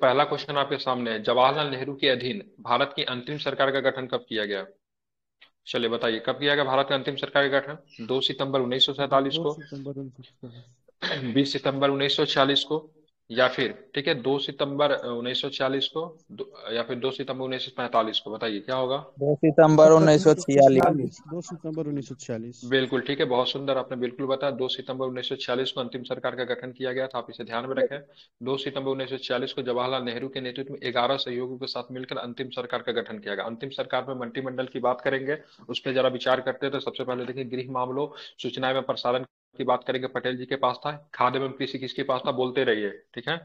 पहला क्वेश्चन आपके सामने है, जवाहरलाल नेहरू के अधीन भारत की अंतिम सरकार का गठन कब किया गया? चलिए बताइए, कब किया गया भारत का अंतिम सरकार का गठन? 2 सितंबर 1947 दो को, सितंबर 1947। 20 सितंबर 1946 को, या फिर ठीक है 2 सितंबर 1946 को, या फिर 2 सितंबर 1945 को। बताइए क्या होगा? 2 सितंबर 1946। 2 सितंबर 1946। बिल्कुल ठीक है, बहुत सुंदर, आपने बिल्कुल बताया। 2 सितंबर 1946 को अंतिम सरकार का गठन किया गया था, आप इसे ध्यान में रखें। 2 सितंबर 1946 को जवाहरलाल नेहरू के नेतृत्व में 11 सहयोगियों के साथ मिलकर अंतिम सरकार का गठन किया गया। अंतिम सरकार में मंत्रिमंडल की बात करेंगे, उस पर जरा विचार करते हैं। तो सबसे पहले देखिए, गृह मामलों, सूचना एवं प्रसारण की बात करेंगे, पटेल जी के पास था। खाद्य एवं कृषि किसके पास था? बोलते रहिए, ठीक है।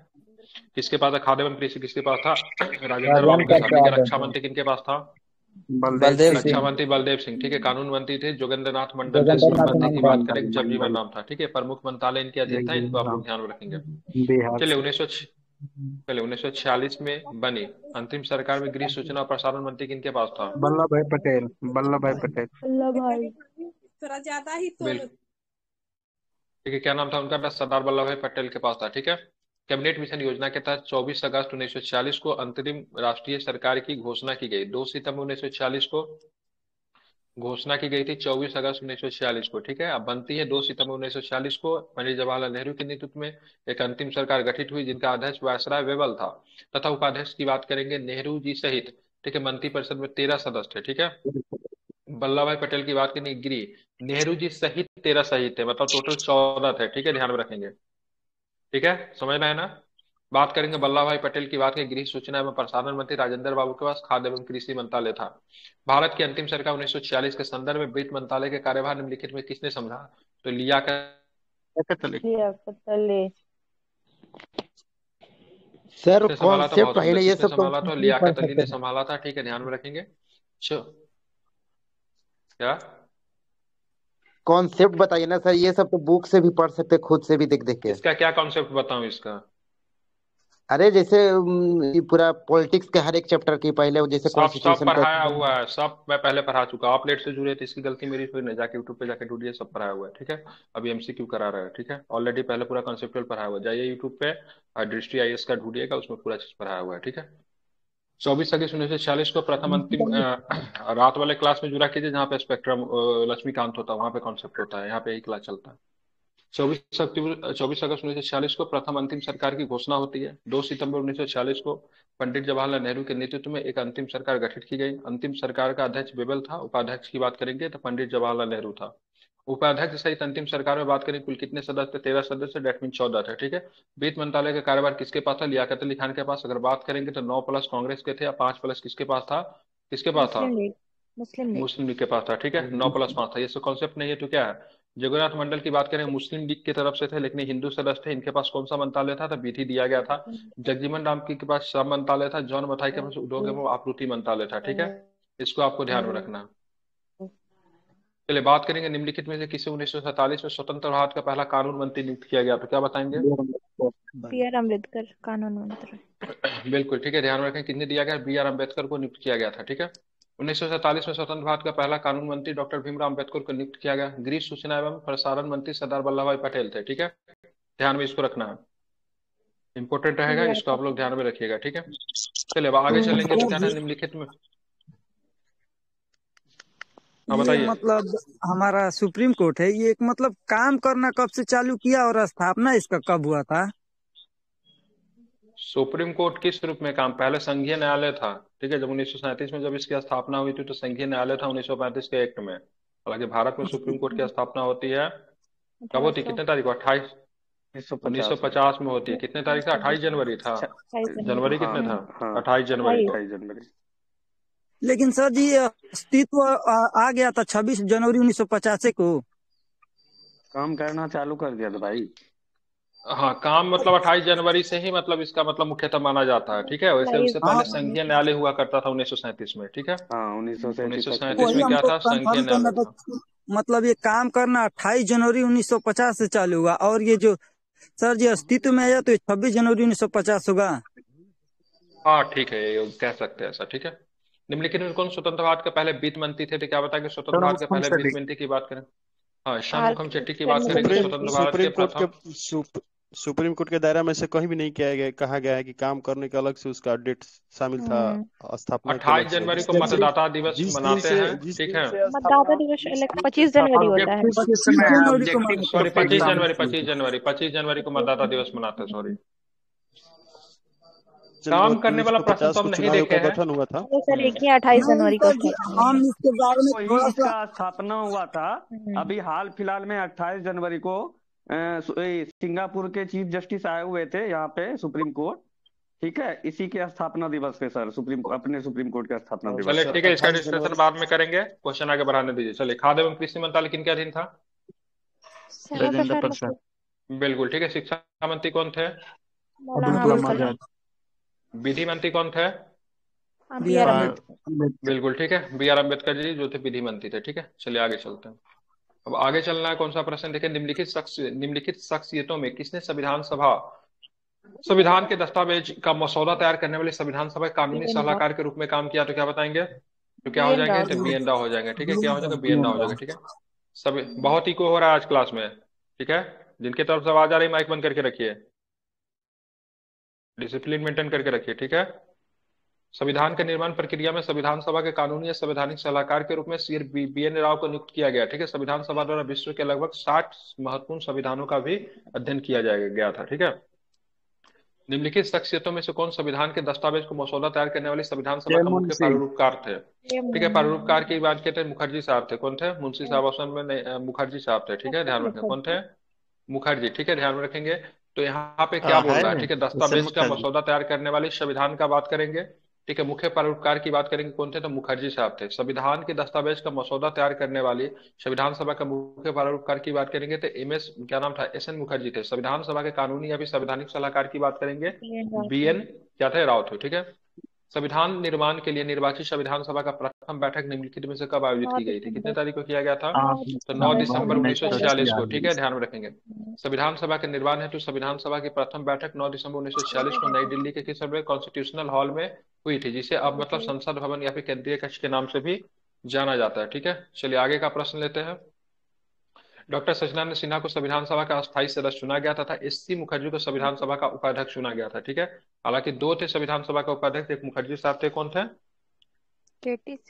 किसके पास था खाद्य एवं कृषि? किसके पास था? राजेंद्र बाबू राजेंद्र के साथ, ठीक है। प्रसाद। रक्षा मंत्री किनके पास था? बलदेव बलदेव सिंह। रक्षा सिंह। मंत्री बलदेव सिंह, ठीक है। कानून मंत्री थे जोगेंद्र नाथ मंडल। जोगेंद्र श्रम नाथ मंत्री की बात मंडल। करें, जगजीवन मंडल। राम था, ठीक है। प्रमुख मंत्रालय इनके अधीन था, इनको आप लोग ध्यान में रखेंगे। बिहार चलिए से। 1946 में बनी अंतिम सरकार में गृह सूचना और प्रसारण मंत्री किनके पास था? वल्लभ भाई पटेल। वल्लभ भाई पटेल। अल्लाह भाई। थोड़ा ज्यादा ही तो। बिल्कुल ठीक है, क्या नाम था उनका? सरदार वल्लभ भाई पटेल के पास था, ठीक है। कैबिनेट मिशन योजना के तहत 24 अगस्त 1946 को अंतरिम राष्ट्रीय सरकार की घोषणा की गई। 2 सितंबर 1946 को घोषणा की गई थी, 24 अगस्त 1946 को, ठीक है। अब बनती है 2 सितंबर 1946 को। पंडित जवाहरलाल नेहरू के नेतृत्व में एक अंतिम सरकार गठित हुई, जिनका अध्यक्ष वायसराय वेबल था, तथा उपाध्यक्ष की बात करेंगे नेहरू जी सहित, ठीक है। मंत्रिपरिषद में 13 सदस्य थे, ठीक है। वल्लभ भाई पटेल की बात करें, गिरी, नेहरू जी सहित 13 सहित थे, मतलब टोटल 14 थे, ठीक है। ध्यान में रखेंगे, ठीक है, समझ में है ना? बात करेंगे वल्लभ भाई पटेल की, बात करें गृह सूचना एवं प्रसारण मंत्री राजेंद्र बाबू के पास खाद्य एवं कृषि मंत्रालय था। भारत की अंतिम सरकार 1946 के संदर्भ में वित्त मंत्रालय के कार्यभार निम्नलिखित में किसने समझा? तो लियाकत अली। लियाकत अली। सर किसने संभाला था? कॉन्सेप्ट बहुत सुंदर, पहले ये किसने सब तो संभाला था? नहीं पढ़ लियाकत अली सकते ने हैं। संभाला था, ठीक है। ध्यान में रखेंगे। चलो, क्या? कॉन्सेप्ट बताइए ना सर, ये सब तो बुक से भी पढ़ सकते हैं, खुद से भी देख देख के। इसका क्या कॉन्सेप्ट बताऊं इसका? अरे जैसे ये पूरा पॉलिटिक्स के हर एक चैप्टर की पहले जैसे सब सब कॉन्स्टिट्यूशन का। पढ़ाया हुआ है, सब मैं पहले पढ़ा चुका। आप लेट से जुड़े तो इसकी गलती मेरी थोड़ी ना, जाके यूट्यूब पे जाके ढूंढिए, सब पढ़ाया हुआ है, ठीक है। अभी एमसीक्यू करा रहा है, ठीक है। ऑलरेडी पहले पूरा कॉन्सेप्चुअल पढ़ाया हुआ है, जाइए यूट्यूब पे और दृष्टि आईएएस का ढूंढिएगा, उसमें पूरा चीज पढ़ाया हुआ है, ठीक है। 24 अगस्त 1946 को प्रथम अंतिम रात वाले क्लास में जुड़ा कीजिए, जहाँ पे स्पेक्ट्रम लक्ष्मीकांत होता है, वहाँ पे कॉन्सेप्ट होता है, यहाँ पे यही क्लास चलता है। 24 अगस्त 1946 को प्रथम अंतिम सरकार की घोषणा होती है। 2 सितंबर 1946 को पंडित जवाहरलाल नेहरू के नेतृत्व में एक अंतिम सरकार गठित की गई। अंतिम सरकार का अध्यक्ष बेबल था, उपाध्यक्ष की बात करेंगे तो पंडित जवाहरलाल नेहरू था। उपाध्यक्ष सहित अंतिम सरकार में बात करें, कुल कितने सदस्य थे? 13 सदस्य, डेट मीन 14 थे, ठीक है। वित्त मंत्रालय का कार्यभार किसके पास था? लियाकत अली खान के पास। अगर बात करेंगे तो 9 प्लस कांग्रेस के थे, या 5 प्लस किसके पास था? किसके पास था? मुस्लिम लीग। मुस्लिम लीग। मुस्लिम लीग के पास था, ठीक है। 9 प्लस 5 था, ये सब कॉन्सेप्ट नहीं है तो क्या है? जगन्नाथ मंडल की बात करें, मुस्लिम लीग की तरफ से थे, लेकिन हिंदू सदस्य थे। इनके पास कौन सा मंत्रालय था? तो विधि दिया गया था। जगजीवन राम की के पास श्रम मंत्रालय था। जॉन मथाई के पास उद्योग एवं आपूर्ति मंत्रालय था, ठीक है। इसको आपको ध्यान में रखना। चलिए बात करेंगे, निम्नलिखित में से किसे 1947 में स्वतंत्र भारत का पहला कानून मंत्री नियुक्त किया गया? तो क्या बताएंगे? बी आर अम्बेडकर कानून मंत्री। बिल्कुल ठीक है, ध्यान में रखें, किसने दिया गया? बी आर अम्बेडकर को नियुक्त किया गया था, ठीक है। 1947 में स्वतंत्र भारत का पहला कानून मंत्री डॉक्टर भीमराव अम्बेडकर को नियुक्त किया गया। गृह सूचना एवं प्रसारण मंत्री सरदार वल्लभ भाई पटेल थे, ठीक है। ध्यान में इसको रखना है, इंपॉर्टेंट रहेगा, इसको आप लोग ध्यान में रखिएगा, ठीक है। चलिए अब आगे चलेंगे तो क्या था निम्नलिखित में? हाँ ये बताइए। मतलब हमारा सुप्रीम कोर्ट है, ये एक मतलब काम करना कब से चालू किया और स्थापना इसका कब हुआ था? सुप्रीम कोर्ट किस रूप में काम? पहले संघीय न्यायालय था, ठीक है। जब 1937 में जब इसकी स्थापना हुई थी तो संघीय न्यायालय था 1935 के एक्ट में। हालांकि भारत में सुप्रीम कोर्ट की स्थापना होती है, कब होती है, 1800। कितने तारीख को? 28 1950 में। 1950 में होती है। कितने तारीख था? 28 जनवरी था। 28 जनवरी जनवरी। कितने था? हाँ 28 जनवरी को। 28। 28 जनवरी। लेकिन सर जी ये अस्तित्व आ गया था 26 जनवरी 1950 को। काम करना चालू कर दिया था भाई। हाँ, काम मतलब 28 जनवरी से ही, मतलब इसका मतलब मुख्यतः माना जाता है, ठीक है। वैसे उससे हाँ पहले संघीय न्यायालय हुआ करता था 1937 में, ठीक है। हाँ 1937 तक तो 1937 वही में क्या हमको था? संघीय कंफर्म करना न्यायालय था था। कि मतलब ये काम करना 28 जनवरी 1950 से चालू हुआ, और ये जो सर जी अस्तित्व में आया तो 26 जनवरी 1950 होगा। हाँ ठीक है, ये कह सकते हैं ऐसा, ठीक है। निम्नलिखित में कौन स्वतंत्र भारत के पहले वित्त मंत्री थे? तो क्या बताएंगे स्वतंत्र भारत के सर्वप्रथम पहले वित्त सदी। मंत्री की बात करें? हाँ, आर षणमुखम के चेट्टी की बात करेंगे शर्मा। सुप्रीम स्वतंत्र भारत के सुप्रीम कोर्ट प्रथम। के सुप्रीम कोर्ट के दायरा में से कहीं भी नहीं कहा गया है कि काम करने के अलग से उसका डेट शामिल था, स्थापना के 28 अलग से। जनवरी को जिस दिन से मतदाता दिवस जिस दिन मनाते से हैं, जिस ठीक दिन है। से मतदाता स्थापना दिवस 25 जनवरी होता है। 25 जनवरी को मनाते सॉरी हैं। 25 जनवरी को मतदाता दिवस मनाते हैं, सॉरी। काम करने वाला प्रश्न 1950 तो हम को नहीं चुनाव आयोग देखे का हैं। गठन हुआ था। तो सर एक ही 28 जनवरी को नहीं सर, हम इसके बारे में वही थोड़ा सा इसका स्थापना हुआ था अभी हाल फिलहाल में 28 जनवरी को सिंगापुर के चीफ जस्टिस आए हुए थे यहाँ पे सुप्रीम कोर्ट, ठीक है, इसी के स्थापना दिवस पे सर, अपने सुप्रीम कोर्ट का स्थापना दिवस। चलिए ठीक है, इसका 28 डिस्कशन जनवरी बाद में करेंगे, क्वेश्चन आगे बढ़ाने दीजिए। चलिए, खाद्य एवं कृषि मंत्रालय किन के अधीन था? श्यामा प्रसाद बिल्कुल ठीक है। शिक्षा मंत्री कौन थे? मौलाना अबुल कलाम। विधि मंत्री कौन थे? B R Ambedkar. बिल्कुल ठीक है, बी आर अम्बेडकर जी जो थे विधि मंत्री थे, ठीक है। चलिए आगे चलते हैं। अब आगे चलना है, कौन सा प्रश्न देखिए। निम्नलिखित शख्सियतों में किसने संविधान के दस्तावेज का मसौदा तैयार करने वाले संविधान सभा के कानूनी सलाहकार के रूप में काम किया? तो क्या बताएंगे? तो क्या हो जाएंगे? तो बी एन राव हो जाएंगे, ठीक है। क्या हो जाएगा? बी एन राव हो जाएगा, ठीक है। सब बहुत इको हो रहा है आज क्लास में, ठीक है। जिनके तरफ से आवाज आ रही माइक बंद करके रखिए, डिसिप्लिन मेंटेन करके रखिए, ठीक है। संविधान के निर्माण प्रक्रिया में संविधान सभा के कानूनी या संवैधानिक सलाहकार के रूप में श्री बी एन राव को नियुक्त किया गया, ठीक है। संविधान सभा द्वारा विश्व के लगभग 60 महत्वपूर्ण संविधानों का भी अध्ययन किया गया था, ठीक है। निम्नलिखित शख्सियतों में से कौन संविधान के दस्तावेज को मसौदा तैयार करने वाली संविधान सभा का मुख्य प्रारूपकार थे? ठीक है, प्रारूपकार की बात करते हैं, मुखर्जी साहब थे। कौन थे? मुंशी साहब ऑप्शन में मुखर्जी साहब थे, ठीक है, ध्यान रखें। कौन थे? मुखर्जी, ठीक है, ध्यान में रखेंगे। तो यहाँ पे क्या बोल रहा है, ठीक है, दस्तावेज का मसौदा तैयार करने वाली संविधान का बात करेंगे, ठीक है। मुख्य प्रारूपकार की बात करेंगे, कौन थे? तो मुखर्जी साहब थे। संविधान के दस्तावेज का मसौदा तैयार करने वाली संविधान सभा का मुख्य प्रारूपकार की बात करेंगे तो क्या नाम था? एस एन मुखर्जी थे। संविधान सभा के कानूनी या फिर संवैधानिक सलाहकार की बात करेंगे, बी एन क्या थे? राव थे, ठीक है। संविधान निर्माण के लिए निर्वाचित संविधान सभा का प्रथम बैठक निम्नलिखित में से कब आयोजित की गई थी? कितने तारीख को किया गया था? तो 9 दिसंबर 1946 को, ठीक है, ध्यान में रखेंगे। संविधान सभा के निर्माण हेतु संविधान सभा की प्रथम बैठक 9 दिसंबर 1946 को नई दिल्ली के किस कॉन्स्टिट्यूशनल हॉल में हुई थी, जिसे अब मतलब संसद भवन या फिर केंद्रीय कक्ष के नाम से भी जाना जाता है, ठीक है। चलिए आगे का प्रश्न लेते हैं। डॉक्टर सचिदानंद सिन्हा को संविधान सभा का अस्थायी सदस्य चुना गया तथा एस सी मुखर्जी को संविधान सभा का उपाध्यक्ष चुना गया था, ठीक है। हालांकि 2 थे संविधान सभा का उपाध्यक्ष, एक मुखर्जी साहब थे। कौन थे? एक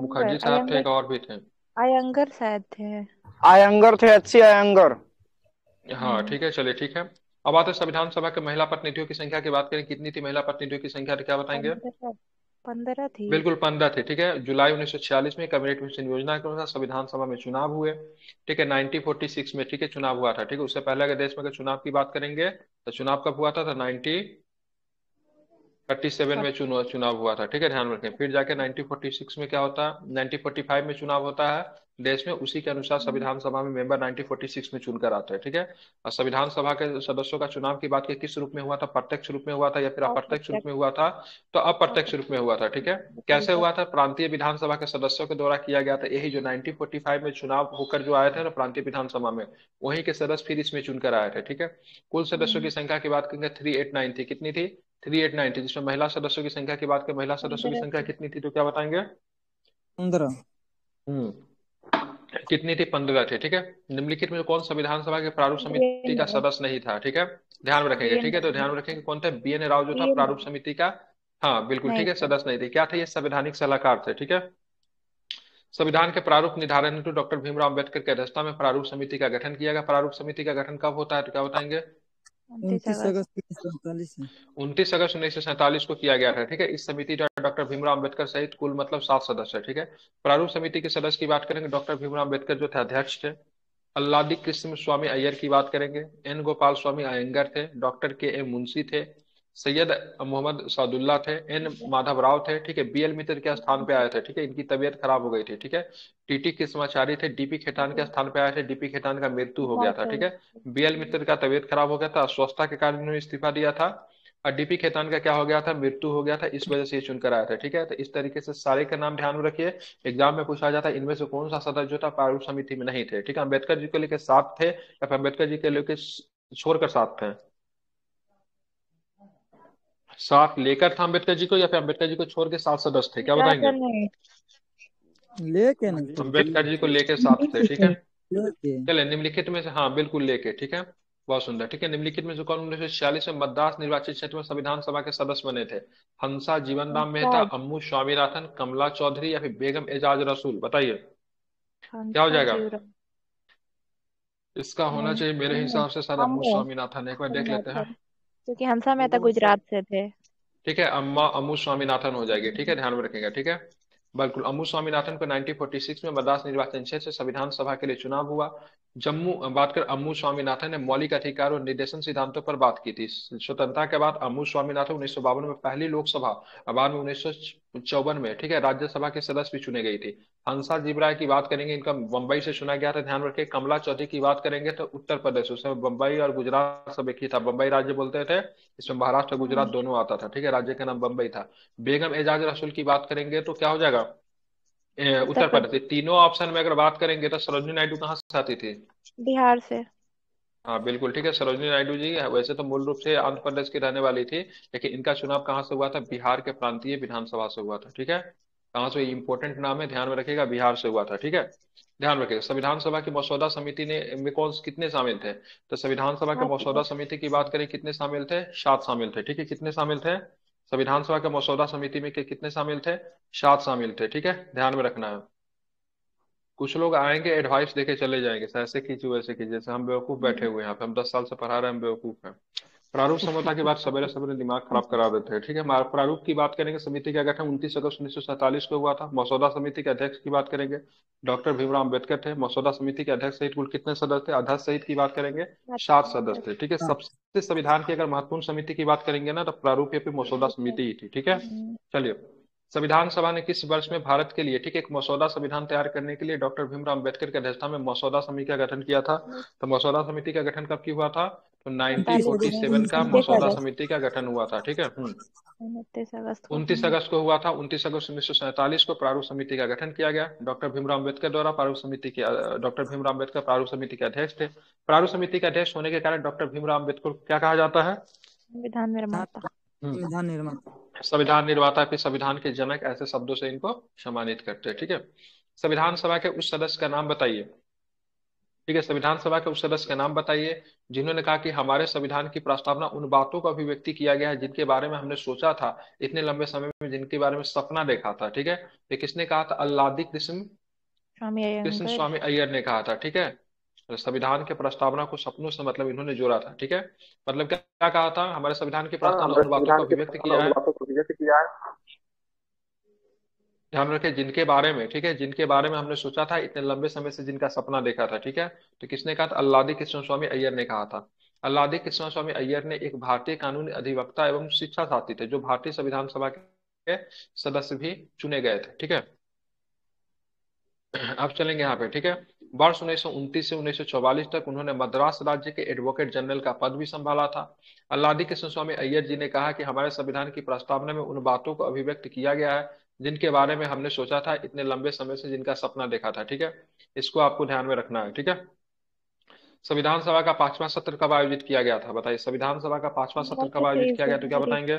मुखर्जी साहब थे, एक और भी थे, अयंगर शायद थे। अयंगर थे, अच्छी अयंगर। हाँ ठीक है, चलिए ठीक है। अब आते हैं संविधान सभा के महिला प्रतिनिधियों की संख्या की बात करें, कितनी थी महिला प्रतिनिधियों की संख्या? तो क्या बताएंगे? 15 थी। बिल्कुल 15 थे, ठीक है। जुलाई 1946 में कैबिनेट मिशन योजना के अनुसार संविधान सभा में चुनाव हुए, ठीक है। 1946 में, ठीक है, चुनाव हुआ था, ठीक है। उससे पहले अगर देश में अगर चुनाव की बात करेंगे तो चुनाव कब हुआ था? तो 1937 में चुनाव हुआ था, ठीक है, ध्यान रखें। फिर जाके 1946 में क्या होता है? 1945 में चुनाव होता है देश में, उसी के अनुसार संविधान सभा में मेंबर 1946 में चुनकर आते हैं, ठीक है। और संविधान सभा के सदस्यों का चुनाव की बात की किस रूप में हुआ था? प्रत्यक्ष रूप में हुआ था या फिर अप्रत्यक्ष रूप में हुआ था? तो अप्रत्यक्ष रूप में हुआ था, ठीक है। कैसे हुआ था? प्रांतीय विधानसभा के सदस्यों के द्वारा किया गया था। यही जो 1945 में चुनाव होकर जो आए थे ना प्रांतीय विधानसभा में, वहीं के सदस्य फिर इसमें चुनकर आए थे, ठीक है। कुल सदस्यों की संख्या की बात करेंगे 389 थी। कितनी थी? 389 थी। जिसमें महिला सदस्यों की संख्या की बात करें, महिला सदस्यों की संख्या कितनी थी? तो क्या बताएंगे? 15। कितनी थी? 15 थे, ठीक है। निम्नलिखित में कौन संविधान सभा के प्रारूप समिति का सदस्य नहीं था? ठीक है, ध्यान में रखेंगे, ठीक है। तो ध्यान में रखेंगे कौन थे? बी एन राव जो था प्रारूप समिति का, हाँ बिल्कुल ठीक है, सदस्य नहीं थे। क्या थे? ये संवैधानिक सलाहकार थे, ठीक है। संविधान के प्रारूप निर्धारण हेतु डॉक्टर भीमराव अम्बेडकर की अध्यक्षता में प्रारूप समिति का गठन किया गया। प्रारूप समिति का गठन कब होता है? तो क्या बताएंगे? 29 अगस्त 1947 में। 29 अगस्त 1947 को किया गया था, ठीक है। इस समिति द्वारा डॉक्टर भीमराव अम्बेडकर सहित कुल मतलब 7 सदस्य है, ठीक है। प्रारूप समिति के सदस्य की बात करेंगे, डॉक्टर भीमराव अम्बेडकर जो थे अध्यक्ष थे। अल्लादी कृष्ण स्वामी अय्यर की बात करेंगे, एन गोपाल स्वामी अयंगर थे, डॉक्टर के एम मुंशी थे, सैयद मोहम्मद सादुल्ला थे, एन माधव राव थे, ठीक है। बीएल मित्र के स्थान पे आए थे, ठीक है। इनकी तबीयत खराब हो गई थी, ठीक है। टीटी कृष्णाचारी थे, डीपी खेतान के स्थान पे आए थे, डीपी खेतान का मृत्यु हो गया था, ठीक है। बीएल मित्र का तबीयत खराब हो गया था, अस्वस्थता के कारण उन्होंने इस्तीफा दिया था, और डीपी खेतान का क्या हो गया था? मृत्यु हो गया था, इस वजह से ये चुनकर आया था, ठीक है। तो इस तरीके से सारे का नाम ध्यान में रखिए, एग्जाम में पूछा जाता है इनमें से कौन सा सदस्य जो था प्रारूप समिति में नहीं थे, ठीक है। अम्बेडकर जी को लेकर 7 थे या फिर अम्बेडकर जी के लेकर छोड़कर 7 थे? 7 लेकर था अम्बेडकर जी को या फिर अम्बेडकर जी को छोड़ के 7 सदस्य थे? क्या बताएंगे? लेके नहीं, अम्बेडकर जी को लेकर 7 थे, ठीक है। लेके चले निम्नलिखित में से, हाँ बिल्कुल लेके, ठीक है, बहुत सुंदर, ठीक है। निम्नलिखित में से कौन 1946 में मद्रास निर्वाचित क्षेत्र में संविधान सभा के सदस्य बने थे? हंसा जीवन राम मेहता, हंसा अम्मू स्वामीनाथन, कमला चौधरी या फिर बेगम एजाज रसूल? बताइए क्या हो हंसा जाएगा। जीवराम इसका होना चाहिए मेरे हिसाब से शायद अम्मू अम्मू स्वामीनाथन, एक बार देख लेते हैं। क्योंकि हंसा मेहता गुजरात से थे। ठीक है, अम्मू स्वामीनाथन हो जाएगी, ठीक है, ध्यान में रखेगा, ठीक है। बिल्कुल, अम्मू स्वामीनाथन को 1946 में मद्रास निर्वाचन क्षेत्र से संविधान सभा के लिए चुनाव हुआ। बात कर अम्मू स्वामीनाथन ने मौलिक अधिकार और निर्देशन सिद्धांतों पर बात की थी। स्वतंत्रता के बाद अम्मू स्वामीनाथन 1952 में पहली लोकसभा और बाद में 1954 में, ठीक है, राज्यसभा के सदस्य भी चुने गई थी। हंसा जीवराय की बात करेंगे, इनका मुंबई से चुना गया था, ध्यान रखिए। कमला चौधरी की बात करेंगे तो उत्तर प्रदेश, उस समय मुंबई और गुजरात सब एक ही था, मुंबई राज्य बोलते थे, इसमें महाराष्ट्र गुजरात दोनों आता था, ठीक है, राज्य का नाम बम्बई था। बेगम एजाज रसूल की बात करेंगे तो क्या हो जाएगा, उत्तर उत्तर प्रदेश, प्रदेश। तीनों ऑप्शन में अगर बात करेंगे तो सरोजिनी नायडू कहाँ से आती थी? बिहार से। हाँ बिल्कुल, ठीक है, सरोजिनी नायडू जी वैसे तो मूल रूप से आंध्र प्रदेश की रहने वाली थी, लेकिन इनका चुनाव कहाँ से हुआ था? बिहार के प्रांतीय विधानसभा से हुआ था, ठीक है। कहाँ से? इंपॉर्टेंट नाम है, ध्यान में रखिएगा, बिहार से हुआ था, ठीक है। ध्यान रखिएगा। संविधान सभा की मसौदा समिति ने में कौन कितने शामिल थे? तो संविधान सभा के मसौदा समिति की बात करें, कितने शामिल थे? 7 शामिल थे, ठीक है। कितने शामिल थे संविधान सभा के मसौदा समिति में कितने शामिल थे? 7 शामिल थे, ठीक है, ध्यान में रखना है। कुछ लोग आएंगे एडवाइस देके चले जाएंगे, ऐसे कीजिए वैसे कीजिए, जैसे हम बेवकूफ बैठे हुए हैं यहाँ पे, हम 10 साल से पढ़ा रहे हैं, हम बेवकूफ हैं। प्रारूप समझौता की बात सवेरे सवेरे दिमाग खराब करा देते हैं, ठीक है। प्रारूप की बात करेंगे, समिति का गठन 29 अगस्त 1947 को हुआ था। मसौदा समिति के अध्यक्ष की बात करेंगे, डॉक्टर भीमराव अम्बेडकर थे। मसौदा समिति के अध्यक्ष सहित कुल कितने सदस्य थे? अध्यक्ष सहित की बात करेंगे 7 सदस्य थे, ठीक है। सबसे संविधान की अगर महत्वपूर्ण समिति की बात करेंगे ना, तो प्रारूप या फिर मसौदा समिति ही थी, ठीक है। चलिए, संविधान सभा ने किस वर्ष में भारत के लिए, ठीक है, एक मसौदा संविधान तैयार करने के लिए डॉक्टर भीमराव अम्बेडकर की अध्यक्षता में मसौदा समिति का गठन किया था? तो मसौदा समिति का गठन कब की हुआ था? तो 1947 का मसौदा समिति का गठन हुआ था, ठीक है। 29 अगस्त को हुआ था। 29 अगस्त 1947 को प्रारूप समिति का गठन किया गया डॉक्टर भीमराव अम्बेडकर द्वारा। डॉक्टर भीमराव अम्बेडकर प्रारूप समिति के अध्यक्ष थे। प्रारूप समिति के अध्यक्ष होने के कारण डॉक्टर भीमराव अम्बेडकर को क्या कहा जाता है? संविधान निर्माता। संविधान निर्माता, संविधान निर्माता, फिर संविधान के जनक, ऐसे शब्दों से इनको सम्मानित करते हैं, ठीक है। संविधान सभा के उस सदस्य का नाम बताइए, ठीक है, संविधान सभा के उस सदस्य का नाम बताइए जिन्होंने कहा कि हमारे संविधान की प्रस्तावना उन बातों का अभिव्यक्ति किया गया है जिनके बारे में हमने सोचा था इतने लंबे समय में, जिनके बारे में सपना देखा था, ठीक है। ये किसने कहा था? अल्लादी कृष्ण स्वामी अय्यर ने कहा था, ठीक है। तो संविधान के प्रस्तावना को सपनों से मतलब इन्होंने जोड़ा था, ठीक है। मतलब क्या क्या कहा था? हमारे संविधान की प्रस्तावना उन बातों को अभिव्यक्त किया है, ध्यान रखें, जिनके बारे में, ठीक है, जिनके बारे में हमने सोचा था इतने लंबे समय से, जिनका सपना देखा था, ठीक है। तो किसने कहा था? अल्लादी कृष्ण स्वामी अय्यर ने कहा था। अल्लादी कृष्ण स्वामी अय्यर ने एक भारतीय कानूनी अधिवक्ता एवं शिक्षा शास्त्री थे, जो भारतीय संविधान सभा के सदस्य भी चुने गए थे, ठीक है। अब चलेंगे यहाँ पे, ठीक है। वर्ष 1929 से 1944 तक उन्होंने मद्रास राज्य के एडवोकेट जनरल का पद भी संभाला था। अल्लादी कृष्ण स्वामी अय्यर जी ने कहा कि हमारे संविधान की प्रस्तावना में उन बातों को अभिव्यक्त किया गया है जिनके बारे में हमने सोचा था इतने लंबे समय से, जिनका सपना देखा था, ठीक है। इसको आपको ध्यान में रखना है, ठीक है। संविधान सभा का 5वां सत्र कब आयोजित किया गया था? बताइए, संविधान सभा का 5वां सत्र कब आयोजित किया गया, तो क्या बताएंगे?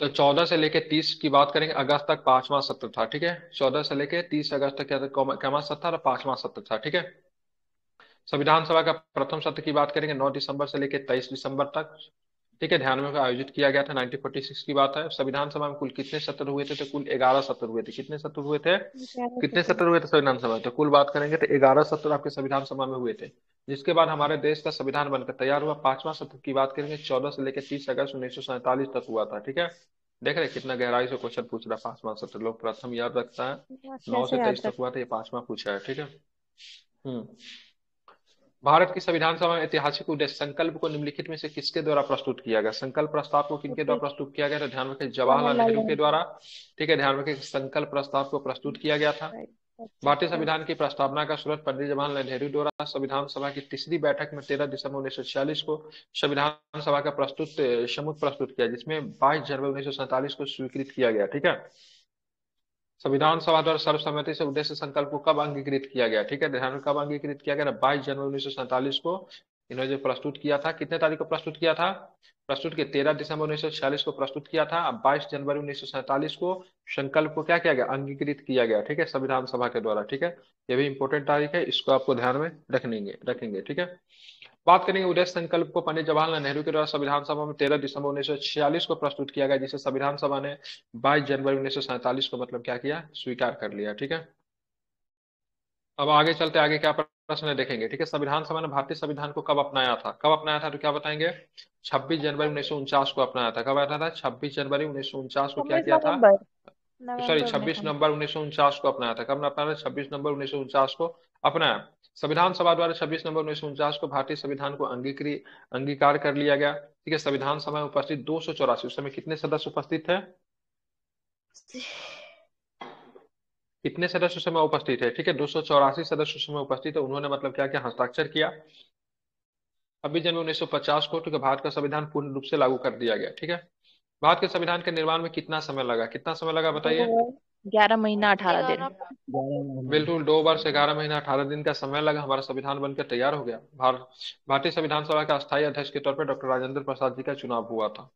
तो 14 से लेके 30 की बात करेंगे, अगस्त तक 5वां सत्र था, ठीक है। 14 से लेके 30 अगस्त तक क्या था? क्या सत्र था? 5वां सत्र था, ठीक है। संविधान सभा का प्रथम सत्र की बात करेंगे 9 दिसंबर से लेकर 23 दिसंबर तक, ठीक है, ध्यान में आयोजित किया गया था। 1946 की बात है। संविधान सभा में कुल कितने सत्र हुए थे? तो कुल 11 सत्र हुए थे। कितने सत्र हुए थे? कितने सत्र हुए थे संविधान सभा में? तो कुल बात करेंगे तो 11 सत्र आपके संविधान सभा में हुए थे, जिसके बाद हमारे देश का संविधान बनकर तैयार हुआ। 5वां सत्र की बात करेंगे 14 से लेकर 30 अगस्त 1947 तक हुआ था, ठीक है। देख रहे कितना गहराई से क्वेश्चन पूछ रहा है। 5वां सत्र लोग प्रथम याद रखता है, 9 से 23 तक हुआ था, ये 5वां पूछा है, ठीक है। भारत की संविधान सभा में ऐतिहासिक उद्देश्य संकल्प को निम्नलिखित में से किसके द्वारा प्रस्तुत किया गया? संकल्प प्रस्ताव को किनके द्वारा प्रस्तुत किया गया? तो ध्यान रखें, जवाहरलाल नेहरू के द्वारा, ठीक है। ध्यान रखें, संकल्प प्रस्ताव को प्रस्तुत किया गया था। भारतीय संविधान की प्रस्तावना का स्रोत पंडित जवाहरलाल नेहरू द्वारा संविधान सभा की तीसरी बैठक में 13 दिसंबर 1946 को संविधान सभा का समूह प्रस्तुत किया, जिसमें 22 जनवरी 1947 को स्वीकृत किया गया, ठीक है। संविधान सभा द्वारा सर्वसम्मति से उद्देश्य संकल्प को कब अंगीकृत किया गया? ठीक है, ध्यान में, कब अंगीकृत किया गया? 22 जनवरी 1947 को इन्होंने जो प्रस्तुत किया था, कितने तारीख को प्रस्तुत किया था? प्रस्तुत के 13 दिसंबर 1946 को प्रस्तुत किया था। अब 22 जनवरी 1947 को संकल्प को क्या किया गया? अंगीकृत किया गया, ठीक है, संविधान सभा के द्वारा, ठीक है। ये भी इंपॉर्टेंट तारीख है, इसको आपको ध्यान में रखेंगे, ठीक है। बात करेंगे उद्देश्य संकल्प को पंडित जवाहरलाल नेहरू के द्वारा संविधान सभा में 13 दिसंबर 1946 को प्रस्तुत किया गया, जिसे संविधान सभा ने 22 जनवरी 1947 को मतलब क्या किया? स्वीकार कर लिया, ठीक है। अब आगे चलते, आगे क्या प्रश्न है देखेंगे, ठीक है। संविधान सभा ने भारतीय संविधान को कब अपनाया था? कब अपनाया था तो क्या बताएंगे? 26 जनवरी 1949 को अपनाया था। कब आया था? 26 जनवरी 1949 को क्या 26 किया था? नवंबर सॉरी, नवंबर 26 1949। नवंबर 1949 को अपनाया था। कब अपनाया था? 26 नवंबर 1949 को अपनाया। संविधान सभा द्वारा 26 नवंबर 1949 को भारतीय संविधान को अंगीकार कर लिया गया, ठीक है। संविधान सभा में उपस्थित 284, उस समय कितने सदस्य उपस्थित थे? कितने सदस्य उस समय उपस्थित है? ठीक है, 284 सदस्य उस समय उपस्थित है। उन्होंने मतलब क्या किया? हस्ताक्षर किया। 26 जनवरी 1950 को, ठीक है, भारत का संविधान पूर्ण रूप से लागू कर दिया गया, ठीक है। भारत के संविधान के निर्माण में कितना समय लगा? कितना समय लगा बताइए? 11 महीना 18 दिन। बिल्कुल, 2 वर्ष 11 महीना 18 दिन का समय लगा, हमारा संविधान बनकर तैयार हो गया। भारतीय संविधान सभा का अस्थायी अध्यक्ष के तौर पर डॉक्टर राजेंद्र प्रसाद जी का चुनाव हुआ था।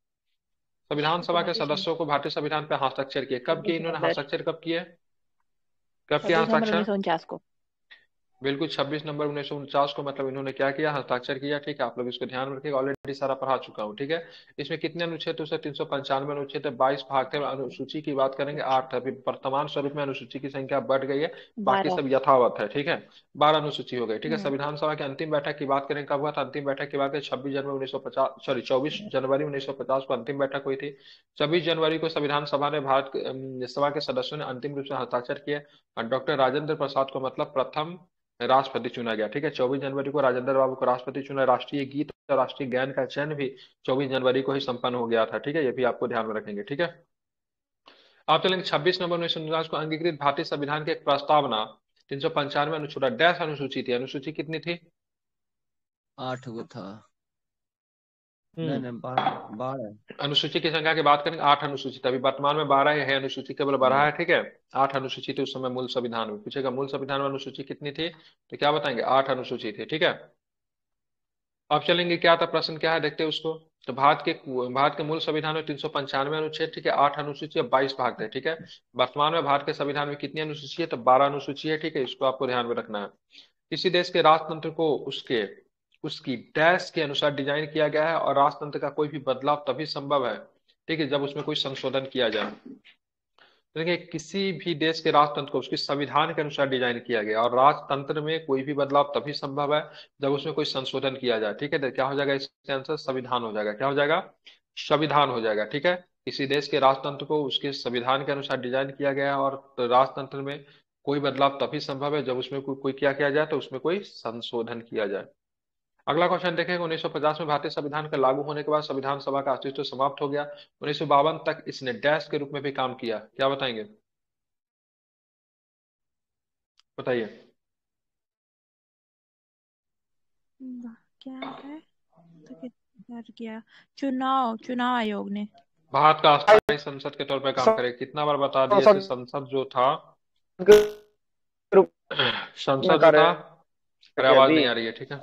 संविधान सभा के सदस्यों को भारतीय संविधान पर हस्ताक्षर किए, कब किए इन्होंने हस्ताक्षर? कब किए? कब किया 26 नवंबर हस्ताक्षर? 1949 को। बिल्कुल, 26 नवंबर 1949 को मतलब इन्होंने क्या किया? हस्ताक्षर किया, ठीक है। आप लोग इसको ध्यान में रखिएगा, ऑलरेडी सारा पढ़ा चुका हूँ, ठीक है। इसमें कितने अनुच्छेद? उसे 395 अनुच्छेद है, 22 भाग थे। अनुसूची की बात करेंगे 8 है। अभी वर्तमान स्वरूप में अनुसूची की संख्या बढ़ गई है, बाकी 12। सब यथावत है, ठीक है। 12 अनुसूची हो गई, ठीक है। संविधान सभा की अंतिम बैठक की बात करें, कब हुआ था? अंतिम बैठक की बात करें 26 जनवरी 1950, सॉरी 24 जनवरी 1950 को अंतिम बैठक हुई थी। 26 जनवरी को संविधान सभा ने सभा के सदस्यों ने अंतिम रूप से हस्ताक्षर किए और डॉक्टर राजेंद्र प्रसाद को मतलब प्रथम राष्ट्रपति चुना गया, ठीक है। 24 जनवरी को राजेंद्र बाबू को राष्ट्रपति चुना। राष्ट्रीय गीत और राष्ट्रीय गान का चयन भी 24 जनवरी को ही संपन्न हो गया था, ठीक है। ये भी आपको ध्यान में रखेंगे, ठीक है। आप चलेंगे 26 नवंबर 1949 को अंगीकृत भारतीय संविधान की एक प्रस्तावना 395 अनुच्छेद डैश अनुसूची थी। अनुसूची कितनी थी? 8 गो था। नहीं नहीं 12 अनुसूची की संख्या की बात करेंगे 8 अनुसूची थी। अभी वर्तमान में 12 है, अनुसूची केवल बढ़ा है, ठीक है। 8 अनुसूची थी उस समय मूल संविधान में। पूछेगा मूल संविधान में अनुसूची कितनी थी तो क्या बताएंगे? 8 अनुसूची थी, ठीक है। अब चलेंगे, क्या था प्रश्न, क्या है देखते हैं उसको। तो भारत के मूल संविधान में 395 अनुच्छेद, ठीक है, 8 अनुसूची और 22 भाग थे, ठीक है। वर्तमान में भारत के संविधान में कितनी अनुसूची है? तो 12 अनुसूची है, ठीक है। इसको आपको ध्यान में रखना है। किसी देश के राजतंत्र को उसकी डैश के अनुसार डिजाइन किया गया है और राजतंत्र का कोई भी बदलाव तभी संभव है, ठीक है, जब उसमें कोई संशोधन किया जाए। तो देखिए, किसी भी देश के राजतंत्र को उसके संविधान के अनुसार डिजाइन किया गया और राजतंत्र में कोई भी बदलाव तभी संभव है जब उसमें कोई संशोधन किया जाए, ठीक है। तो क्या हो जाएगा इसका आंसर? संविधान हो जाएगा। क्या हो जाएगा? संविधान हो जाएगा, ठीक है। किसी देश के राजतंत्र को उसके संविधान के अनुसार डिजाइन किया गया है और राजतंत्र में कोई बदलाव तभी संभव है जब उसमें कोई क्या किया जाए? तो उसमें कोई संशोधन किया जाए। अगला क्वेश्चन देखेंगे, 1950 में भारतीय संविधान के लागू होने के बाद संविधान सभा का अस्तित्व समाप्त हो गया। 1952 तक इसने डैश के रूप में भी काम किया। क्या बताएंगे? बताइए। क्या है तो किया चुनाव आयोग ने भारत का अस्थायी संसद के तौर पर काम करे। कितना बार बता दिए थे? संसद जो था, संसद जो था, अरे आवाज नहीं आ रही है, ठीक है,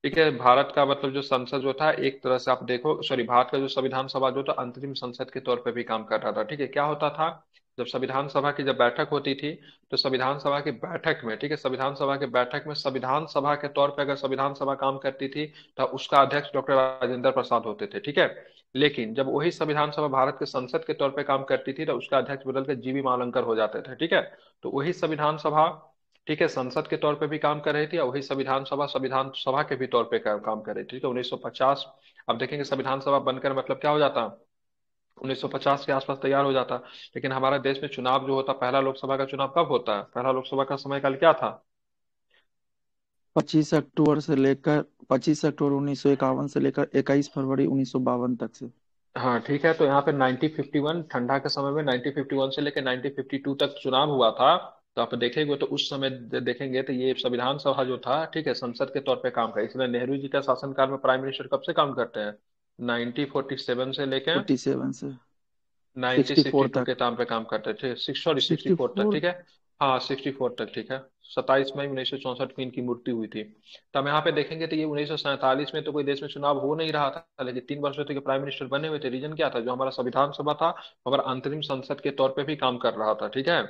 ठीक है। भारत का मतलब जो संसद जो था, एक तरह से आप देखो, सॉरी, भारत का जो संविधान सभा जो था अंतरिम संसद के तौर पे भी काम कर रहा था, ठीक है। क्या होता था? जब संविधान सभा की जब बैठक होती थी तो संविधान सभा की बैठक में, ठीक है, संविधान सभा के बैठक में संविधान सभा के तौर पे अगर संविधान सभा काम करती थी तो उसका अध्यक्ष डॉक्टर राजेंद्र प्रसाद होते थे, ठीक है। लेकिन जब वही संविधान सभा भारत के संसद के तौर पे काम करती थी तो उसका अध्यक्ष बदल के जीवी मालंकर हो जाते थे, ठीक है। तो वही संविधान सभा, ठीक है, संसद के तौर पे भी काम कर रही थी और वही संविधान सभा के भी तौर पे काम कर रही थी, ठीक है। 1950 अब देखेंगे संविधान सभा बनकर मतलब क्या हो जाता? 1950 के आसपास तैयार हो जाता। लेकिन हमारे देश में चुनाव जो होता, पहला लोकसभा का चुनाव कब होता है? पहला लोकसभा का समयकाल क्या था? 25 अक्टूबर से लेकर 25 अक्टूबर 1951 से लेकर 21 फरवरी 1952 तक से। हाँ, ठीक है। तो यहाँ पे 1951 ठंडा के समय में 1951 से लेकर 1952 तक चुनाव हुआ था। तो आप देखेंगे तो उस समय देखेंगे तो ये संविधान सभा जो था, ठीक है, संसद के तौर पे काम करे। इसलिए नेहरू जी का शासनकाल में प्राइम मिनिस्टर कब से काम करते हैं? 1947 से लेकर 47 से 64 1962 तक के टाइम पे काम करते थे, सॉरी 64 तक, ठीक है। हाँ 64 तक, ठीक है। 27 मई 1964 को इनकी मृत्यु हुई थी। तो हम यहाँ पे देखेंगे तो ये 1947 में तो कोई देश में चुनाव हो नहीं रहा था, लेकिन 3 वर्षों तक प्राइम मिनिस्टर बने हुए थे। रीजन क्या था, जो हमारा संविधान सभा था हमारा अंतरिम संसद के तौर पे भी काम कर रहा था, ठीक है।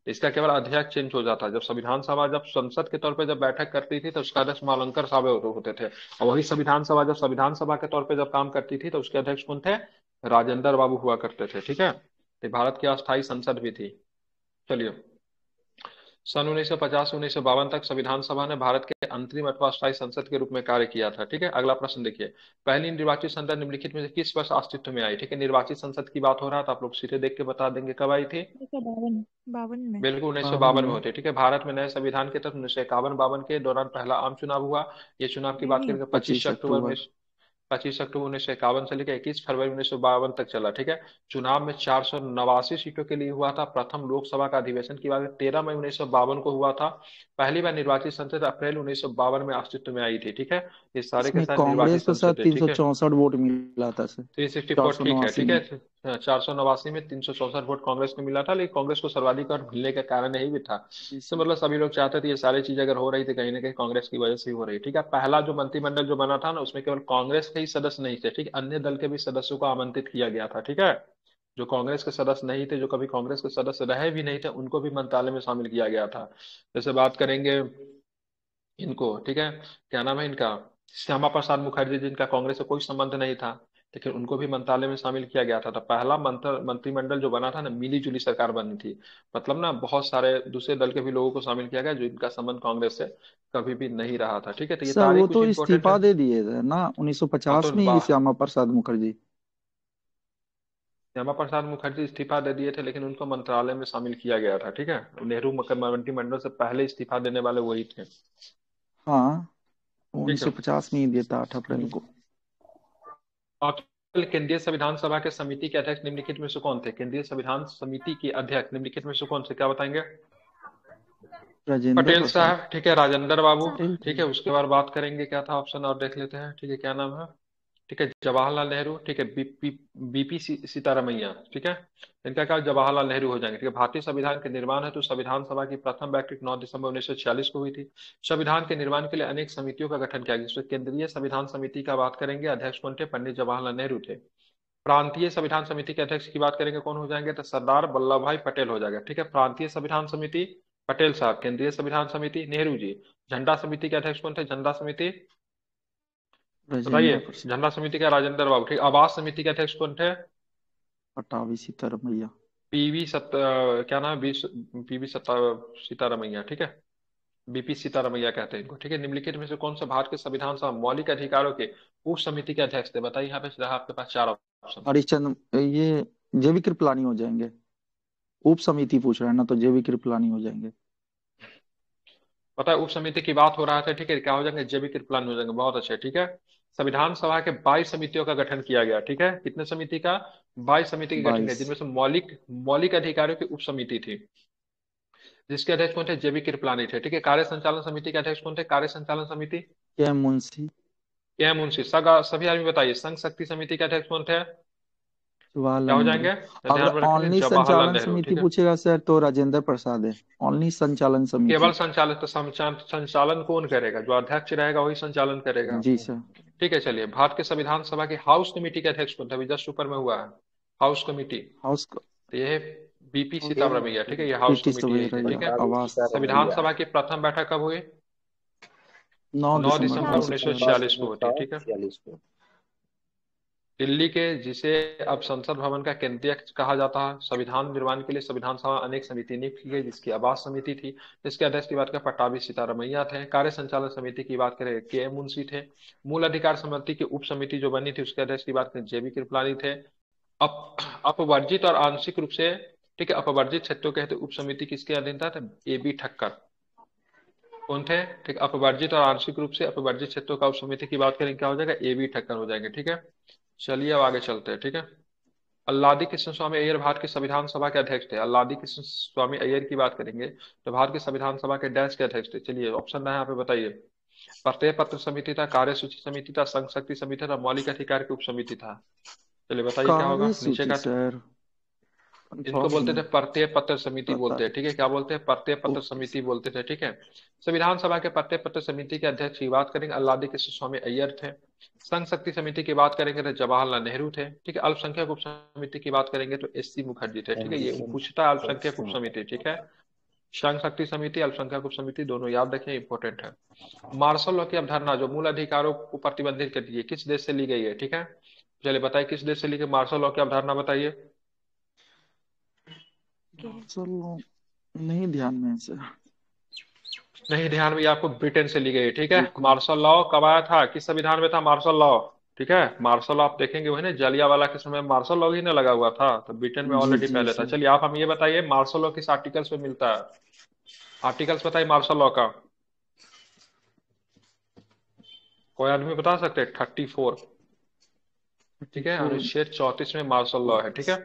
इसका केवल अध्यक्ष चेंज हो जाता, जब संविधान सभा जब संसद के तौर पे जब बैठक करती थी तो उसका अध्यक्ष मालंकर साहब होते थे, और वही संविधान सभा जब संविधान सभा के तौर पे जब काम करती थी तो उसके अध्यक्ष कौन थे, राजेंद्र बाबू हुआ करते थे, ठीक है। तो भारत की अस्थायी संसद भी थी। चलिए, सन 1950 से 1952 तक संविधान सभा ने भारत के अंतरिम अथवा अस्थायी संसद के रूप में कार्य किया था, ठीक है। अगला प्रश्न देखिए, पहली निर्वाचित संसद निम्नलिखित में से किस वर्ष अस्तित्व में आई, ठीक है। निर्वाचित संसद की बात हो रहा था, आप लोग सीधे देख के बता देंगे कब आई थी। 1952 में। बिल्कुल 1952 52 में में। होते, ठीक है। भारत में नए संविधान के तहत 1951-52 के दौरान पहला आम चुनाव हुआ। ये चुनाव की बात करेंगे 25 अक्टूबर 25 अक्टूबर 1951 से लेकर 21 फरवरी 1952 तक चला, ठीक है। चुनाव में 489 सीटों के लिए हुआ था। प्रथम लोकसभा का अधिवेशन की बात 13 मई 1952 को हुआ था। पहली बार निर्वाचित संसद अप्रैल 1952 में अस्तित्व में आई थी, ठीक है। ये सारे के इसमें सारे निर्वाचित कांग्रेस को शायद संसद है, ठीक है। 364 वोट मिला था सर। 364, ठीक है, 489 ठीक में। है। 489 में 364 वोट कांग्रेस को मिला था, लेकिन कांग्रेस को सर्वाधिक वोट मिलने का कारण यही भी था। जी इससे सर। मतलब सभी लोग चाहते थे ये सारी चीजें अगर हो रही थी कहीं ना कहीं कांग्रेस की वजह से ही हो रही, ठीक है। पहला जो मंत्रिमंडल जो बना था ना उसमें केवल कांग्रेस के ही सदस्य नहीं थे, ठीक है। अन्य दल के भी सदस्यों को आमंत्रित किया गया था, ठीक है। जो कांग्रेस के सदस्य नहीं थे, जो कभी कांग्रेस के सदस्य रहे भी नहीं थे, उनको भी मंत्रालय में शामिल किया गया था। जैसे बात करेंगे इनको, ठीक है, क्या नाम है इनका, श्यामा प्रसाद मुखर्जी, जिनका कांग्रेस से कोई संबंध नहीं था, लेकिन उनको भी मंत्रालय में शामिल किया गया था। तो पहला मंत्रिमंडल जो बना था ना, मिली जुली सरकार बनी थी। मतलब ना बहुत सारे दूसरे दल के भी लोगों को शामिल किया गया जो इनका संबंध कांग्रेस से कभी भी नहीं रहा था, ठीक है। तो ये सर तारीख वो कुछ तो इंपॉर्टेंट है। इस्तीफा दे दिए थे ना हाँ तो 1950 में ही श्यामा प्रसाद मुखर्जी। श्यामा प्रसाद मुखर्जी इस्तीफा दे दिए थे, लेकिन उनको मंत्रालय में शामिल किया गया था, ठीक है। नेहरू मंत्रिमंडल से पहले इस्तीफा देने वाले वही थे, हाँ ठीक है। 1950 में ही दिया था 8 अप्रैल को। ऑप्शन, केंद्रीय संविधान सभा के समिति के अध्यक्ष निम्नलिखित में से कौन थे, केंद्रीय संविधान समिति के अध्यक्ष निम्नलिखित में से कौन थे, क्या बताएंगे। राजेंद्र पटेल प्रसाद साहब, ठीक है, राजेंद्र बाबू, पटेल ठीक थे। है। उसके बाद बात करेंगे क्या था ऑप्शन और देख लेते हैं, ठीक है, क्या नाम है, ठीक है, जवाहरलाल नेहरू, ठीक है। बीपी सीतारमैया, ठीक है। इनका क्या जवाहरलाल नेहरू हो जाएंगे, ठीक है। भारतीय संविधान के निर्माण है तो संविधान सभा की प्रथम बैठक 9 दिसंबर 1946 को हुई थी। संविधान के निर्माण के लिए अनेक समितियों का गठन किया गया, इसमें केंद्रीय संविधान समिति का बात करेंगे, अध्यक्ष कौन थे, पंडित जवाहरलाल नेहरू थे। प्रांतीय संविधान समिति के अध्यक्ष की बात करेंगे कौन हो जाएंगे, तो सरदार वल्लभ भाई पटेल हो जाएगा, ठीक है। प्रांतीय संविधान समिति पटेल साहब, केंद्रीय संविधान समिति नेहरू जी। झंडा समिति के अध्यक्ष कौन थे, झंडा समिति बताइए, राजेंद्र प्रसाद झंडा समिति का राजेंद्र बाबू, ठीक। आवास समिति के अध्यक्ष कौन थे, पटाभी सीतारमैया। क्या नाम है, पीवी सीतारमैया, ठीक है। बीपी सीतारमैया कहते हैं इनको, ठीक है। निम्नलिखित में से कौन सा भारत के संविधान सभा मौलिक अधिकारों के उप समिति के अध्यक्ष थे, बताइए। यहाँ पे रहा आपके पास 4 ऑप्शन। हरिश्चंद्र ये जेबी कृपलानी हो जाएंगे। उप समिति पूछ रहे हैं ना, तो जेबी कृपलानी हो जाएंगे। पता है उप समिति की बात हो रहा था, ठीक है, क्या हो जाएंगे, जेबी कृपलानी हो जाएंगे, बहुत अच्छे, ठीक है। संविधान सभा के 22 समितियों का गठन किया गया, ठीक है। कितने समिति का, 22 समिति का गठन किया, 22 जिनमें से मौलिक मौलिक अधिकारों की उप समिति थी, जिसके अध्यक्ष कौन थे, जेबी कृपलानी थे, ठीक है। कार्य संचालन समिति के अध्यक्ष कौन थे, कार्य संचालन समिति के एम मुंशी क्या मुंशी। सभी आदमी बताइए, संघ शक्ति समिति के अध्यक्ष कौन थे, क्या जवाहरलाल हो नेहरू। जाएंगे, तो अगर ध्यान में रखेंगे ऑनली जवाहरलाल संचालन नेहरू, समिति ठीक है। पूछेगा सर तो राजेंद्र प्रसाद है। ऑनली संचालन केवल समिति। संचालन, तो संचालन कौन करेगा, जो अध्यक्ष रहेगा वही संचालन करेगा, जी सर। ठीक है। चलिए, भारत के संविधान सभा की हाउस कमेटी के अध्यक्ष कौन था, अभी जस्ट ऊपर में हुआ है हाउस कमेटी, हाउस तो ये बीपी सीतारमैया, ठीक है। ये हाउस पीटी कमेटी यही थे, ठीक है। आवास संविधान सभा की प्रथम बैठक कब हुई, 9 9 दिसंबर दिसंबर 1946। 1946 को होती है, ठीक है। दिल्ली के, जिसे अब संसद भवन का केंद्रीय कहा जाता है, संविधान निर्माण के लिए संविधान सभा अनेक समिति नियुक्त की गई, जिसकी आवास समिति थी, इसके अध्यक्ष की बात करें पट्टाभी सीतारमैया थे। कार्य संचालन समिति की बात करें के एम मुंशी थे। मूल अधिकार समिति की उप समिति जो बनी थी उसके अध्यक्ष की बात करें जेबी कृपलानी थे। अपवर्जित और आंशिक रूप से, ठीक है, अपवर्जित क्षेत्रों के उप समिति किसके अधीन था, ए बी ठक्कर कौन थे, ठीक। अपवर्जित और आंशिक रूप से अपवर्जित क्षेत्रों का उप समिति की बात करें क्या हो जाएगा, ए बी ठक्कर हो जाएंगे, ठीक है। चलिए अब आगे चलते हैं, ठीक है। अल्लादी कृष्ण स्वामी अय्यर भारत के संविधान सभा के अध्यक्ष थे। अल्लादी कृष्ण स्वामी अय्यर की बात करेंगे तो भारत के संविधान सभा के डैश के अध्यक्ष थे। चलिए ऑप्शन है यहाँ पे, बताइए। प्रत्यय पत्र समिति था, कार्यसूची समिति था, संघ शक्ति समिति था, मौलिक अधिकार की उप समिति था। चलिए बताइए क्या होगा, कार्य नीचे सूची का सर। इनको बोलते थे नहीं प्रत्यय पत्र समिति पता बोलते है। हैं, ठीक है, क्या बोलते हैं, प्रत्यय पत्र ओके समिति बोलते थे, ठीक है। संविधान सभा के प्रत्यय पत्र समिति के अध्यक्ष की बात करेंगे, अल्लादी कृष्ण स्वामी अय्यर थे। संघ शक्ति समिति की बात करेंगे तो जवाहरलाल नेहरू थे, ठीक है। अल्पसंख्यक उप समिति की बात करेंगे तो एस सी मुखर्जी थे, ठीक है। ये पूछता है अल्पसंख्यक उप समिति, ठीक है। संघ शक्ति समिति, अल्पसंख्यक उप समिति दोनों याद रखें, इंपॉर्टेंट है। मार्शल लॉ की अवधारणा जो मूल अधिकारों को प्रतिबंधित करती है, किस देश से ली गई है, ठीक है। चलिए बताइए किस देश से ली गई मार्शल लॉ की अवधारणा, बताइए। चलो नहीं ध्यान में है सर। नहीं ध्यान में, ये आपको ब्रिटेन से ली गई है, ठीक है। मार्शल लॉ कब आया था, किस संविधान में था मार्शल लॉ, ठीक है। मार्शल लॉ आप देखेंगे वही ना, जलियांवाला के समय मार्शल लॉ ही ना लगा हुआ था, तो ब्रिटेन में जी ऑलरेडी जी पहले था। सर। चलिए आप हम ये बताइए मार्शल लॉ किस आर्टिकल्स में मिलता है, आर्टिकल्स बताइए मार्शल लॉ का, कोई आदमी बता सकते हैं, 34, ठीक है। 34 अनुच्छेद 34 में मार्शल लॉ है, ठीक है।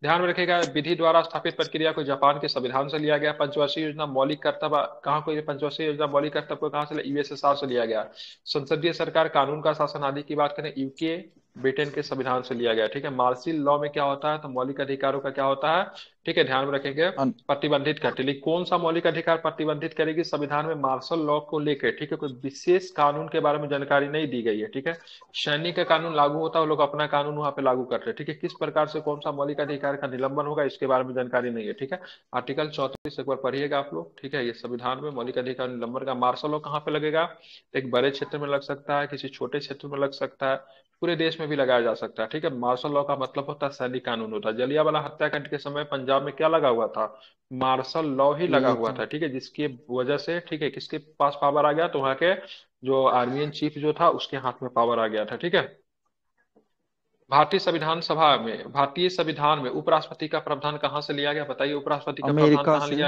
ध्यान में रखिएगा, विधि द्वारा स्थापित प्रक्रिया को जापान के संविधान से लिया गया। पंचवर्षीय योजना मौलिक कर्तव्य कहाँ को, ये पंचवर्षीय योजना मौलिक कर्तव्य को कहाँ से, यूएसएसआर से लिया गया। संसदीय सरकार, कानून का शासन आदि की बात करें, यूके ब्रिटेन के संविधान से लिया गया, ठीक है। मार्शल लॉ में क्या होता है, तो मौलिक अधिकारों का क्या होता है, ठीक है, ध्यान में रखेंगे, अन- प्रतिबंधित करती, लेकिन कौन सा मौलिक अधिकार प्रतिबंधित करेगी संविधान में मार्शल लॉ को लेकर, ठीक है। कोई विशेष कानून के बारे में जानकारी नहीं दी गई है, ठीक है। सैनिक का कानून लागू होता है, वो लोग अपना कानून वहां पे लागू करते हैं, ठीक है। किस प्रकार से कौन सा मौलिक अधिकार का निलंबन होगा इसके बारे में जानकारी नहीं है, ठीक है। आर्टिकल 34 एक बार पढ़िएगा आप लोग, ठीक है। ये संविधान में मौलिक अधिकार निलंबन का मार्शल लॉ कहाँ पे लगेगा, एक बड़े क्षेत्र में लग सकता है, किसी छोटे क्षेत्र में लग सकता है, पूरे देश में भी लगाया जा सकता है, ठीक है। मार्शल लॉ का मतलब होता है सैनिक कानून होता है। जलियांवाला हत्याकांड के समय पंजाब में क्या लगा हुआ था, मार्शल लॉ ही लगा यही हुआ था। था, ठीक है। जिसकी वजह से, ठीक है, किसके पास पावर आ गया, तो वहां के जो आर्मियन चीफ जो था उसके हाथ में पावर आ गया था, ठीक है। भारतीय संविधान में उपराष्ट्रपति का प्रावधान कहाँ से लिया गया, बताइए उपराष्ट्रपति का प्रावधान अमेरिका कहाँ से। लिया।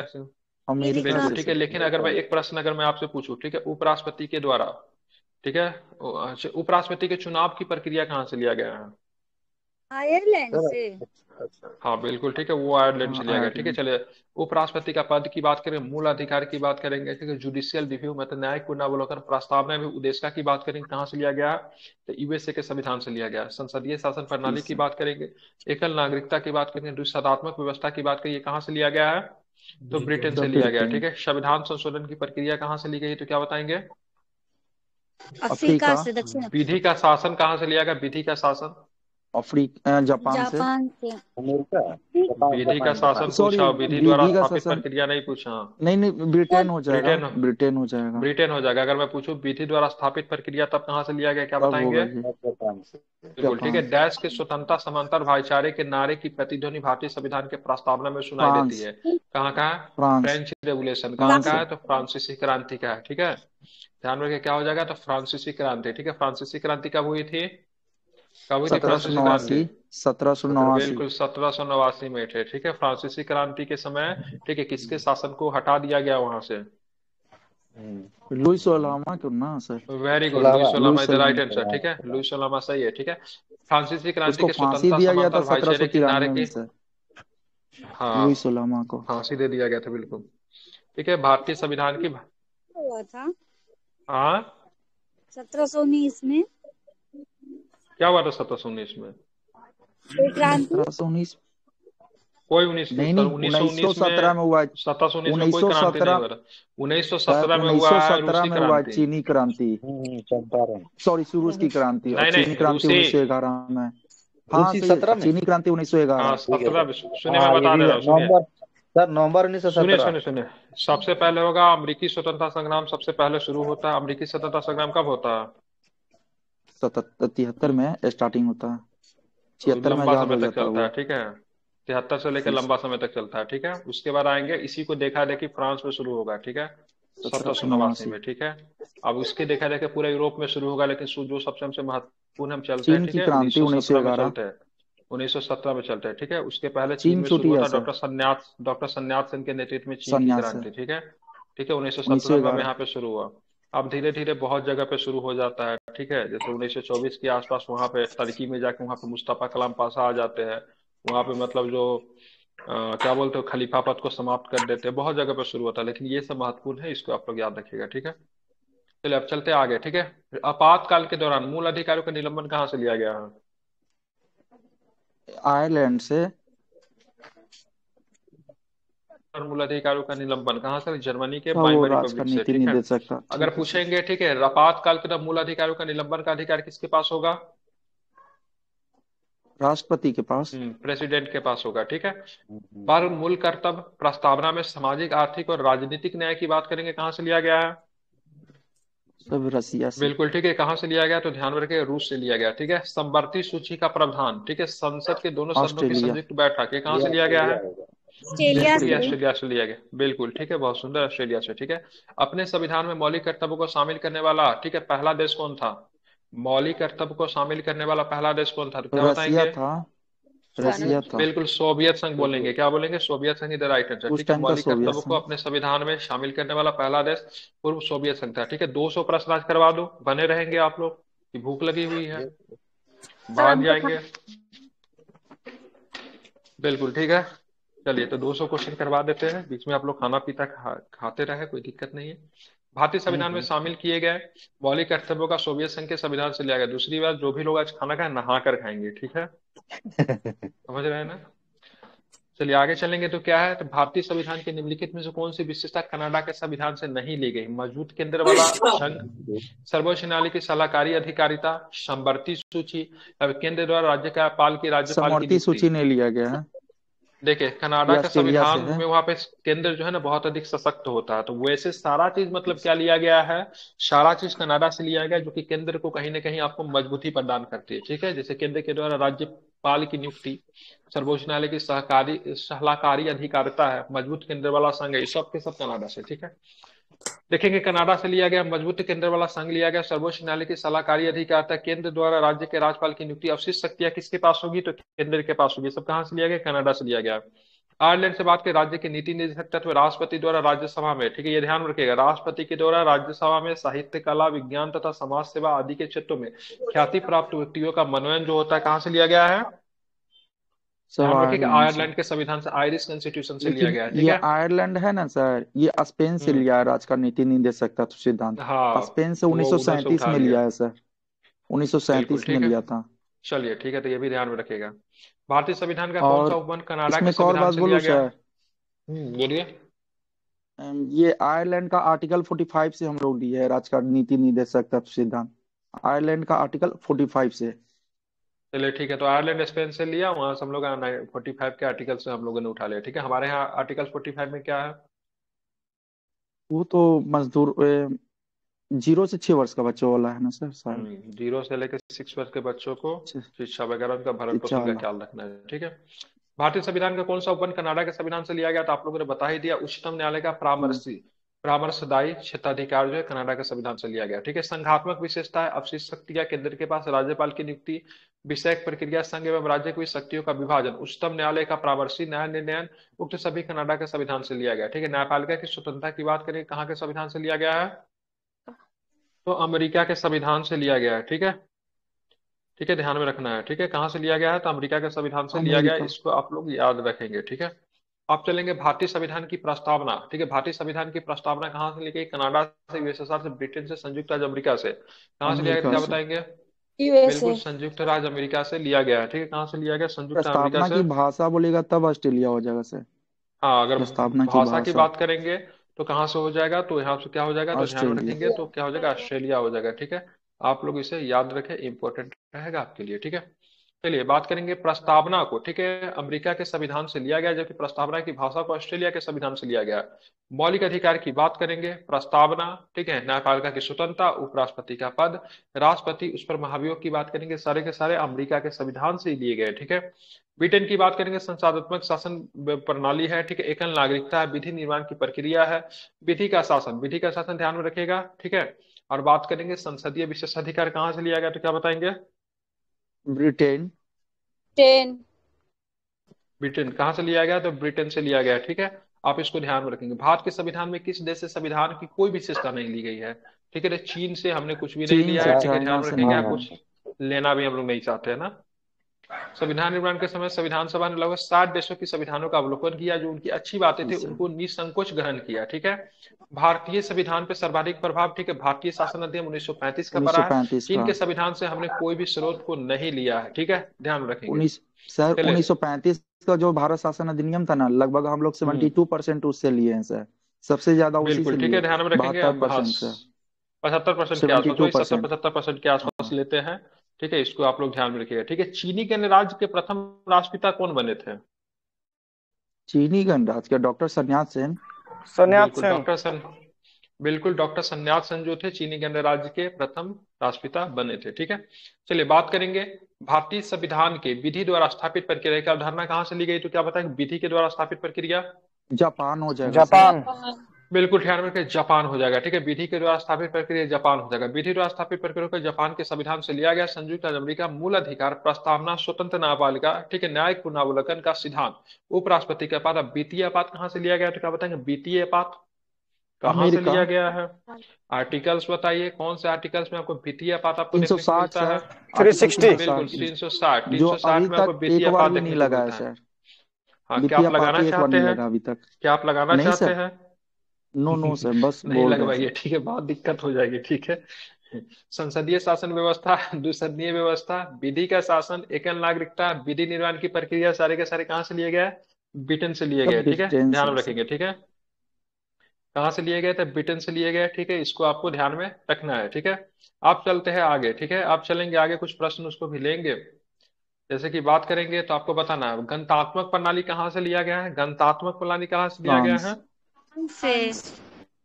अमेरिका बिल्कुल से ठीक है, सर। लेकिन अगर मैं एक प्रश्न अगर मैं आपसे पूछूं, ठीक है, उपराष्ट्रपति के द्वारा, ठीक है, अच्छा, उपराष्ट्रपति के चुनाव की प्रक्रिया कहाँ से लिया गया है। आयरलैंड से। हाँ बिल्कुल ठीक है, वो आयरलैंड से हाँ लिया गया, ठीक है। आयरलैंड। चलिए उपराष्ट्रपति का पद की बात करें, मूल अधिकार की बात करेंगे, ठीक है। जुडिशियल रिव्यू मतलब न्यायिक पुनरावलोकन प्रस्तावना में उद्देशिका की बात करेंगे, कहाँ से लिया गया, तो यूएसए के संविधान से लिया गया। संसदीय शासन जी प्रणाली की सर। बात करेंगे, एकल नागरिकता की बात करेंगे, द्विसत्तात्मक व्यवस्था की बात करेंगे, कहाँ से लिया गया है, तो ब्रिटेन से लिया गया, ठीक ब्रिटेन। है। संविधान संशोधन की प्रक्रिया कहाँ से ली गई, तो क्या बताएंगे। Africa Africa. से, दक्षिण विधि अफ्रीका। का शासन कहाँ से लिया गया, विधि का शासन, जापान से। जापान से। विधि का शासन सॉरी पूछा, विधि द्वारा विधि का स्थापित शासन। प्रक्रिया नहीं पूछा। नहीं नहीं ब्रिटेन हो जाएगा। ब्रिटेन, ब्रिटेन हो जाएगा। ब्रिटेन हो जाएगा। अगर मैं पूछूं विधि द्वारा स्थापित प्रक्रिया तब कहाँ से लिया गया, क्या तब बताएंगे। होगा जी बिल्कुल ठीक है। जापान। देश के स्वतंत्रता समांतर भाईचारे के नारे की प्रतिध्वनि भारतीय संविधान के प्रस्तावना में सुनाई देती फ्रांस। है, कहाँ कहाँ, फ्रांस। फ्रेंच रेवोल्यूशन, कहाँ फ्रांस कहाँ से। है, तो फ्रांसीसी क्रांति का है, ठीक है। ध्यान रखिए क्या हो जाएगा, तो फ्रांसीसी क्रांति, ठीक है। फ्रांसीसी क्रांति कब हुई थी, कब हुई थी फ्रांसीसी क्रांति, 1789। बिल्कुल 1789 में थे, ठीक है। फ्रांसीसी क्रांति के समय, ठीक है, किसके शासन को हटा दिया गया वहां से, लुइस ओलामा क्यों ना सर। वेरी गुड, लुइस सोलामा लुइस इज द राइट ओलामा। आंसर, ठीक है। लुइस सोलामा सही है, ठीक है। फ्रांसीसी क्रांति उसको के फांसी स्वतंत्रता दिया गया था समांतर भाईचारे के नारे 1793 के, में सर। हाँ लुइस ओलामा को। फांसी दे दिया गया था, बिल्कुल ठीक है। भारतीय संविधान की, हुआ था हाँ 1719 में। क्या हुआ था 1719 में, क्रांति। 1719। कोई 19 नहीं नहीं 1919 1917 में हुआ। 1719 में कोई क्रांति नहीं 1917 हुआ था। 1917 सर में हुआ है 1917 रूसी में हुआ क्रांति, चीनी क्रांति। सॉरी रूस की क्रांति। और नहीं चीनी नहीं क्रांति रूसी, 1911 में। हाँ सही है, चीनी क्रांति 1911। हाँ 17, सुनिए मैं बता दे रहा हूँ, सुनिए सर नवंबर सुनिए 1917। सुनिए सुनिए। सबसे पहले होगा अमेरिकी स्वतंत्रता संग्राम, सबसे पहले शुरू होता है। अमेरिकी स्वतंत्रता संग्राम कब होता है, 73 में स्टार्टिंग होता है। 76 में लंबा आजाद समय हो तक जाता है चलता है, वो। ठीक है। 73 से लेकर जी लंबा समय तक चलता है, ठीक है। उसके बाद आएंगे, इसी को देखा देखी फ्रांस में शुरू होगा, ठीक है, 1789 1789। में, ठीक है। अब उसके देखा देखे पूरे यूरोप में शुरू होगा, लेकिन जो सबसे हमसे महत्वपूर्ण हम चलते हैं, चीन ठीक की है, क्रांति 1917 में 1911। चलते हैं, 1917 में चलते हैं, ठीक है। उसके पहले चीन चीन में शुरू छूटी हुआ है था सर। डॉक्टर सन्यात सेन के नेतृत्व में चीन की संन्यास है। क्रांति, ठीक है, ठीक है। 1917 में अब 1911। यहाँ पे शुरू हुआ। अब धीरे धीरे बहुत जगह पे शुरू हो जाता है, ठीक है। जैसे 1924 के आसपास वहां पे टर्की में जाके वहां पे मुस्तफा कलाम पाशा आ जाते हैं, वहां पे मतलब जो क्या बोलते हो, खलीफा पद को समाप्त कर देते हैं। बहुत जगह पे शुरू होता है, लेकिन ये सब महत्वपूर्ण है, इसको आप लोग याद रखिएगा, ठीक है। चलिए अब चलते आगे, ठीक है। आपातकाल के दौरान मूल अधिकारियों का निलंबन कहाँ से लिया गया है, आयरलैंड से। और मूल अधिकारियों का निलंबन कहाँ से? जर्मनी के अच्छा, वो वाइमर राज का रिपब्लिक से, नीति ठीक है। निर्देशक था। अगर ठीक है सर। पूछेंगे, ठीक है, आपातकाल के तब मूल अधिकारियों का निलंबन का अधिकार किसके पास होगा? राष्ट्रपति के पास। प्रेसिडेंट के पास होगा, ठीक है। पर मूल कर्तव्य प्रस्तावना में सामाजिक, आर्थिक और राजनीतिक न्याय की बात करेंगे, कहाँ से लिया गया है? सब रसिया से। बिल्कुल ठीक है। कहाँ से लिया गया? तो ध्यान रखिए, रूस से लिया गया, ठीक है। समवर्ती सूची का प्रावधान, ठीक है, संसद के दोनों सदनों की ऑस्ट्रेलिया। संयुक्त बैठक, ये कहाँ से लिया गया है? ऑस्ट्रेलिया बिल्कुल, ये से। ऑस्ट्रेलिया से लिया गया, बिल्कुल ठीक है, बहुत सुंदर, ऑस्ट्रेलिया से, ठीक है। अपने संविधान में मौलिक कर्तव्यों को शामिल करने वाला, ठीक है, पहला देश कौन था? मौलिक कर्तव्य को शामिल करने वाला पहला देश कौन था? तो क्या रसिया बताएंगे? था। रसिया था। बिल्कुल, सोवियत संघ बोलेंगे। क्या बोलेंगे? सोवियत संघ इज द राइट आंसर, उस ठीक है। टाइम का मौलिक सोवियत कर्तव्यों को संघ। अपने संविधान में शामिल करने वाला पहला देश पूर्व सोवियत संघ था, ठीक है। 200 प्रश्न आज करवा दो, बने रहेंगे आप लोग कि भूख लगी हुई है, भाग जाएंगे? बिल्कुल ठीक है। चलिए, तो 200 क्वेश्चन करवा देते हैं, बीच में आप लोग खाना पीता खाते रहे, कोई दिक्कत नहीं है। भारतीय संविधान में शामिल किए गए मौलिक कर्तव्यों का सोवियत संघ के संविधान से लिया गया। दूसरी बात, जो भी लोग आज खाना खाए नहा कर खाएंगे, ठीक है, समझ रहे हैं ना? चलिए आगे चलेंगे, तो क्या है, तो भारतीय संविधान के निम्नलिखित में से कौन सी विशेषता कनाडा के संविधान से नहीं ली गई? मजबूत केंद्र वाला संघ, सर्वोच्च न्यायालय की सलाहकारी अधिकारिता, समवर्ती सूची, अब केंद्र द्वारा राज्यपाल की समवर्ती नियुक्ति। सूची नहीं लिया गया है। देखिए, कनाडा ये का ऑस्ट्रेलिया से संविधान है। में वहां पे केंद्र जो है ना बहुत अधिक सशक्त होता है, तो वैसे सारा चीज मतलब क्या लिया गया है? सारा चीज कनाडा से लिया गया, जो कि केंद्र को कहीं ना कहीं आपको मजबूती प्रदान करती है, ठीक है। जैसे केंद्र के द्वारा राज्यपाल की नियुक्ति, सर्वोच्च न्यायालय की सलाहकारी अधिकारिता है, मजबूत केंद्र वाला संघ है, ये सब के सब कनाडा से, ठीक है। देखेंगे, कनाडा से लिया गया, मजबूत केंद्र वाला संघ लिया गया, सर्वोच्च न्यायालय की सलाहकारी अधिकारिता, केंद्र द्वारा राज्य के राज्यपाल की नियुक्ति, अवशिष्ट शक्तियां किसके पास होगी? तो केंद्र के पास होगी। सब कहाँ से लिया गया? कनाडा से लिया गया। आयरलैंड से बात करें, राज्य के नीति निर्देशक तत्व राष्ट्रपति द्वारा राज्यसभा में, ठीक है, ये ध्यान रखिएगा, राष्ट्रपति के द्वारा राज्यसभा में साहित्य, कला, विज्ञान तथा समाज सेवा आदि के क्षेत्रों में ख्याति प्राप्त व्यक्तियों का मनोनयन जो होता है, कहाँ से लिया गया है? सब ध्यान रखिएगा, आयरलैंड से। आयरलैंड के संविधान से, आयरिश कॉन्स्टिट्यूशन से लिया लेकिन गया है, ठीक ये है। आयरलैंड है ना सर, ये स्पेन से हम्म, लिया है राज का नीति निर्देशक तत्व सिद्धांत। हाँ, स्पेन से वो उधर से 1937 उठा में लिया, लिया है सर। बिल्कुल 1937 में ठीक है। लिया था। चलिए ठीक है, तो ये भी ध्यान में रखिएगा। भारतीय संविधान का कौन सा और उपबंध कनाडा इसमें के एक और संविधान बात से बोलूं लिया गया? सर, बोलिए। ये आयरलैंड का आर्टिकल 45 से हम लोग लिए है राज का नीति निर्देशक तत्व सिद्धांत। आयरलैंड का आर्टिकल 45 से। चलिए ठीक है, तो आयरलैंड स्पेन से लिया, वहां से हम लोग 45 के आर्टिकल से हम लोगों ने उठा लिया, ठीक है। हमारे यहाँ आर्टिकल 45 में क्या है? वो तो मजदूर 0 से 6 वर्ष का बच्चों वाला है ना सर शायद। 0 से लेकर 6 वर्ष के बच्चों को शिक्षा वगैरह, उनका भरण पोषण शिक्षा का वाला। ख्याल रखना है, ठीक है। भारतीय संविधान का कौन सा उपबंध कनाडा के संविधान से लिया गया? तो आप लोगों ने बता ही दिया, उच्चतम न्यायालय का परामर्शदायी क्षेत्राधिकार जो है कनाडा के संविधान से लिया गया, ठीक है। संघात्मक विशेषता है, अवशिष्ट शक्तियां केंद्र के पास, राज्यपाल की नियुक्ति, विषयक प्रक्रिया, संघ एवं राज्य की शक्तियों का विभाजन, उच्चतम न्यायालय का परामर्शी न्याय निर्णयन, उक्त सभी कनाडा के संविधान से लिया गया, ठीक है। न्यायपालिका की स्वतंत्रता की बात करें, कहाँ के संविधान से लिया गया है? तो अमेरिका के संविधान से लिया गया है, ठीक है, ठीक है, ध्यान में रखना है, ठीक है। कहाँ से लिया गया है? तो अमेरिका के संविधान से लिया गया है, अमेरिका। इसको आप लोग याद रखेंगे, ठीक है। अब चलेंगे भारतीय संविधान की प्रस्तावना, ठीक है। भारतीय संविधान की प्रस्तावना कहाँ से ली गई? कनाडा से, यूएसएसआर से, ब्रिटेन से, संयुक्त राज्य अमेरिका से। कहाँ से लिया गया? अमेरिका क्या से। बताएंगे? यूएसए। बिल्कुल, संयुक्त राज्य अमेरिका से लिया गया है, ठीक है। कहाँ से लिया गया? संयुक्त राज्य अमेरिका प्रस्तावना से। की भाषा बोलेगा तब ऑस्ट्रेलिया हो जाएगा सर। हाँ, अगर प्रस्तावना की भाषा की भाषा बात करेंगे तो कहाँ से हो जाएगा? तो यहाँ से क्या हो जाएगा? तो ध्यान में ऑस्ट्रेलिया। रखेंगे, तो क्या हो जाएगा? ऑस्ट्रेलिया हो जाएगा, ठीक है। आप लोग इसे याद रखें, इंपॉर्टेंट रहेगा आपके लिए, ठीक है। चलिए बात करेंगे प्रस्तावना को, ठीक है। अमेरिका के संविधान से लिया गया, जबकि प्रस्तावना की भाषा को ऑस्ट्रेलिया के संविधान से लिया गया। मौलिक अधिकार की बात करेंगे, प्रस्तावना, ठीक है, न्यायपालिका की स्वतंत्रता, उपराष्ट्रपति का पद, राष्ट्रपति, उस पर महाभियोग की बात करेंगे, सारे के सारे अमेरिका के संविधान से लिए गए, ठीक है। ब्रिटेन की बात करेंगे, संसदात्मक शासन प्रणाली है, ठीक है, एकल नागरिकता है, विधि निर्माण की प्रक्रिया है, विधि का शासन ध्यान में रखेगा, ठीक है। और बात करेंगे संसदीय विशेषाधिकार कहाँ से लिया गया, तो क्या बताएंगे? ब्रिटेन। ब्रिटेन कहाँ से लिया गया? तो ब्रिटेन से लिया गया, ठीक है। आप इसको ध्यान में रखेंगे। भारत के संविधान में किस देश से संविधान की कोई विशेषता नहीं ली गई है, ठीक है। तो चीन से हमने कुछ भी नहीं चीन लिया से, है, ठीक है, चाइना ध्यान में से रखेंगे। नहीं आप है। कुछ लेना भी हम लोग नहीं चाहते हैं ना। संविधान निर्माण के समय संविधान सभा ने लगभग 60 देशों की संविधानों का अवलोकन किया, जो उनकी अच्छी बातें थी जी सर उनको निसंकोच ग्रहण किया। ठीक है। भारतीय संविधान पे सर्वाधिक प्रभाव, ठीक है, भारतीय शासन अधिनियम 1935 का पड़ा है। 1935 चीन का के संविधान से हमने कोई भी स्रोत को नहीं लिया है। ठीक है, ध्यान रखेंगे। 1935 का जो भारत शासन अधिनियम था ना, लगभग हम लोग 72% उससे लिए हैं सर। सबसे ज्यादा उसी से बिल्कुल ठीक है, लिए, ध्यान में रखेंगे। अब हाँ 72% सर, 75% के आसपास, वही 72%। 70-75% के आसपास हाँ, लेते हैं। ठीक है, इसको आप लोग ध्यान में रखिएगा। ठीक है, चीनी गणराज्य के प्रथम राष्ट्रपिता कौन बने थे? चीनी गणराज्य के डॉक्टर सन्यात सेन। सन्यात बिल्कुल सेन। डॉक्टर सन बिल्कुल डॉक्टर सन्यात सेन जो थे चीनी गणराज्य के प्रथम राष्ट्रपिता बने थे। ठीक है, चलिए बात करेंगे भारतीय संविधान के विधि द्वारा स्थापित प्रक्रिया की अवधारणा कहाँ से ली गई, तो क्या बताएंगे? विधि के द्वारा स्थापित प्रक्रिया जापान हो जाएगा सर। जापान। बिल्कुल ध्यान में रखें, जापान हो जाएगा। ठीक है, विधि के द्वारा स्थापित प्रक्रिया जापान हो जाएगा। विधि द्वारा स्थापित प्रक्रिया को जापान के संविधान से लिया गया। संयुक्त राज्य अमेरिका मूल अधिकार, प्रस्तावना, स्वतंत्र न्यायपालिका, ठीक है, न्यायिक पुनरावलोकन का सिद्धांत, उपराष्ट्रपति का पद। अब वित्तीय आपात कहाँ से लिया गया, तो क्या बताएंगे? वित्तीय आपात कहाँ से अमेरिका लिया गया है? आर्टिकल्स बताइए, कौन से आर्टिकल्स में आपको वित्तीय आपात आपको देखने को 360 मिलता है? Sir, article 360। बिल्कुल 360 360। जो 360 अभी में आपको तक वित्तीय एक बार आपात भी नहीं देखने को लगा है मिलता है। सर। हाँ, क्या वित्तीय आप लगाना पार्टी एक बार चाहते नहीं हैं? लगा अभी तक। क्या आप लगाना नहीं चाहते सर, हैं? नो नो सर, बस नहीं बोल रहे हैं लगवाइए, सर। ठीक है, बहुत दिक्कत हो जाएगी। ठीक है, संसदीय शासन व्यवस्था, द्विसदनीय व्यवस्था, विधि का शासन, एकल नागरिकता, विधि निर्माण की प्रक्रिया, सारे के सारे कहाँ से लिए गए? ब्रिटेन से लिए सब गए। ठीक है, ब्रिटेन ध्यान से में सर। रखेंगे। ठीक है, कहाँ से लिए गए थे? ब्रिटेन से लिए गए। ठीक है, इसको आपको ध्यान में रखना है। ठीक है, आप चलते हैं आगे। ठीक है, आप चलेंगे आगे, कुछ प्रश्न उसको भी लेंगे। जैसे कि बात करेंगे तो आपको बताना है गणतात्मक प्रणाली कहाँ से लिया गया है? गणतात्मक प्रणाली कहाँ से लिया गया है? फ्रांस। से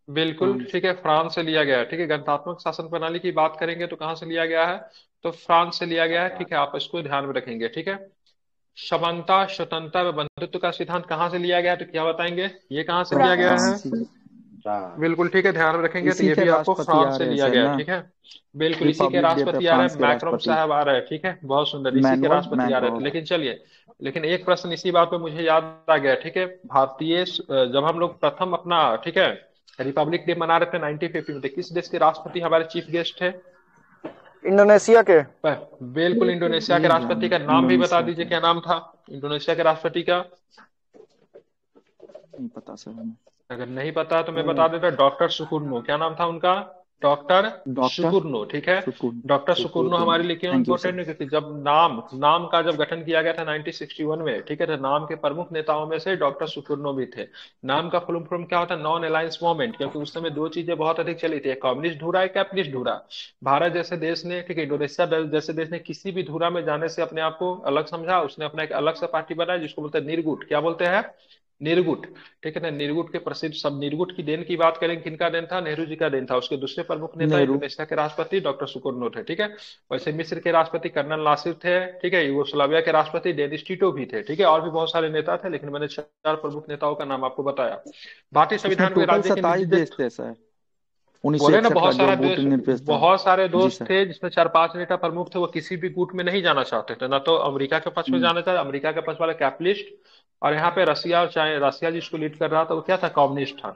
बिल्कुल फ्रांस। ठीक है, फ्रांस से लिया गया है। ठीक है, गणतात्मक शासन प्रणाली की बात करेंगे तो कहाँ से लिया गया है? तो फ्रांस से लिया गया है। ठीक है, आप इसको ध्यान में रखेंगे। ठीक है, समानता, स्वतंत्रता व बंधुत्व का सिद्धांत कहाँ से लिया गया है, तो क्या बताएंगे? ये कहाँ से लिया गया है? फ्रांस ही। बिल्कुल ठीक है, ध्यान में रखेंगे। तो इसी ये के भी आपको राष्ट्रपति आ फ्रांस से रहे हैं लिया सर गया है। ना, ठीक है, बिल्कुल इसी के रिपब्लिक डे पे राष्ट्रपति आ रहे फ्रांस हैं, के मैक्रोन राष्ट्रपति साहब आ रहे हैं। ठीक है, बहुत सुंदर, इसी के मैनुअल राष्ट्रपति आ रहे थे। मैक्रोन। लेकिन चलिए, लेकिन एक प्रश्न इसी बात पे मुझे याद आ गया। ठीक है, भारतीय जब हम लोग प्रथम अपना, ठीक है, रिपब्लिक डे मना रहे थे 1950 में, तो किस देश के राष्ट्रपति हमारे चीफ गेस्ट थे? इंडोनेशिया के। बिल्कुल इंडोनेशिया के ये राष्ट्रपति का नाम भी बता इंडोनेशिया दीजिए, के, क्या नाम था इंडोनेशिया के राष्ट्रपति का? नहीं पता सर हमें। अगर नहीं पता तो मैं बता देता, डॉक्टर सुकुर्नो। क्या नाम था उनका? Doctor doctor Sukarno. ठीक है, सुकून। डॉक्टर सुकुर्नो हमारे लिए क्यों थैंक यू इंपॉर्टेंट सर। है? क्योंकि जब नाम नाम का जब गठन किया गया था 1961 में, ठीक है, तो नाम के प्रमुख नेताओं में से डॉक्टर सुकुर्नो भी थे। नाम का फुल फॉर्म क्या होता है? Non alliance movement. क्योंकि उस समय दो चीजें बहुत अधिक चली थी, एक कम्युनिस्ट धुरा, एक कैपिटलिस्ट धुरा। भारत जैसे देश ने, ठीक है, इंडोनेशिया जैसे देश ने किसी भी धुरा में जाने से अपने आप को अलग समझा। उसने अपना एक अलग सा पार्टी बनाया जिसको बोलते हैं निर्गुट। क्या बोलते हैं? निर्गुट। ठीक है ना, निर्गुट के प्रसिद्ध सब, निर्गुट की देन की बात करें, किनका देन था? नेहरू जी का देन था। उसके दूसरे प्रमुख नेता नेहरू। इंडोनेशिया के राष्ट्रपति डॉक्टर सुकर्नो थे। ठीक है, वैसे मिस्र के राष्ट्रपति कर्नल नासिर थे। ठीक है, यूगोस्लाविया के राष्ट्रपति डेनिस टिटो भी थे। ठीक है, और भी बहुत सारे नेता थे, लेकिन मैंने 4 प्रमुख नेताओं का नाम आपको बताया। भारतीय उसमें संविधान में टोटल राज्य के 27 निजी, देश थे सर, उन्हीं से बोले ना 61 का बहुत जो सारा वोट देश, निरपेक्ष था। बहुत सारे जी दोस्त सर। थे, जिसमें 4-5 नेता प्रमुख थे, वो किसी भी गुट में नहीं जाना चाहते थे। ना तो अमेरिका के पक्ष में जाना चाहते, अमेरिका के पक्ष वाले कैपिटलिस्ट, और यहाँ पे रसिया, और चाहे रसिया जिसको लीड कर रहा था वो क्या था? कम्युनिस्ट था।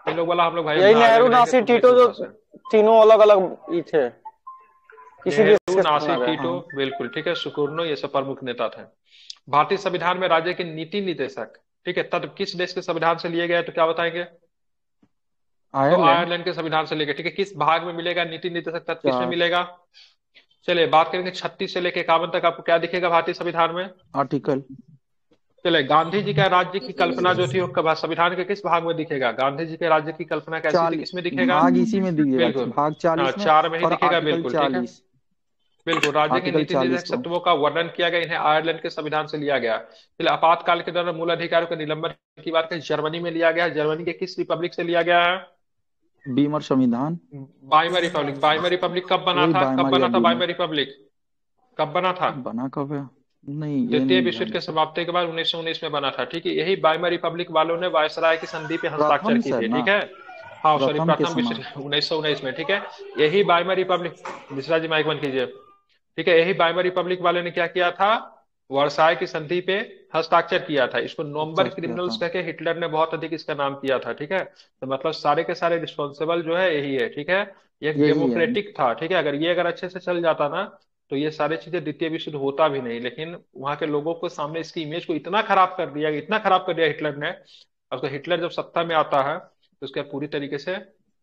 इन लोग बोला हम लोग भाई यही अपना अलग नेहरू, रहेंगे, नासिर, तुम नहीं टीटो, जो सोच सकते। तीनों अलग अलग ही थे, किसी देश नेहरू, के नासिर, स्थापना टीटो, हाँ बिल्कुल ठीक है, सुकुर्नो, ये सब प्रमुख नेता थे। भारतीय संविधान में राज्य के नीति निदेशक, ठीक है, तब किस देश के संविधान से लिए गए, तो क्या बताएंगे? तो आयरलैंड। आयरलैंड के संविधान से लेके। ठीक है, किस भाग में मिलेगा नीति निदेशक तत्व, किसमें 4 मिलेगा? चलिए बात करेंगे 36 से लेके 51 तक आपको क्या दिखेगा भारतीय संविधान में? आर्टिकल। चलिए, गांधी जी का राज्य की कल्पना जो थी वो संविधान के किस भाग में दिखेगा? गांधी जी के राज्य की कल्पना कैसी थी, 40 किसमें दिखेगा? भाग इसी में दिखेगा, बिल्कुल, भाग 40 में, 4 में ही और दिखेगा। आर्टिकल बिल्कुल ठीक है, 40। बिल्कुल राज्य के आर्टिकल नीति 40 निर्देशक को तत्वों का वर्णन किया गया, इन्हें आयरलैंड के संविधान से लिया गया। चलिए, आपातकाल के दौरान मूल अधिकारों के निलंबन की बात करें, जर्मनी में लिया गया है। जर्मनी के किस रिपब्लिक से लिया गया है? बीमर संविधान। बाइमर रिपब्लिक। बाइमर रिपब्लिक कब बना वही था? कब बाइमर या बना था बीमर। बाइमर रिपब्लिक? कब बना था? बना कब है? नहीं ये द्वितीय नहीं विश्व युद्ध ध्यान के है। समाप्ति के बाद 1919 में बना था। ठीक है, यही बाइमर रिपब्लिक वालों ने वायसराय की संधि पे हस्ताक्षर प्रथम की सर थे। ना, ठीक है, हाँ सॉरी, प्रथम के प्रथम विश्व समान। 1919 में। ठीक है, यही बाइमर रिपब्लिक, मिश्रा जी माइक बंद कीजिए। ठीक है, यही बाइमर रिपब्लिक वाले ने क्या किया था? वर्साय की संधि पे हस्ताक्षर किया था। इसको नवंबर अच्छा किया क्रिमिनल्स था। कह के हिटलर ने बहुत अधिक इसका नाम किया था। ठीक है, तो मतलब सारे के सारे रिस्पॉन्सिबल जो है यही है। ठीक है, ये एक यही है। डेमोक्रेटिक था। ठीक है, अगर ये अगर अच्छे से चल जाता ना, तो ये सारी चीजें द्वितीय विश्व युद्ध होता भी नहीं, लेकिन वहां के लोगों को सामने इसकी इमेज को इतना खराब कर दिया, इतना खराब कर दिया हिटलर ने। और उसको हिटलर जब सत्ता में आता है तो उसका पूरी तरीके से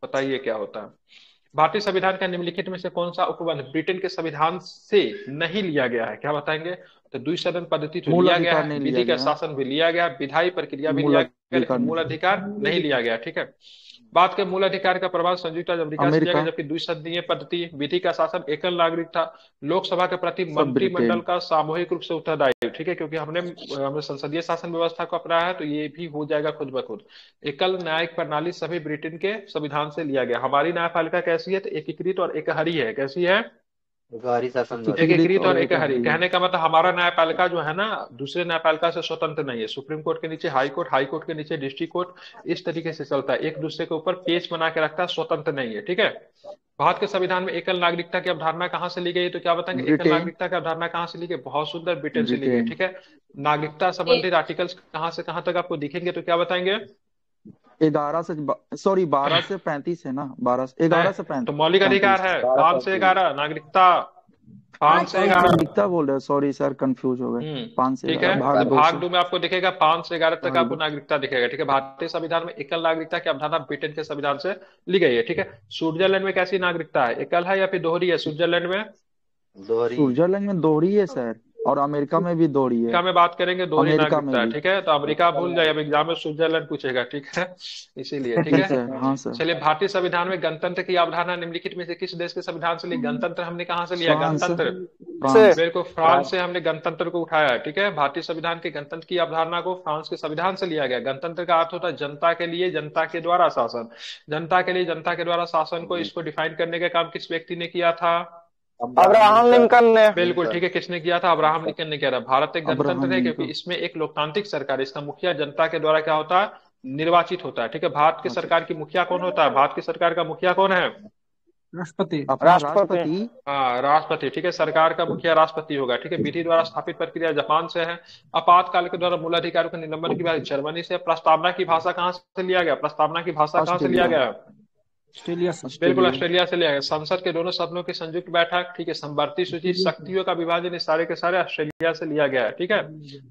बताइए क्या होता है। भारतीय संविधान का निम्नलिखित में से कौन सा उपबंध ब्रिटेन के संविधान से नहीं लिया गया है, क्या बताएंगे? तो द्विसदन पद्धति तो मूल लिया गया अधिकार है, नहीं विधि लिया का गया, शासन भी लिया गया, विधायी प्रक्रिया भी मूल लिया गया, अधिकार लेकिन मूल अधिकार नहीं लिया गया। ठीक है, बात के मूल अधिकार का प्रभाव संयुक्त राज्य अमेरिका से लिया गया, अमेरिका जबकि द्विसदनीय पद्धति, विधि का शासन, एकल नागरिक था, लोकसभा के प्रति सब मंत्रिमंडल ब्रिटेन। का सामूहिक रूप से उत्तरदायित्व। ठीक है, क्योंकि हमने संसदीय शासन व्यवस्था को अपनाया है, तो ये भी हो जाएगा खुद ब खुद। एकल न्यायिक प्रणाली सभी ब्रिटेन के संविधान से लिया गया। हमारी न्यायपालिका कैसी है? तो एकीकृत और एकहरी है। कैसी है? गहरी शासन व्यवस्था। एकीकृत और और एकहरी। एकहरी। कहने का मतलब हमारा न्यायपालिका जो है ना, दूसरे न्यायपालिका से स्वतंत्र नहीं है। सुप्रीम कोर्ट के नीचे हाई कोर्ट, हाई कोर्ट के नीचे डिस्ट्रिक्ट कोर्ट, इस तरीके से चलता है, एक दूसरे के ऊपर पेच बना के रखता है, स्वतंत्र नहीं है। ठीक है, भारत के संविधान में एकल नागरिकता की अवधारणा कहां से ली गई? तो क्या बताएंगे? एकल ब्रिटेन नागरिकता की अवधारणा कहां से ली गई? बहुत सुंदर, ब्रिटेन से ली गई। ब्रिटेन ठीक है, नागरिकता संबंधित आर्टिकल्स कहां से कहां तक आपको दिखेंगे, तो क्या बताएंगे? 12 से 35 है ना, 11 से तो मौलिक अधिकार 35। है 5 से 11, नागरिकता 5 से 11। नागरिकता बोल रहे, सॉरी सर कंफ्यूज हो गए। 5 से ठीक है, 11 भाग तो 2 भाग से 2 में आपको दिखेगा 5 से 11 तक भाग आपको 2। नागरिकता दिखेगा। ठीक है, भारतीय संविधान में एकल नागरिकता की अवधारणा ब्रिटेन के संविधान से ली गई है। ठीक है, स्विट्जरलैंड में कैसी नागरिकता है? एकल है या फिर दोहरी है स्विट्जरलैंड में? दोहरी। स्विट्जरलैंड में दोहरी है सर, और अमेरिका में भी दोहरी है। अमेरिका में बात करेंगे दोहरी अमेरिका में नागरिकता है। भी। ठीक है, तो अमेरिका भूल जाए, अब एग्जाम में स्विट्जरलैंड पूछेगा। ठीक है, इसीलिए। ठीक ठीक है, है, हाँ सर। चलिए, भारतीय संविधान में गणतंत्र की अवधारणा निम्नलिखित में से किस देश के संविधान से ली? गणतंत्र हमने कहाँ से लिया? फ्रांस गणतंत्र फ्रांस बिल्कुल फ्रांस से हमने गणतंत्र को उठाया है। ठीक है, भारतीय संविधान के गणतंत्र की अवधारणा को फ्रांस के संविधान से लिया गया। गणतंत्र का अर्थ होता है जनता के लिए जनता के द्वारा शासन। जनता के लिए जनता के द्वारा शासन को, इसको डिफाइन करने का काम किस व्यक्ति ने किया था? अब्राहम लिंकन ने। बिल्कुल ठीक है, किसने किया था? अब्राहम लिंकन ने किया था। भारत एक अब्राहम गणतंत्र है क्योंकि लिंकन। इसमें एक लोकतांत्रिक सरकार, इसका मुखिया जनता के द्वारा क्या होता है? निर्वाचित होता है। ठीक है, भारत की सरकार की मुखिया कौन होता है? भारत की सरकार का मुखिया कौन है? राष्ट्रपति। अपना राष्ट्रपति। राष्ट्रपति। हाँ, राष्ट्रपति। ठीक है, सरकार का मुखिया राष्ट्रपति होगा। ठीक है, विधि द्वारा स्थापित प्रक्रिया जापान से है। आपातकाल के द्वारा मूल अधिकारों के निलंबन की बात जर्मनी से। प्रस्तावना की भाषा कहाँ से लिया गया? प्रस्तावना की भाषा कहाँ से लिया ऑस्ट्रेलिया। गया? ऑस्ट्रेलिया से। बिल्कुल ऑस्ट्रेलिया। ऑस्ट्रेलिया से लिया गया। संसद के दोनों सदनों की संयुक्त बैठक। ठीक है, समवर्ती सूची, शक्तियों का विभाजन, ये सारे के सारे ऑस्ट्रेलिया से लिया गया है। ठीक है,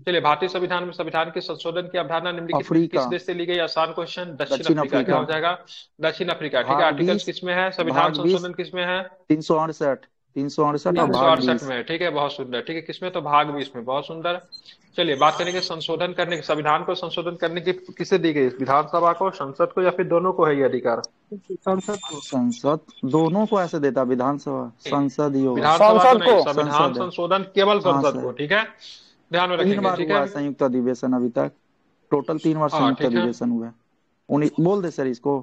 चलिए, भारतीय संविधान में संविधान के संशोधन की अवधारणा निम्नलिखित में किस अफ्रीका। देश से ली गई? आसान क्वेश्चन, दक्षिण दक्षिण अफ्रीका। क्या हो अफ्रीका। जाएगा? दक्षिण अफ्रीका। ठीक है, भाग आर्टिकल्स 20 किसमें है? संविधान भाग 20 संशोधन किसमें है? 368 368 और भाग 368 20। में। ठीक है, बहुत सुंदर। ठीक है, किसमें? तो भाग 20 में। बहुत सुंदर। चलिए, बात करेंगे संशोधन करने की। संविधान को संशोधन करने की किसे दी गई? विधानसभा को, संसद को, या फिर दोनों को है ये अधिकार? संसद को। संसद दोनों को ऐसे देता, विधानसभा संसद ही होगा। विधानसभा को संसद नहीं, को। संविधान संसद है। संशोधन केवल हाँ संसद को। सर, ठीक है, ध्यान में 3 रखेंगे। बार ठीक हुआ है, है संयुक्त अधिवेशन अभी तक, टोटल 3 बार हाँ संयुक्त ठीक है, अधिवेशन हुआ है। बोल दे सर इसको।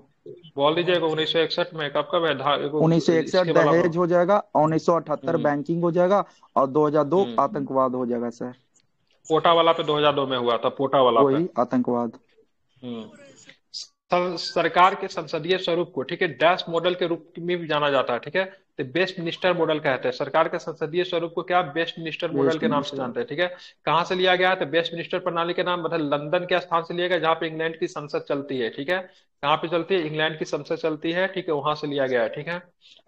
बोल दीजिएगा। 1961 में कब है? इसके 1961 वाला दहेज हो जाएगा, 1978 बैंकिंग हो जाएगा, और 2002 आतंकवाद हो जाएगा सर। पोटा वाला पे 2002 में हुआ था, पोटा वाला पे। वही आतंकवाद। सरकार के संसदीय स्वरूप को, ठीक है, डैश मॉडल के रूप में भी जाना जाता है। ठीक है, तो बेस्ट मिनिस्टर मॉडल कहते हैं। सरकार के संसदीय स्वरूप को क्या बेस्ट मिनिस्टर मॉडल के नाम से जानते हैं। ठीक है, कहाँ से लिया गया है? तो बेस्ट मिनिस्टर प्रणाली के नाम मतलब लंदन के स्थान से लिया गया, जहाँ पे इंग्लैंड की संसद चलती है। ठीक है, कहाँ पे चलती है? इंग्लैंड की संसद चलती है। ठीक है, वहां से लिया गया है। ठीक है,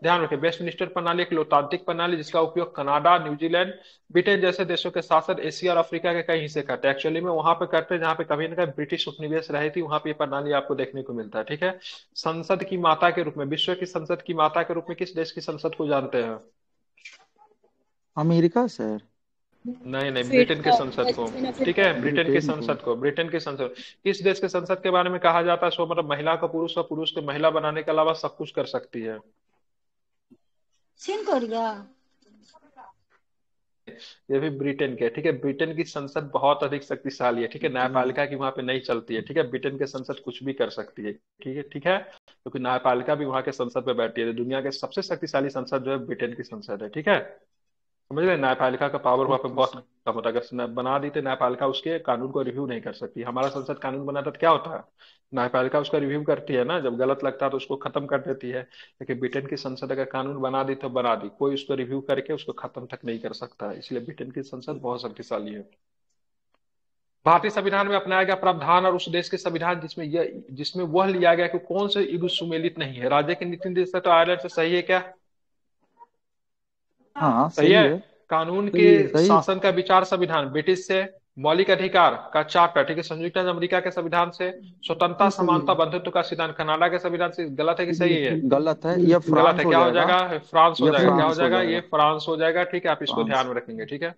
ध्यान रखें, वेस्ट मिनिस्टर प्रणाली एक लोकतांत्रिक प्रणाली जिसका उपयोग कनाडा, न्यूजीलैंड, ब्रिटेन जैसे देशों के शासन एशिया और अफ्रीका के कई हिस्से करते हैं। एक्चुअली में वहां पे करते हैं जहाँ पे कभी ना कभी ब्रिटिश उपनिवेश रही थी, वहां पे ये प्रणाली आपको देखने को मिलता है। ठीक है, संसद की माता के रूप में, विश्व की संसद की माता के रूप में किस देश की संसद को जानते हैं? America sir. नहीं नहीं, ब्रिटेन के संसद को। ठीक है, ब्रिटेन की संसद को, ब्रिटेन की संसद। किस देश के संसद के बारे में कहा जाता है? सो मतलब महिला को पुरुष और पुरुष को महिला बनाने के अलावा सब कुछ कर सकती है। दक्षिण कोरिया। ये भी ब्रिटेन के। ठीक है, ब्रिटेन की संसद बहुत अधिक शक्तिशाली है। ठीक है, न्यायपालिका की वहां पे नहीं चलती है। ठीक है, ब्रिटेन के संसद कुछ भी कर सकती है। ठीक है, ठीक है, क्योंकि न्यायपालिका भी वहां के संसद पे बैठती है। दुनिया के सबसे शक्तिशाली संसद जो है ब्रिटेन की संसद है। ठीक है, समझ रहे? न्यायपालिका का पावर वहां पे बहुत कम होता है। अगर बना दी तो न्यायपालिका उसके कानून को रिव्यू नहीं कर सकती। हमारा संसद कानून बनाता तो क्या होता है? न्यायपालिका उसका रिव्यू करती है ना, जब गलत लगता है तो उसको खत्म कर देती है। लेकिन ब्रिटेन की संसद अगर कानून बना दी तो बना दी, कोई उसको रिव्यू करके उसको खत्म तक नहीं कर सकता है। इसलिए ब्रिटेन की संसद बहुत शक्तिशाली है। भारतीय संविधान में अपनाया गया प्रावधान और उस देश के संविधान जिसमें वह लिया गया कि कौन से युग सुमेलित नहीं है। राज्य के नीति निर्देश तो आयरलैंड से सही है क्या? हाँ सही सही है। है। कानून के सही। शासन का विचार संविधान ब्रिटिश से, मौलिक अधिकार का चार्टर, ठीक है, संयुक्त राज्य अमेरिका के संविधान से, स्वतंत्रता समानता बंधुत्व का सिद्धांत कनाडा के संविधान से। गलत है कि सही है? गलत है, ये गलत फ्रांस है। हो क्या हो जाएगा। जाएगा? फ्रांस हो ये जाएगा। क्या हो फ्रांस हो जाएगा? ये जाएगा। फ्रांस हो जाएगा। ठीक है, आप इसको फ्रांस। ध्यान में रखेंगे। ठीक है,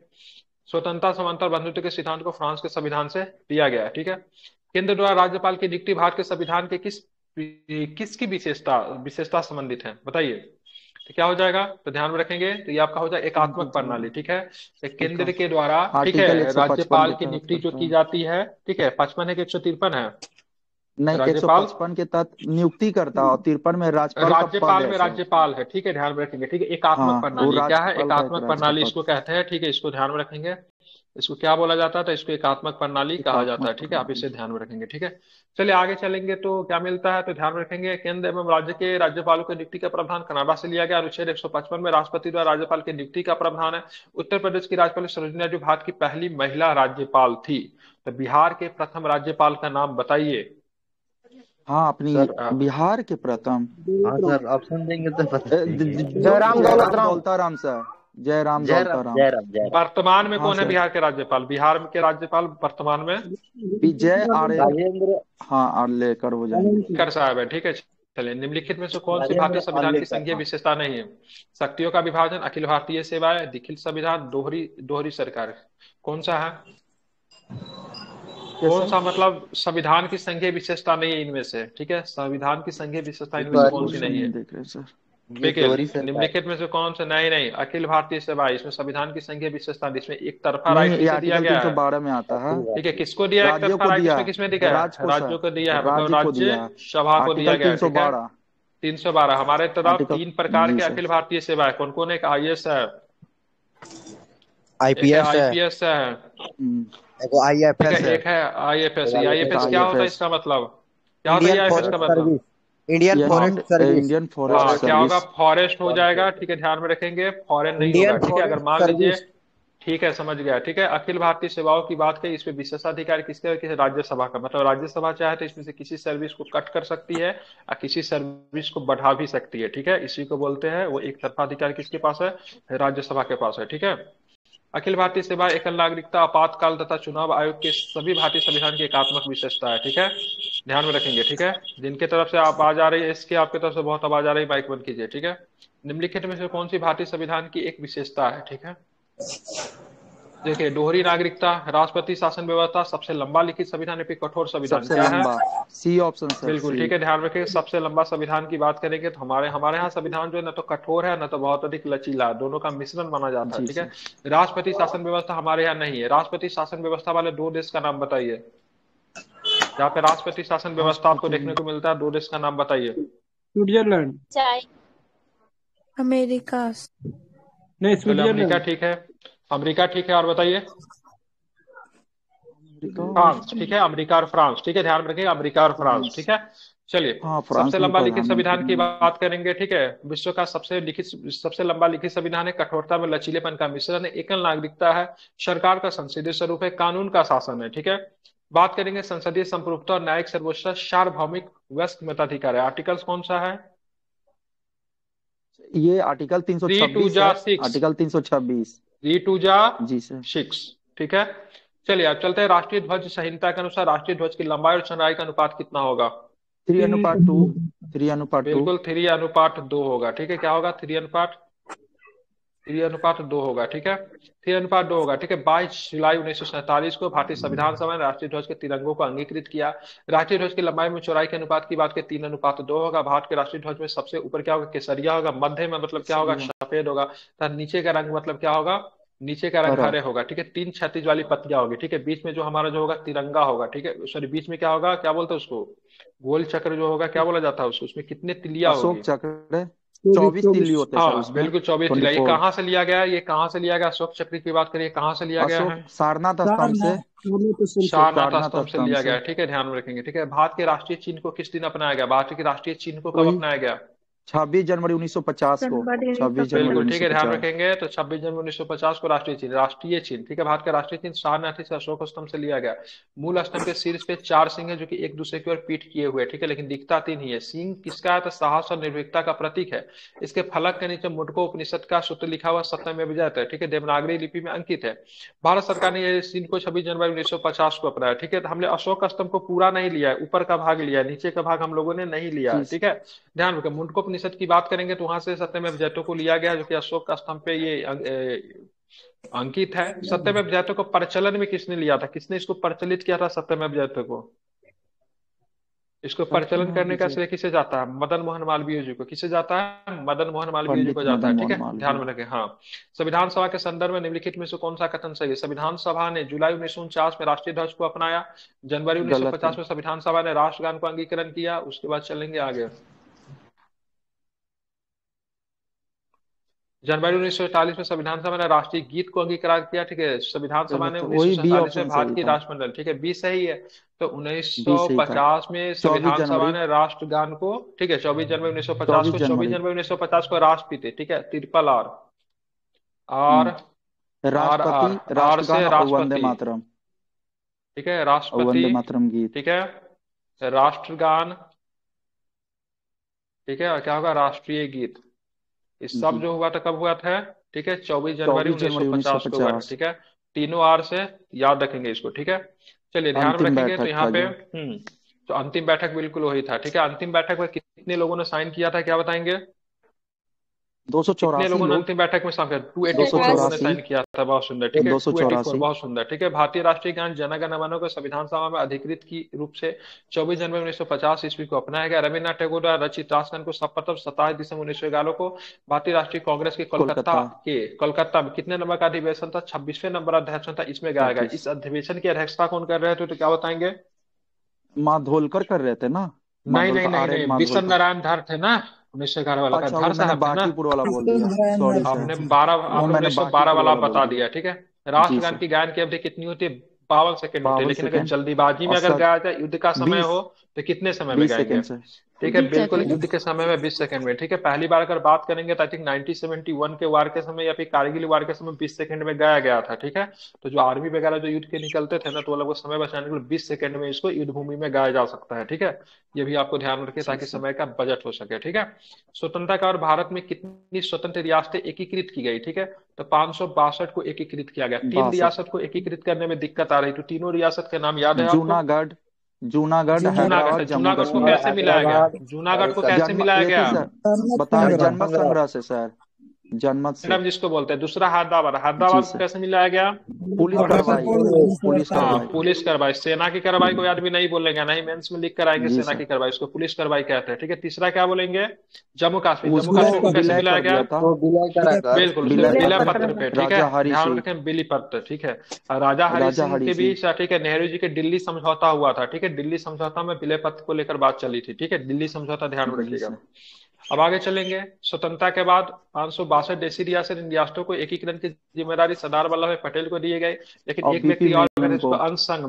स्वतंत्रता समानता और बंधुत्व के सिद्धांत को फ्रांस के संविधान से लिया गया है। ठीक है। केंद्र द्वारा राज्यपाल की नियुक्ति भारत के संविधान के किसकी विशेषता संबंधित है? बताइए। तो क्या हो जाएगा? तो ध्यान में रखेंगे, तो ये आपका हो जाएगा एकात्मक प्रणाली। ठीक है, तो केंद्र के द्वारा, ठीक आर्टिकल है, 155 राज्यपाल के की तहत नियुक्ति जो करता की है। जाती है, ठीक है, 55 है कि 153 है? नहीं, राज्यपाल 155 के तहत नियुक्ति करता है और 53 में राज्यपाल का पद राज्यपाल में है सर। राज्यपाल है। ठीक है, ध्यान में रखेंगे। ठीक है, हाँ, एकात्मक वो प्रणाली क्या है? राज्यपाल का एक एकात्मक राज्य का प्रणाली पद। इसको कहते हैं। ठीक है, इसको ध्यान में रखेंगे। इसको क्या बोला जाता है? तो इसको एकात्मक प्रणाली कहा जाता है। एकात्मक ठीक है, आप प्रणाली। इसे ध्यान में रखेंगे। ठीक है, चलिए आगे चलेंगे तो क्या मिलता है, तो ध्यान में रखेंगे। केंद्र एवं राज्य के राज्यपालों की नियुक्ति का प्रावधान कनाडा से लिया गया। अनुच्छेद 155 में राष्ट्रपति द्वारा राज्यपाल की नियुक्ति का प्रावधान है। उत्तर प्रदेश की राज्यपाल सरोजिनी नायडू भारत की पहली महिला राज्यपाल थी। तो बिहार के प्रथम राज्यपाल का नाम बताइए। हाँ, अपनी सर बिहार के प्रथम हाँ सर, ऑप्शन देंगे तो पता चलेगा। जयराम दौलतराम। दौलताराम सर। जयराम जयराम दौलताराम। जयराम। वर्तमान में हाँ कौन है सर। बिहार के राज्यपाल? बिहार के राज्यपाल वर्तमान में विजय राजेंद्र हाँ, और लेकर हो जाएंगे। कर साहब है। ठीक है, चलिए, निम्नलिखित में से कौन सी भारतीय राजेंद्र संविधान की आर्लेकर। संघीय विशेषता नहीं है? शक्तियों का विभाजन, अखिल भारतीय सेवाएं, लिखित संविधान, दोहरी दोहरी सरकार। कौन सा है? कौन सा मतलब संविधान की संघीय विशेषता नहीं है इनमें से? ठीक है, संविधान की संघीय विशेषता इनमें से कौन सी नहीं है? देख रहे सर। देखिए, निम्नलिखित में से कौन सा? नहीं, अखिल भारतीय सेवा, इसमें संविधान की संघीय विशेषता, जिसमें एक तरफा राइट नहीं, ये किसे दिया आर्टिकल गया है? 312 में आता है। ठीक है, किसको दिया है एक राज्यों तरफा को राइट? दिया इसमें है। किसमें दिया है? राज्य को राज्यों को दिया है, मतलब राज्य को दिया राज्य है। सभा को दिया आर्टिकल गया है। ठीक है, 312। 312 हमारे तरफ आर्टिकल 3 प्रकार जी के सर। अखिल भारतीय सेवा है। कौन कौन है? एक आईएएस है, एक है आईपीएस है, आईपीएस है, एक ठीक आईएफएस है, है, एक है आईएफएस। एक आईएफएस क्या होता है? IFS। इसका मतलब क्या होता है? इंडियन आईएफएस फॉरेस्ट का मतलब service, Indian forest service, Indian हाँ, फॉरेस्ट क्या होगा? सर्विस। फॉरेस्ट हो जाएगा। ठीक है, ध्यान में रखेंगे, फॉरेन नहीं होगा। इंडियन ठीक है, अगर फॉरेस्ट मान लीजिए, सर्विस। ठीक है, समझ गया। ठीक है, अखिल भारतीय सेवाओं की बात करें, इसमें विशेषाधिकार किसके? किसी राज्यसभा का। मतलब राज्यसभा चाहे तो इसमें से किसी सर्विस को कट कर सकती है और किसी सर्विस को बढ़ा भी सकती है। ठीक है, इसी को बोलते हैं, वो एक तरफा अधिकार किसके पास है? राज्यसभा के पास है। ठीक है, अखिल भारतीय सेवा, एकल नागरिकता, आपातकाल तथा चुनाव आयोग के सभी भारतीय संविधान की एकात्मक विशेषता है। ठीक है, ध्यान में रखेंगे। ठीक है, जिनके तरफ से आप आवाज आ रही है, इसकी आपके तरफ से बहुत आवाज आ रही है, माइक बंद कीजिए। ठीक है, निम्नलिखित में से कौन सी भारतीय संविधान की एक विशेषता है? ठीक है, देखिए, दोहरी नागरिकता, राष्ट्रपति शासन व्यवस्था, सबसे लंबा लिखित संविधान, फिर कठोर संविधान। सबसे क्या है? लंबा सी ऑप्शन सर। बिल्कुल ठीक है, ध्यान रखिए। सबसे लंबा संविधान की बात करेंगे तो हमारे यहाँ संविधान जो है ना तो कठोर है, ना तो बहुत अधिक लचीला, दोनों का मिश्रण माना जाता है। जी ठीक है, राष्ट्रपति शासन व्यवस्था हमारे यहाँ नहीं है। राष्ट्रपति शासन व्यवस्था वाले 2 देश का नाम बताइए। जहाँ पे राष्ट्रपति शासन व्यवस्था आपको देखने को मिलता है, 2 देश का नाम बताइए। स्विट्जरलैंड, अमेरिका, नहीं चलो, स्विट्जरलैंड। अमेरिका ठीक है, अमेरिका ठीक है, और बताइए। फ्रांस, ठीक है, अमेरिका और फ्रांस। ठीक है, ध्यान रखिएगा, अमेरिका और फ्रांस। ठीक है, चलिए, हाँ, फ्रांस सबसे में लंबा लिखित प्रधानमंत्री संविधान की बात करेंगे। ठीक है, विश्व का सबसे लंबा लिखित संविधान है। कठोरता में लचीलेपन का मिश्रण है। एकल नागरिकता है। सरकार का संसदीय स्वरूप है। कानून का शासन है। ठीक है, बात करेंगे संसदीय संप्रभुता और न्यायिक सर्वोच्च सार्वभौमिक वयस्क मताधिकार है। आर्टिकल्स कौन सा है? ये आर्टिकल 326 है। आर्टिकल 326 जी सर। 6। ठीक है, चलिए अब चलते हैं। राष्ट्रीय ध्वज संहिता के अनुसार राष्ट्रीय ध्वज की लंबाई और चौड़ाई का अनुपात कितना होगा? 3:2। 3:2। बिल्कुल, 3:2 होगा। ठीक है, क्या होगा? 3:2 होगा। ठीक है, 3:2 होगा। ठीक है, 22 जुलाई 1947 को भारतीय संविधान सभा ने राष्ट्रीय ध्वज के तिरंगों को अंगीकृत किया। राष्ट्रीय ध्वज की लंबाई में चौड़ाई के अनुपात की बात करें, 3:2 होगा। भारत के राष्ट्रीय ध्वज में सबसे ऊपर क्या होगा? केसरिया होगा। मध्य में मतलब क्या होगा? सफेद होगा। तथा नीचे का रंग मतलब क्या होगा? नीचे का रंग हरे होगा। ठीक है, 3 क्षैतिज वाली पत्तियां होगी। ठीक है, बीच में जो हमारा जो होगा तिरंगा होगा। ठीक है, सॉरी, बीच में क्या होगा? क्या बोलते हैं उसको? गोल चक्र जो होगा, क्या बोला जाता है उसको? उसमें कितने तिलिया अशोक होगी? चक्र 24 तिल्ली होते हैं सर हाँ, उसमें। बिल्कुल 24 तिलिया। ये 24। कहाँ से लिया गया है? ये कहाँ से लिया गया? अशोक चक्र की बात करिए, कहाँ से लिया गया है? अशोक सारनाथ स्तंभ से। सारनाथ स्तंभ से लिया गया है। ठीक है, ध्यान में रखेंगे। ठीक है, भारत के राष्ट्रीय चिन्ह को किस दिन अपनाया गया? भारत के राष्ट्रीय चिन्ह को कब अपनाया गया? 26 जनवरी 1950 को, 26 जनवरी बिल्कुल ठीक है, ध्यान 1950। रखेंगे। तो 26 जनवरी 1950 को राष्ट्रीय चिन्ह, ठीक है, भारत का राष्ट्रीय चिन्ह सारनाथी से अशोक स्तंभ से लिया गया। मूल स्तंभ के शीर्ष पे 4 सिंह है जो कि एक दूसरे की ओर पीठ किए हुए, ठीक है, लेकिन दिखता 3 ही है। सिंह किसका है? तो साहस और निर्भीकता का प्रतीक है। इसके फलक के नीचे मुंडको उपनिषद का सूत्र लिखा हुआ सत्यमेव जयते है, ठीक है, देवनागरी लिपि में अंकित है। भारत सरकार ने ये चिन्ह को 26 जनवरी 1950 को अपनाया, ठीक है। तो हमने अशोक स्तंभ को पूरा नहीं लिया है, ऊपर का भाग लिया है, नीचे का भाग हम लोगों ने नहीं लिया है, ठीक है। ध्यान रखें, मुंडकोपनिषद की बात करेंगे तो वहां से सत्यमेव जयते को लिया गया, जो कि अशोक स्तंभ पे ये अंकित है। सत्यमेव जयते को प्रचलन में किसने लिया था? किसने इसको प्रचलित किया था सत्यमेव जयते को? इसको प्रचलन करने का श्रेय किसे जाता है? मदन मोहन मालवीय जी को। किसे जाता है? मदन मोहन मालवीय जी को जाता है, ठीक है, ध्यान में रखें। हाँ, संविधान सभा के संदर्भ में निम्नलिखित में से कौन सा कथन सही है? संविधान सभा ने जुलाई 1949 में राष्ट्रीय ध्वज को अपनाया। जनवरी 1950 में संविधान सभा ने राष्ट्रगान को अंगीकरण किया। उसके बाद चलेंगे आगे। जनवरी 1947 में संविधान सभा ने राष्ट्रीय गीत को अंगीकार किया, ठीक है। संविधान सभा ने 1947 में भारत की राष्ट्रमंडल, ठीक है, बी सही है। तो 1950 में संविधान सभा ने राष्ट्रगान को, ठीक है, 24 जनवरी 1950 को, 24 जनवरी 1950 को राष्ट्रपति, ठीक है, ट्रिपल आर से राष्ट्रपति, ठीक है, राष्ट्रपति, ठीक है, राष्ट्रगान, ठीक है, और क्या होगा? राष्ट्रीय गीत। इस सब जो हुआ था कब हुआ था? ठीक है, 24 जनवरी 1950 को हुआ था, ठीक है। तीनों आर से याद रखेंगे इसको, ठीक है। चलिए ध्यान रखेंगे। तो यहाँ पे तो अंतिम बैठक बिल्कुल वही था, ठीक है। अंतिम बैठक में कितने लोगों ने साइन किया था, क्या बताएंगे? 284 कितने लोगों ने अंतिम बैठक में साइन किया? 284 लोगों ने साइन किया था। बहुत सुंदर, ठीक है, 284, बहुत सुंदर, ठीक है। भारतीय राष्ट्रीय गान जन गण मन को संविधान सभा में अधिकृत की रूप से 24 जनवरी 1950 ईस्वी को अपनाया गया। रविन्द्रनाथ टैगोर द्वारा रचित राष्ट्रगान को सर्वप्रथम 27 दिसंबर 1911 को भारतीय राष्ट्रीय कांग्रेस के कोलकाता में कितने नंबर का अधिवेशन था? 26वें नंबर अधिवेशन था, इसमें गाया गया। इस अधिवेशन की अध्यक्षता कौन कर रहे थे? तो क्या बताएंगे? माधोलकर कर रहे थे ना? नहीं, बिशन नारायण धर थे ना, 1911 वाला का धर साहब थे ना। वाला बोल दिया, सॉरी। हमने 1912 वाला बता दिया, ठीक है। राष्ट्रगान की गायन की अवधि कितनी होती है? 52 सेकंड होती है, लेकिन अगर जल्दीबाजी में अगर गाया जाए, युद्ध का समय हो, तो कितने समय में गाएंगे? ठीक है, बिल्कुल युद्ध के समय में 20 सेकंड में, ठीक है। पहली बार अगर बात करेंगे तो आई थिंक 1971 के वार के समय या फिर कारगिल वार के समय 20 सेकंड में गाया गया था, ठीक है। तो जो आर्मी वगैरह जो युद्ध के निकलते थे ना, तो वो लोग समय बचाने के लिए 20 सेकंड में इसको युद्ध भूमि में गाया जा सकता है, ठीक है। ये भी आपको ध्यान रखिए ताकि समय का बजट हो सके, ठीक है। स्वतंत्रता का और भारत में कितनी स्वतंत्र रियासतें एकीकृत की गई, ठीक है? तो 562 को एकीकृत किया गया। 3 रियासत को एकीकृत करने में दिक्कत आ रही, तो तीनों रियासत के नाम याद है आपको? जूनागढ़ को कैसे मिलाया गया? जूनागढ़ को कैसे मिलाया गया? बताइए। जन्म संग्रह से सर, जन्मत से जिसको बोलते हैं। दूसरा हैदराबाद को कैसे मिलाया गया? पुलिस कार्रवाई। सेना की कार्रवाई को आदमी नहीं बोलेंगे, नहीं मेंस में लिख कर आएंगे सेना की कार्रवाई, उसको पुलिस कार्रवाई कहते हैं, ठीक है। तीसरा क्या बोलेंगे? जम्मू कश्मीर को कैसे मिलाया गया? बिल्कुल, विलय पत्र पे, ठीक है, ध्यान रखें, बिली पत्र, ठीक है। राजा हरि सिंह के बीच, ठीक है, नेहरू जी के दिल्ली समझौता हुआ था, ठीक है। दिल्ली समझौता में विलय पत्र को लेकर बात चली थी, ठीक है। दिल्ली समझौता ध्यान में रखिएगा। अब आगे चलेंगे। स्वतंत्रता के बाद 562 देशी रियासत इन रियासतों को एकीकरण की जिम्मेदारी सरदार वल्लभ भाई पटेल को दिए गए, लेकिन एक व्यक्ति और इसको अनसंग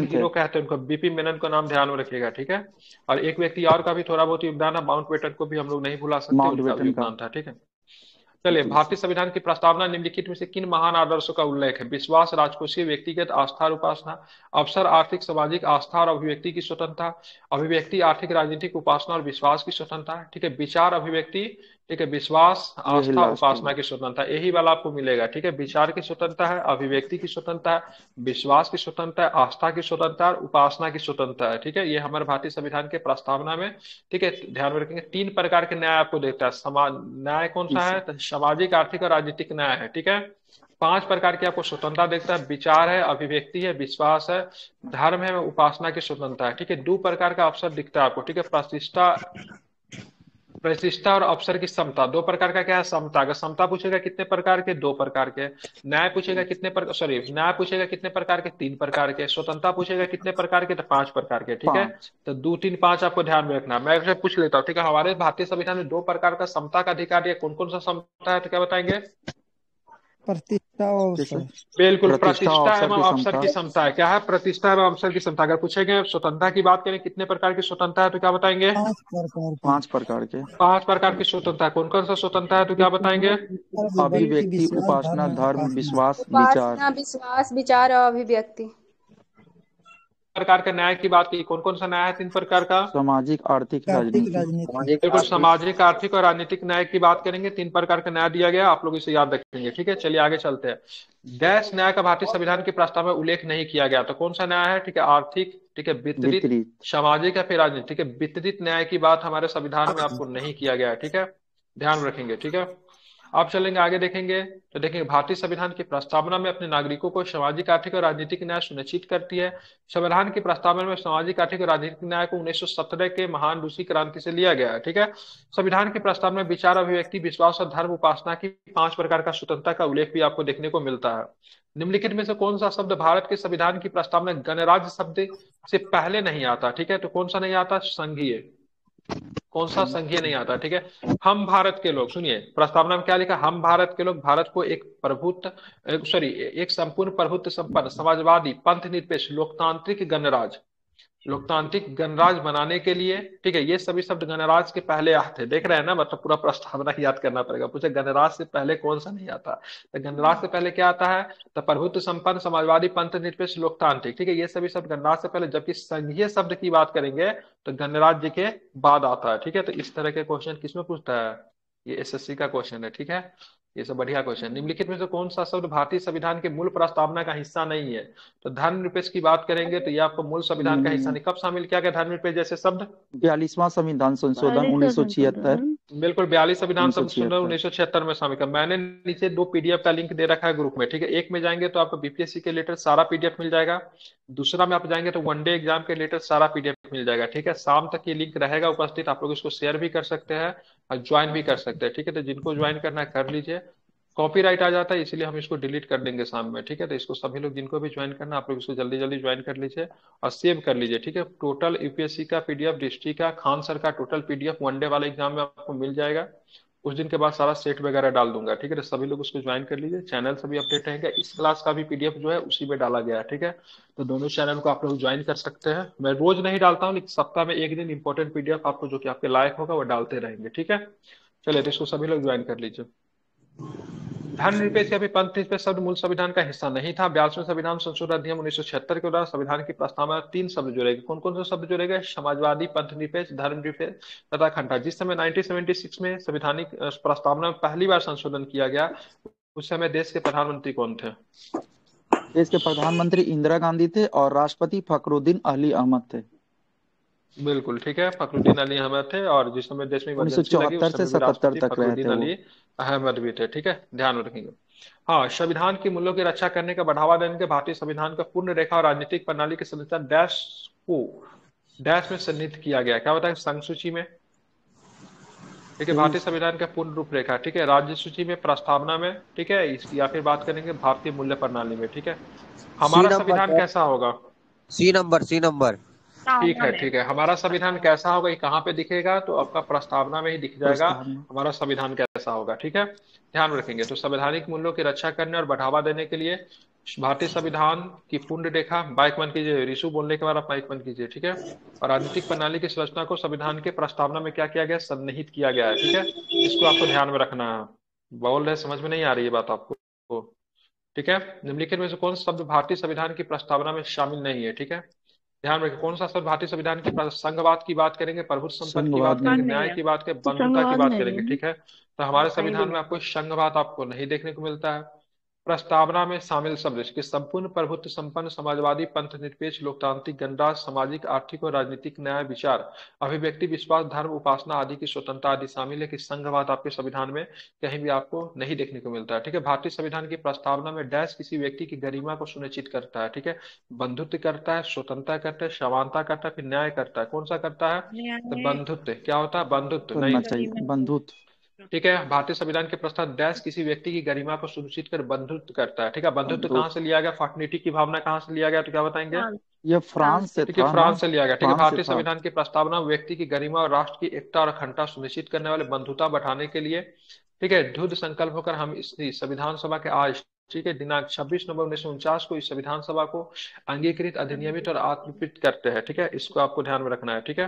हीरो कहते हैं, उनको बीपी मेनन को नाम ध्यान में रखिएगा, ठीक है। और एक व्यक्ति और का भी थोड़ा बहुत योगदान है, माउंटबेटन को भी हम लोग नहीं भुला सकते, उनका योगदान था, ठीक है। चलिए, भारतीय संविधान की प्रस्तावना निम्नलिखित में से किन महान आदर्शों का उल्लेख है? विश्वास, राजकोषीय, व्यक्तिगत आस्था और उपासना, अवसर, आर्थिक सामाजिक आस्था और अभिव्यक्ति की स्वतंत्रता, अभिव्यक्ति, आर्थिक राजनीतिक उपासना और विश्वास की स्वतंत्रता, ठीक है। विचार, अभिव्यक्ति, ठीक है, विश्वास, आस्था, उपासना की स्वतंत्रता, यही वाला आपको मिलेगा, ठीक है। विचार की स्वतंत्रता है, अभिव्यक्ति की स्वतंत्रता है, विश्वास की स्वतंत्रता है, आस्था की स्वतंत्रता और उपासना की स्वतंत्रता है, ठीक है। ये हमारे भारतीय संविधान के प्रस्तावना में, ठीक है, ध्यान में रखेंगे। 3 प्रकार के न्याय आपको देता है। न्याय कौन सा है? तो सामाजिक, आर्थिक और राजनीतिक न्याय है, ठीक है। 5 प्रकार की आपको स्वतंत्रता देखता है। विचार है, अभिव्यक्ति है, विश्वास है, धर्म है, उपासना की स्वतंत्रता है, ठीक है। 2 प्रकार का अवसर दिखता है आपको, ठीक है। प्रतिष्ठा और अवसर की समता। 2 प्रकार का क्या है? समता। अगर समता पूछेगा कितने प्रकार के? 2 प्रकार के। न्याय पूछेगा कितने न्याय पूछेगा कितने प्रकार के? 3 प्रकार के। स्वतंत्रता पूछेगा कितने प्रकार के? तो 5 प्रकार के, ठीक है। तो 2, 3, 5 आपको ध्यान में रखना। मैं आपसे पूछ लेता हूँ, ठीक है। हमारे भारतीय संविधान में 2 प्रकार का समता का अधिकार है, कौन कौन सा समता है? तो क्या बताएंगे? प्रतिष्ठा और ठीक है। अवसर। बिल्कुल, प्रतिष्ठा और प्रतिष्ठा अवसर एवं की अवसर समता। की समता है। क्या है? प्रतिष्ठा एवं अवसर की समता। अगर पूछेंगे स्वतंत्रता की बात करें, कितने प्रकार की स्वतंत्रता है तो क्या बताएंगे? 5 प्रकार की। 5 प्रकार के। 5 प्रकार की स्वतंत्रता है। कौन कौन सा स्वतंत्रता है तो क्या बताएंगे? अभिव्यक्ति, अभिव्यक्ति, विश्वास, उपासना, धर्म, उपासना। विश्वास, विचार। उपासना, विश्वास, विचार और अभिव्यक्ति। प्रकार का न्याय की बात की, कौन कौन सा न्याय है 3 प्रकार का? सामाजिक, आर्थिक, आर्थिक, राजनीतिक। राजनीतिक। बिल्कुल, सामाजिक, आर्थिक और राजनीतिक न्याय की बात करेंगे। 3 प्रकार का न्याय दिया गया, आप लोग इसे याद रखेंगे। ठीक है, चलिए आगे चलते हैं। गैस न्याय का भारतीय संविधान के प्रस्ताव में उल्लेख नहीं किया गया, तो कौन सा न्याय है? ठीक है, आर्थिक, ठीक है, वितरित, वितरित। सामाजिक या फिर राजनीतिक। ठीक है, वितरित न्याय की बात हमारे संविधान में आपको नहीं किया गया है। ठीक है, ध्यान रखेंगे। ठीक है, आप चलेंगे आगे देखेंगे तो देखेंगे भारतीय संविधान की प्रस्तावना में अपने नागरिकों को सामाजिक, आर्थिक और राजनीतिक न्याय सुनिश्चित करती है। संविधान की प्रस्तावना में सामाजिक, आर्थिक और राजनीतिक न्याय को 1917 के महान रूसी क्रांति से लिया गया है। ठीक है, संविधान की प्रस्तावना में विचार, अभिव्यक्ति, विश्वास और धर्म उपासना की 5 प्रकार का स्वतंत्रता का उल्लेख भी आपको देखने को मिलता है। निम्नलिखित में से कौन सा शब्द भारत के संविधान की प्रस्तावना में गणराज्य शब्द से पहले नहीं आता? ठीक है, तो कौन सा नहीं आता? संघीय। कौन सा? संघीय नहीं आता। ठीक है, हम भारत के लोग, सुनिए प्रस्तावना में क्या लिखा? हम भारत के लोग भारत को एक एक संपूर्ण प्रभुत्व संपन्न समाजवादी पंथ निरपेक्ष लोकतांत्रिक गणराज्य बनाने के लिए। ठीक है, ये सभी शब्द गणराज के पहले आते हैं। देख रहे हैं ना, मतलब पूरा प्रस्तावना याद करना पड़ेगा। पूछे गणराज से पहले कौन सा नहीं आता, तो गणराज से पहले क्या आता है? तो प्रभुत्व संपन्न समाजवादी पंथ निरपेक्ष लोकतांत्रिक। ठीक है, ये सभी शब्द गणराज से पहले, जबकि संघीय शब्द की बात करेंगे तो गणराज्य के बाद आता है। ठीक है, तो इस तरह के क्वेश्चन किसमें पूछता है? ये एसएससी का क्वेश्चन है। ठीक है, ये सब बढ़िया क्वेश्चन। निम्नलिखित में से कौन सा शब्द भारतीय संविधान के मूल प्रस्तावना का हिस्सा नहीं है? तो धर्मनिरपेक्ष की बात करेंगे तो ये आपको मूल संविधान का हिस्सा नहीं। कब शामिल किया गया धर्मनिरपेक्ष जैसे शब्द? 42वां संविधान संशोधन 1976। बिल्कुल, 42 संविधान संशोधन 1976। 1976 में शामिल किया। मैंने नीचे 2 पीडीएफ का लिंक दे रखा है ग्रुप में। ठीक है, एक में जाएंगे तो आपको बीपीएससी के रिलेटेड सारा पीडीएफ मिल जाएगा, दूसरा में आप जाएंगे तो वनडे एग्जाम के रिलेटेड सारा पीडीएफ मिल जाएगा। ठीक है, शाम तक ये लिंक रहेगा उपस्थित, आप लोग इसको शेयर भी कर सकते हैं और ज्वाइन भी कर सकते हैं। ठीक है, तो जिनको ज्वाइन करना है कर लीजिए। कॉपीराइट आ जाता है इसलिए हम इसको डिलीट कर देंगे शाम में। ठीक है, तो इसको सभी लोग जिनको भी ज्वाइन करना आप लोग इसको जल्दी जल्दी ज्वाइन कर लीजिए और सेव कर लीजिए। ठीक है, टोटल यूपीएससी का पीडीएफ, डिस्ट्रिक्ट का, खान सर का टोटल पीडीएफ वनडे वाले एग्जाम में आपको मिल जाएगा। उस दिन के बाद सारा सेट वगैरह डाल दूंगा। ठीक है, तो सभी लोग उसको ज्वाइन कर लीजिए। चैनल से भी अपडेट रहेगा, इस क्लास का भी पीडीएफ जो है उसी में डाला गया है। ठीक है, तो दोनों चैनल को आप लोग ज्वाइन कर सकते हैं। मैं रोज नहीं डालता हूँ, लेकिन सप्ताह में एक दिन इंपॉर्टेंट पीडीएफ आपको जो कि आपके लायक होगा वो डालते रहेंगे। ठीक है, चलिए तो इसको सभी लोग ज्वाइन कर लीजिए। धर्मनिरपेक्ष या फिर पंथ निरपेक्ष शब्द मूल संविधान का हिस्सा नहीं था। 42वें संविधान संशोधन अधिनियम 1976 के दौरान संविधान की प्रस्तावना में 3 शब्द जोड़े गए। कौन कौन से शब्द जोड़े गए? समाजवादी, पंथ निरपेक्ष, धर्म निरपेक्ष तथा अखंडता। जिस समय 1976 में संवैधानिक प्रस्तावना में पहली बार संशोधन किया गया, उस समय देश के प्रधानमंत्री कौन थे? देश के प्रधानमंत्री इंदिरा गांधी थे और राष्ट्रपति फखरुद्दीन अली अहमद थे। बिल्कुल ठीक है, फखरुद्दीन अली अहमद थे। और जिस समय देश में इमरजेंसी लगी उस 1974 से समय भी 77 राष्ट्रपति तक रहे फखरुद्दीन थे वो। अली अहमद भी थे। ठीक है, ध्यान रखेंगे। हाँ, संविधान की मूल्यों की रक्षा करने का बढ़ावा देने के भारतीय संविधान का पूर्ण रेखा और राजनीतिक प्रणाली की संरचना डैश को डैश में सन्निहित किया गया। क्या बताए? संघ सूची में। ठीक है, भारतीय संविधान का पूर्ण रूपरेखा। ठीक है, राज्य सूची में, प्रस्तावना में। ठीक है, इसकी या फिर बात करेंगे भारतीय मूल्य प्रणाली में। ठीक है, हमारा संविधान कैसा होगा? C number. ठीक है, ठीक है, हमारा संविधान कैसा होगा ये कहाँ पे दिखेगा? तो आपका प्रस्तावना में ही दिख जाएगा हमारा संविधान कैसा होगा। ठीक है, ध्यान रखेंगे। तो संवैधानिक मूल्यों की रक्षा करने और बढ़ावा देने के लिए भारतीय संविधान की पूर्ण रेखा, माइक बंद कीजिए, ऋषु बोलने के बाद आप माइक बंद कीजिए। ठीक है, और राजनीतिक प्रणाली की संरचना को संविधान के प्रस्तावना में क्या किया गया? सन्निहित किया गया है। ठीक है, इसको आपको ध्यान में रखना है। बोल रहे समझ में नहीं आ रही है बात आपको? ठीक है, निम्नलिखित में से कौन सा शब्द भारतीय संविधान की प्रस्तावना में शामिल नहीं है? ठीक है, ध्यान रखें। कौन सा शब्द भारतीय संविधान की संघवाद की बात करेंगे, प्रभुत्व संपन्न की बात करेंगे, न्याय की बात करेंगे, बंधुता की बात करेंगे। ठीक है, तो हमारे संविधान में आपको संघवाद आपको नहीं देखने को मिलता है। प्रस्तावना में शामिल शब्द कि संपूर्ण प्रभुत्व संपन्न समाजवादी पंथ निरपेक्ष लोकतांत्रिक गणराज्य सामाजिक आर्थिक और राजनीतिक न्याय विचार अभिव्यक्ति विश्वास धर्म उपासना आदि की स्वतंत्रता आदि शामिल है। कि संघवाद आपके संविधान में कहीं भी आपको नहीं देखने को मिलता है। ठीक है, भारतीय संविधान की प्रस्तावना में डैश किसी व्यक्ति की गरिमा को सुनिश्चित करता है। ठीक है, बंधुत्व करता है, स्वतंत्रता करता है, समानता करता है, फिर न्याय करता है। कौन सा करता है? तो बंधुत्व। क्या होता है? बंधुत्व नहीं, बंधुत्व। ठीक है, भारतीय संविधान के प्रस्ताव डैश किसी व्यक्ति की गरिमा को सुनिश्चित कर बंधुत्व करता है। ठीक है, बंधुत्व कहाँ से लिया गया? फ्रेटर्निटी की भावना कहाँ से लिया गया? तो क्या बताएंगे? ये फ्रांस से ठीक है, था फ्रांस से लिया गया। ठीक है, फ्रांस से भारतीय था। संविधान की प्रस्तावना व्यक्ति की गरिमा और राष्ट्र की एकता और अखंडता सुनिश्चित करने वाले बंधुता बढ़ाने के लिए ठीक है, दृढ़ संकल्प होकर हम इस संविधान सभा के आज, ठीक है, दिनांक 26 नवंबर 1949 को इस संविधान सभा को अंगीकृत, अधिनियमित और आत्मकृत करते हैं। ठीक है, इसको आपको ध्यान में रखना है। ठीक है,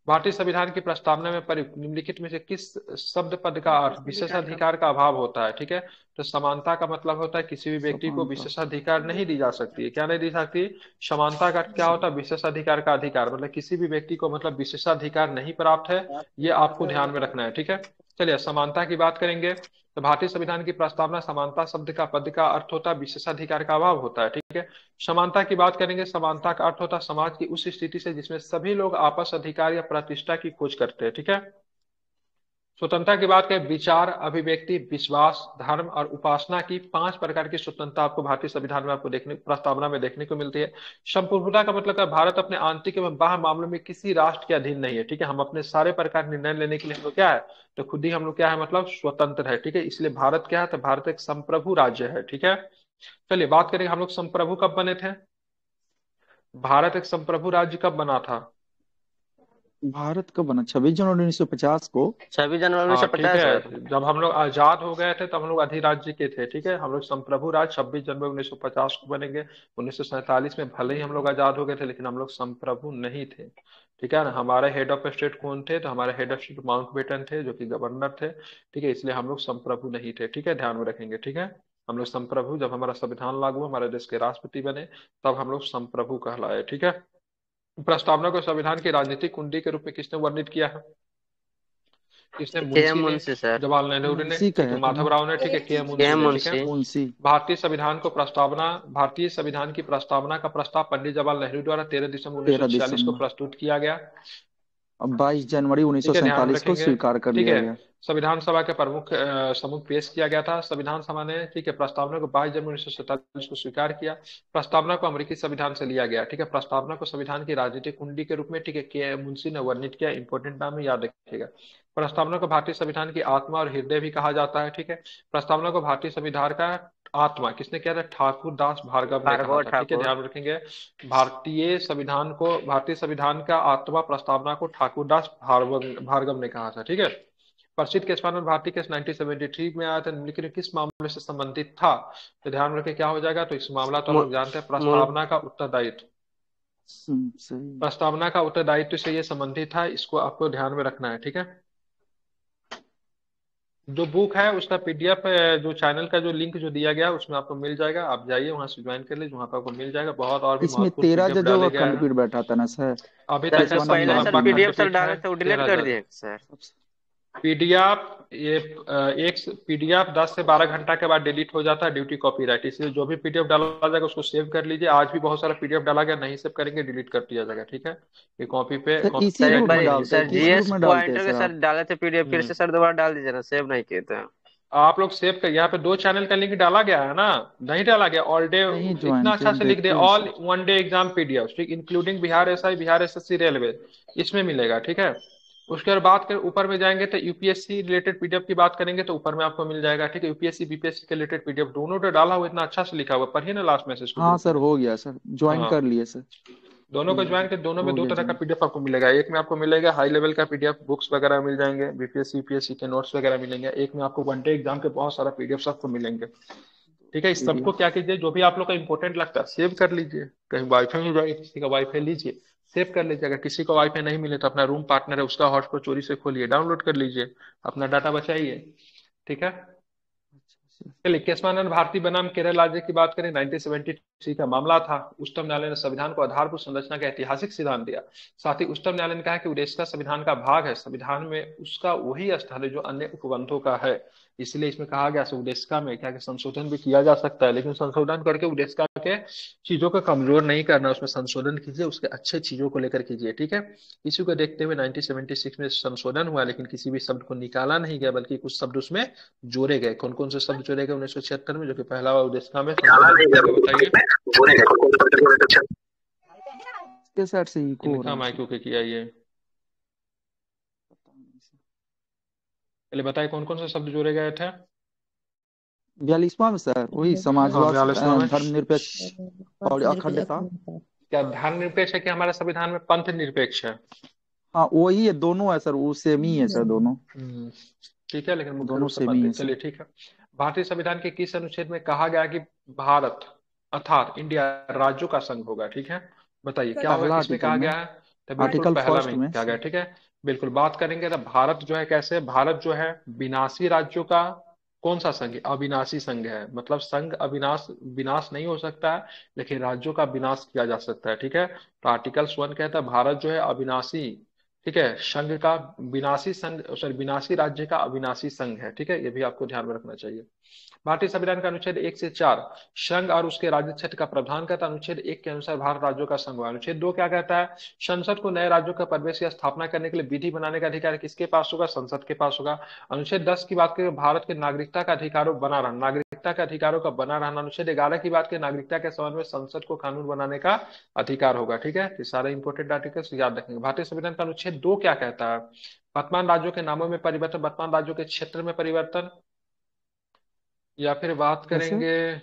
भारतीय संविधान की प्रस्तावना में निम्नलिखित में से किस शब्द पद का अर्थ विशेषाधिकार का अभाव होता है? ठीक है, तो समानता का मतलब होता है किसी भी व्यक्ति को विशेषाधिकार नहीं दी जा सकती है। क्या नहीं दी सकती? समानता का क्या होता है? विशेषाधिकार का अधिकार, मतलब किसी भी व्यक्ति को मतलब विशेषाधिकार नहीं प्राप्त है, ये आपको ध्यान में रखना है। ठीक है, चलिए समानता की बात करेंगे तो भारतीय संविधान की प्रस्तावना समानता शब्द का पद का अर्थ होता है विशेषाधिकार का अभाव होता है। ठीक है, समानता की बात करेंगे, समानता का अर्थ होता है समाज की उस स्थिति से जिसमें सभी लोग आपस अधिकार या प्रतिष्ठा की खोज करते हैं। ठीक है, स्वतंत्रता की बात करें, विचार, अभिव्यक्ति, विश्वास, धर्म और उपासना की 5 प्रकार की स्वतंत्रता आपको भारतीय संविधान में आपको प्रस्तावना में देखने को मिलती है। संप्रभुता का मतलब है भारत अपने आंतरिक एवं बाह्य मामलों में किसी राष्ट्र के अधीन नहीं है। ठीक है, हम अपने सारे प्रकार निर्णय लेने के लिए हम लोग क्या है, तो खुद ही हम लोग क्या है, मतलब स्वतंत्र है। ठीक है, इसलिए भारत क्या है, तो भारत एक संप्रभु राज्य है। ठीक है, चलिए बात करेंगे हम लोग संप्रभु कब बने थे। भारत एक संप्रभु राज्य कब बना था? भारत कब बना? 26 जनवरी 1950 को। 26 जनवरी हाँ ठीक 1950 है, जब हम लोग आजाद हो गए थे तब हम लोग अधिराज्य के थे। ठीक है, हम लोग संप्रभु राज्य 26 जनवरी 1950 को बनेंगे। 1947 में भले ही हम लोग आजाद हो गए थे लेकिन हम लोग संप्रभु नहीं थे। ठीक है ना, हमारे हेड ऑफ स्टेट कौन थे? तो हमारे हेड ऑफ स्टेट माउंटबेटन थे जो कि गवर्नर थे। ठीक है, इसलिए हम लोग संप्रभु नहीं थे। ठीक है, ध्यान में रखेंगे। ठीक है, हम लोग संप्रभु, जब हमारा संविधान लागू हुआ, हमारे देश के राष्ट्रपति बने, तब हम लोग संप्रभु कहलाए। ठीक है, प्रस्तावना को संविधान की राजनीतिक कुंडी के रूप में किसने वर्णित किया है? किसने? के.एम. मुंशी ने, मुंशी सर। जवाहरलाल नेहरू ने, मुंशी ठीक है, कहे थे माधव ना। राव ने, ठीक है, के.एम. मुंशी के.एम. ने। ठीक है, मुंशी। मुंशी। भारतीय संविधान को प्रस्तावना, भारतीय संविधान की प्रस्तावना का प्रस्ताव पंडित जवाहरलाल नेहरू द्वारा 13 दिसंबर 13 1946 को दिसंबर प्रस्तुत किया गया। अब 22 जनवरी ठीक है, ध्यान में 1947 को रखेंगे। स्वीकार कर ठीक लिया है, गया। संविधान सभा के प्रमुख समूह पेश किया गया था संविधान सभा ने। ठीक है, प्रस्तावना को 22 जनवरी 1947 को स्वीकार किया। प्रस्तावना को अमेरिकी संविधान से लिया गया। ठीक है, प्रस्तावना को संविधान की राजनीतिक कुंडी के रूप में, ठीक है, के मुंशी ने वर्णित किया। इंपॉर्टेंट नाम है, याद रखिएगा। प्रस्तावना को भारतीय संविधान की आत्मा और हृदय भी कहा जाता है। ठीक है, प्रस्तावना को भारतीय संविधान का आत्मा किसने किया था? ठाकुर दास भार्गव ने कहा भार्गव था। ठीक है, ठाकुर। ध्यान रखेंगे, भारतीय संविधान का आत्मा प्रस्तावना को ठाकुर दास भार्गव ने कहा था। ठीक है, प्रसिद्ध केस मानव भारती केस 1973 में आया था, लेकिन किस मामले से संबंधित था? तो ध्यान रखें क्या हो जाएगा, तो इस मामला तो हम लोग जानते हैं, प्रस्तावना का उत्तरदायित्व। सही। प्रस्तावना का उत्तरदायित्व से ये संबंधित था, इसको आपको ध्यान में रखना है। ठीक है, जो बुक है उसका पीडीएफ, जो चैनल का जो लिंक जो दिया गया उसमें आपको मिल जाएगा, आप जाइए वहां से ज्वाइन कर लीजिए, वहां पर आपको मिल जाएगा। बहुत और भी इसमें महत्वपूर्ण 13 पीडीएफ जजों डाले का गए हैं खंडपीठ बैठा था ना सर। अभी सर तक जो का पहला सबसे सर लंबा पीडीएफ सर खंडपीठ डाले है थे वो डिलीट 13 कर जज। दिए सर। पीडीएफ ये एक पीडीएफ 10 से 12 घंटा के बाद डिलीट हो जाता है, ड्यूटी कॉपीराइट। इसलिए जो भी पीडीएफ डाला जाएगा उसको सेव कर लीजिए। आज भी बहुत सारा पीडीएफ डाला गया, नहीं सेव करेंगे डिलीट कर दिया जाएगा। ठीक है, ये कॉपी पे सर कॉपी इसी सर एक ग्रुप में बार डालते सर हैं, किस जीएस ग्रुप में डालते हैं पॉइंटर के सर सर आप? डाले थे पीडीएफ, फिर से सर दोबारा डाल दीजिए ना, सेव नहीं किए थे। आप लोग सेव कर, यहाँ पे 2 चैनल का लिंक डाला गया है ना, नहीं डाला गया? ऑल डे, नहीं ज्वाइन इतना अच्छा किया, से लिख दे, देखते हैं all sir. 1 day exam PDF, ठीक, including Bihar SI, Bihar SSC, railway, इसमें मिलेगा। ठीक है, उसके बाद बात कर ऊपर में जाएंगे तो यूपीएससी रिलेटेड पीडीएफ की बात करेंगे तो ऊपर में आपको मिल जाएगा। ठीक है, यूपीएससी बीपीएससी के रिलेटेड पीडीएफ दोनों तो डाला हुआ, इतना अच्छा से लिखा हुआ, पढ़िए ना लास्ट मैसेज को हाँ ग्रुप सर में। हो गया सर, ज्वाइन हाँ, कर लिए सर। दोनों को ज्वाइन कर, दोनों में हो 2 गया तरह का ज्वाइन। पीडीएफ आपको मिलेगा। एक में आपको मिलेगा हाई लेवल का पीडीएफ, बुक्स वगैरह मिल जाएंगे, बीपीएससी यूपीएससी के नोट्स वगैरह मिलेंगे। एक में आपको 1 डे एग्जाम के बहुत सारा पीडीएफ आपको मिलेंगे। ठीक है, इस सबको क्या कीजिए, जो भी आप लोग का इंपॉर्टेंट लगता है सेव कर लीजिए। कहीं वाईफाई मिल जाए, किसी का वाईफाई लीजिए, सेव कर लीजिए। अगर किसी को वाईफाई नहीं मिले तो अपना रूम पार्टनर है उसका हॉटस्पॉट चोरी से खोलिए, डाउनलोड कर लीजिए, अपना डाटा बचाइए। ठीक है, चलिए, केशवानंद भारती बनाम केरल राज्य की बात करें, 1973 का मामला था। उच्चतम न्यायालय ने संविधान को आधारभूत संरचना का ऐतिहासिक सिद्धांत दिया। साथ ही उच्चतम न्यायालय ने कहा कि उद्देश्य संविधान का भाग है, संविधान में उसका वही स्थल है जो अन्य उपबंधों का है। इसलिए इसमें कहा गया उद्देश्य में क्या संशोधन भी किया जा सकता है, लेकिन संशोधन करके उद्देश्य के चीजों को कमजोर नहीं करना, उसमें संशोधन कीजिए, उसके अच्छे चीजों को लेकर कीजिए। ठीक है, इसी को देखते हुए 1976 में संशोधन हुआ, लेकिन किसी भी शब्द को निकाला नहीं गया बल्कि कुछ शब्द उसमें जोड़े गए। कौन कौन से शब्द जोड़े गए 1976 में, जो कि पहला हुआ उद्देश्य में बताइए। के साइड से इको हो इनका रहा माइक है। ओके किया ये, पहले बताइए कौन कौन से शब्द जोड़े गए थे। 42वां में सर वही हाँ, समाजवाद, 42वां में धर्मनिरपेक्ष और अखंडता। क्या धर्मनिरपेक्ष है कि हमारे संविधान में पंथ निरपेक्ष है? हाँ वही है, दोनों है सर, वो सेम ही है सर दोनों। ठीक है, लेकिन मुख्य दोनों रूप से सेम ही बनते है हैं। चलिए सर। ठीक है। भारतीय संविधान के किस अनुच्छेद में कहा गया कि भारत अर्थात इंडिया राज्यों का संघ होगा? ठीक है, बताइए क्या होगा, पहला किसमें आर्टिकल कहा में, गया है? तो बिल्कुल आर्टिकल पहला फर्स्ट में में। कहा गया। ठीक है, बिल्कुल बात करेंगे तो भारत जो है कैसे, भारत जो है विनाशी राज्यों का कौन सा संघ है? अविनाशी संघ है। मतलब संघ अविनाश विनाश नहीं हो सकता है, लेकिन राज्यों का विनाश किया जा सकता है। ठीक है, तो आर्टिकल्स 1 कहता है भारत जो है अविनाशी, ठीक है, संघ का विनाशी संघ, सॉरी विनाशी राज्य का अविनाशी संघ है। ठीक है, ये भी आपको ध्यान में रखना चाहिए। भारतीय संविधान का अनुच्छेद 1 से 4 संघ और उसके राज्य क्षेत्र का प्रावधान करता है। अनुच्छेद 1 के अनुसार भारत राज्यों का संघ हुआ। अनुच्छेद 2 क्या कहता है? संसद को नए राज्यों का प्रवेश या स्थापना करने के लिए विधि बनाने का अधिकार किसके पास होगा? संसद के पास होगा। अनुच्छेद 10 की बात करें, भारत के नागरिकता का अधिकारों बना रहना, नागरिकता के अधिकारों का बना रहना। अनुच्छेद 11 की बात करें, नागरिकता के संबंध में संसद को कानून बनाने का अधिकार होगा। ठीक है, ये सारे इंपोर्टेंट आर्टिकल्स याद रखेंगे। भारतीय संविधान का अनुच्छेद 2 क्या कहता है? वर्तमान राज्यों के नामों में परिवर्तन, वर्तमान राज्यों के क्षेत्र में परिवर्तन, या फिर बात कैसे? करेंगे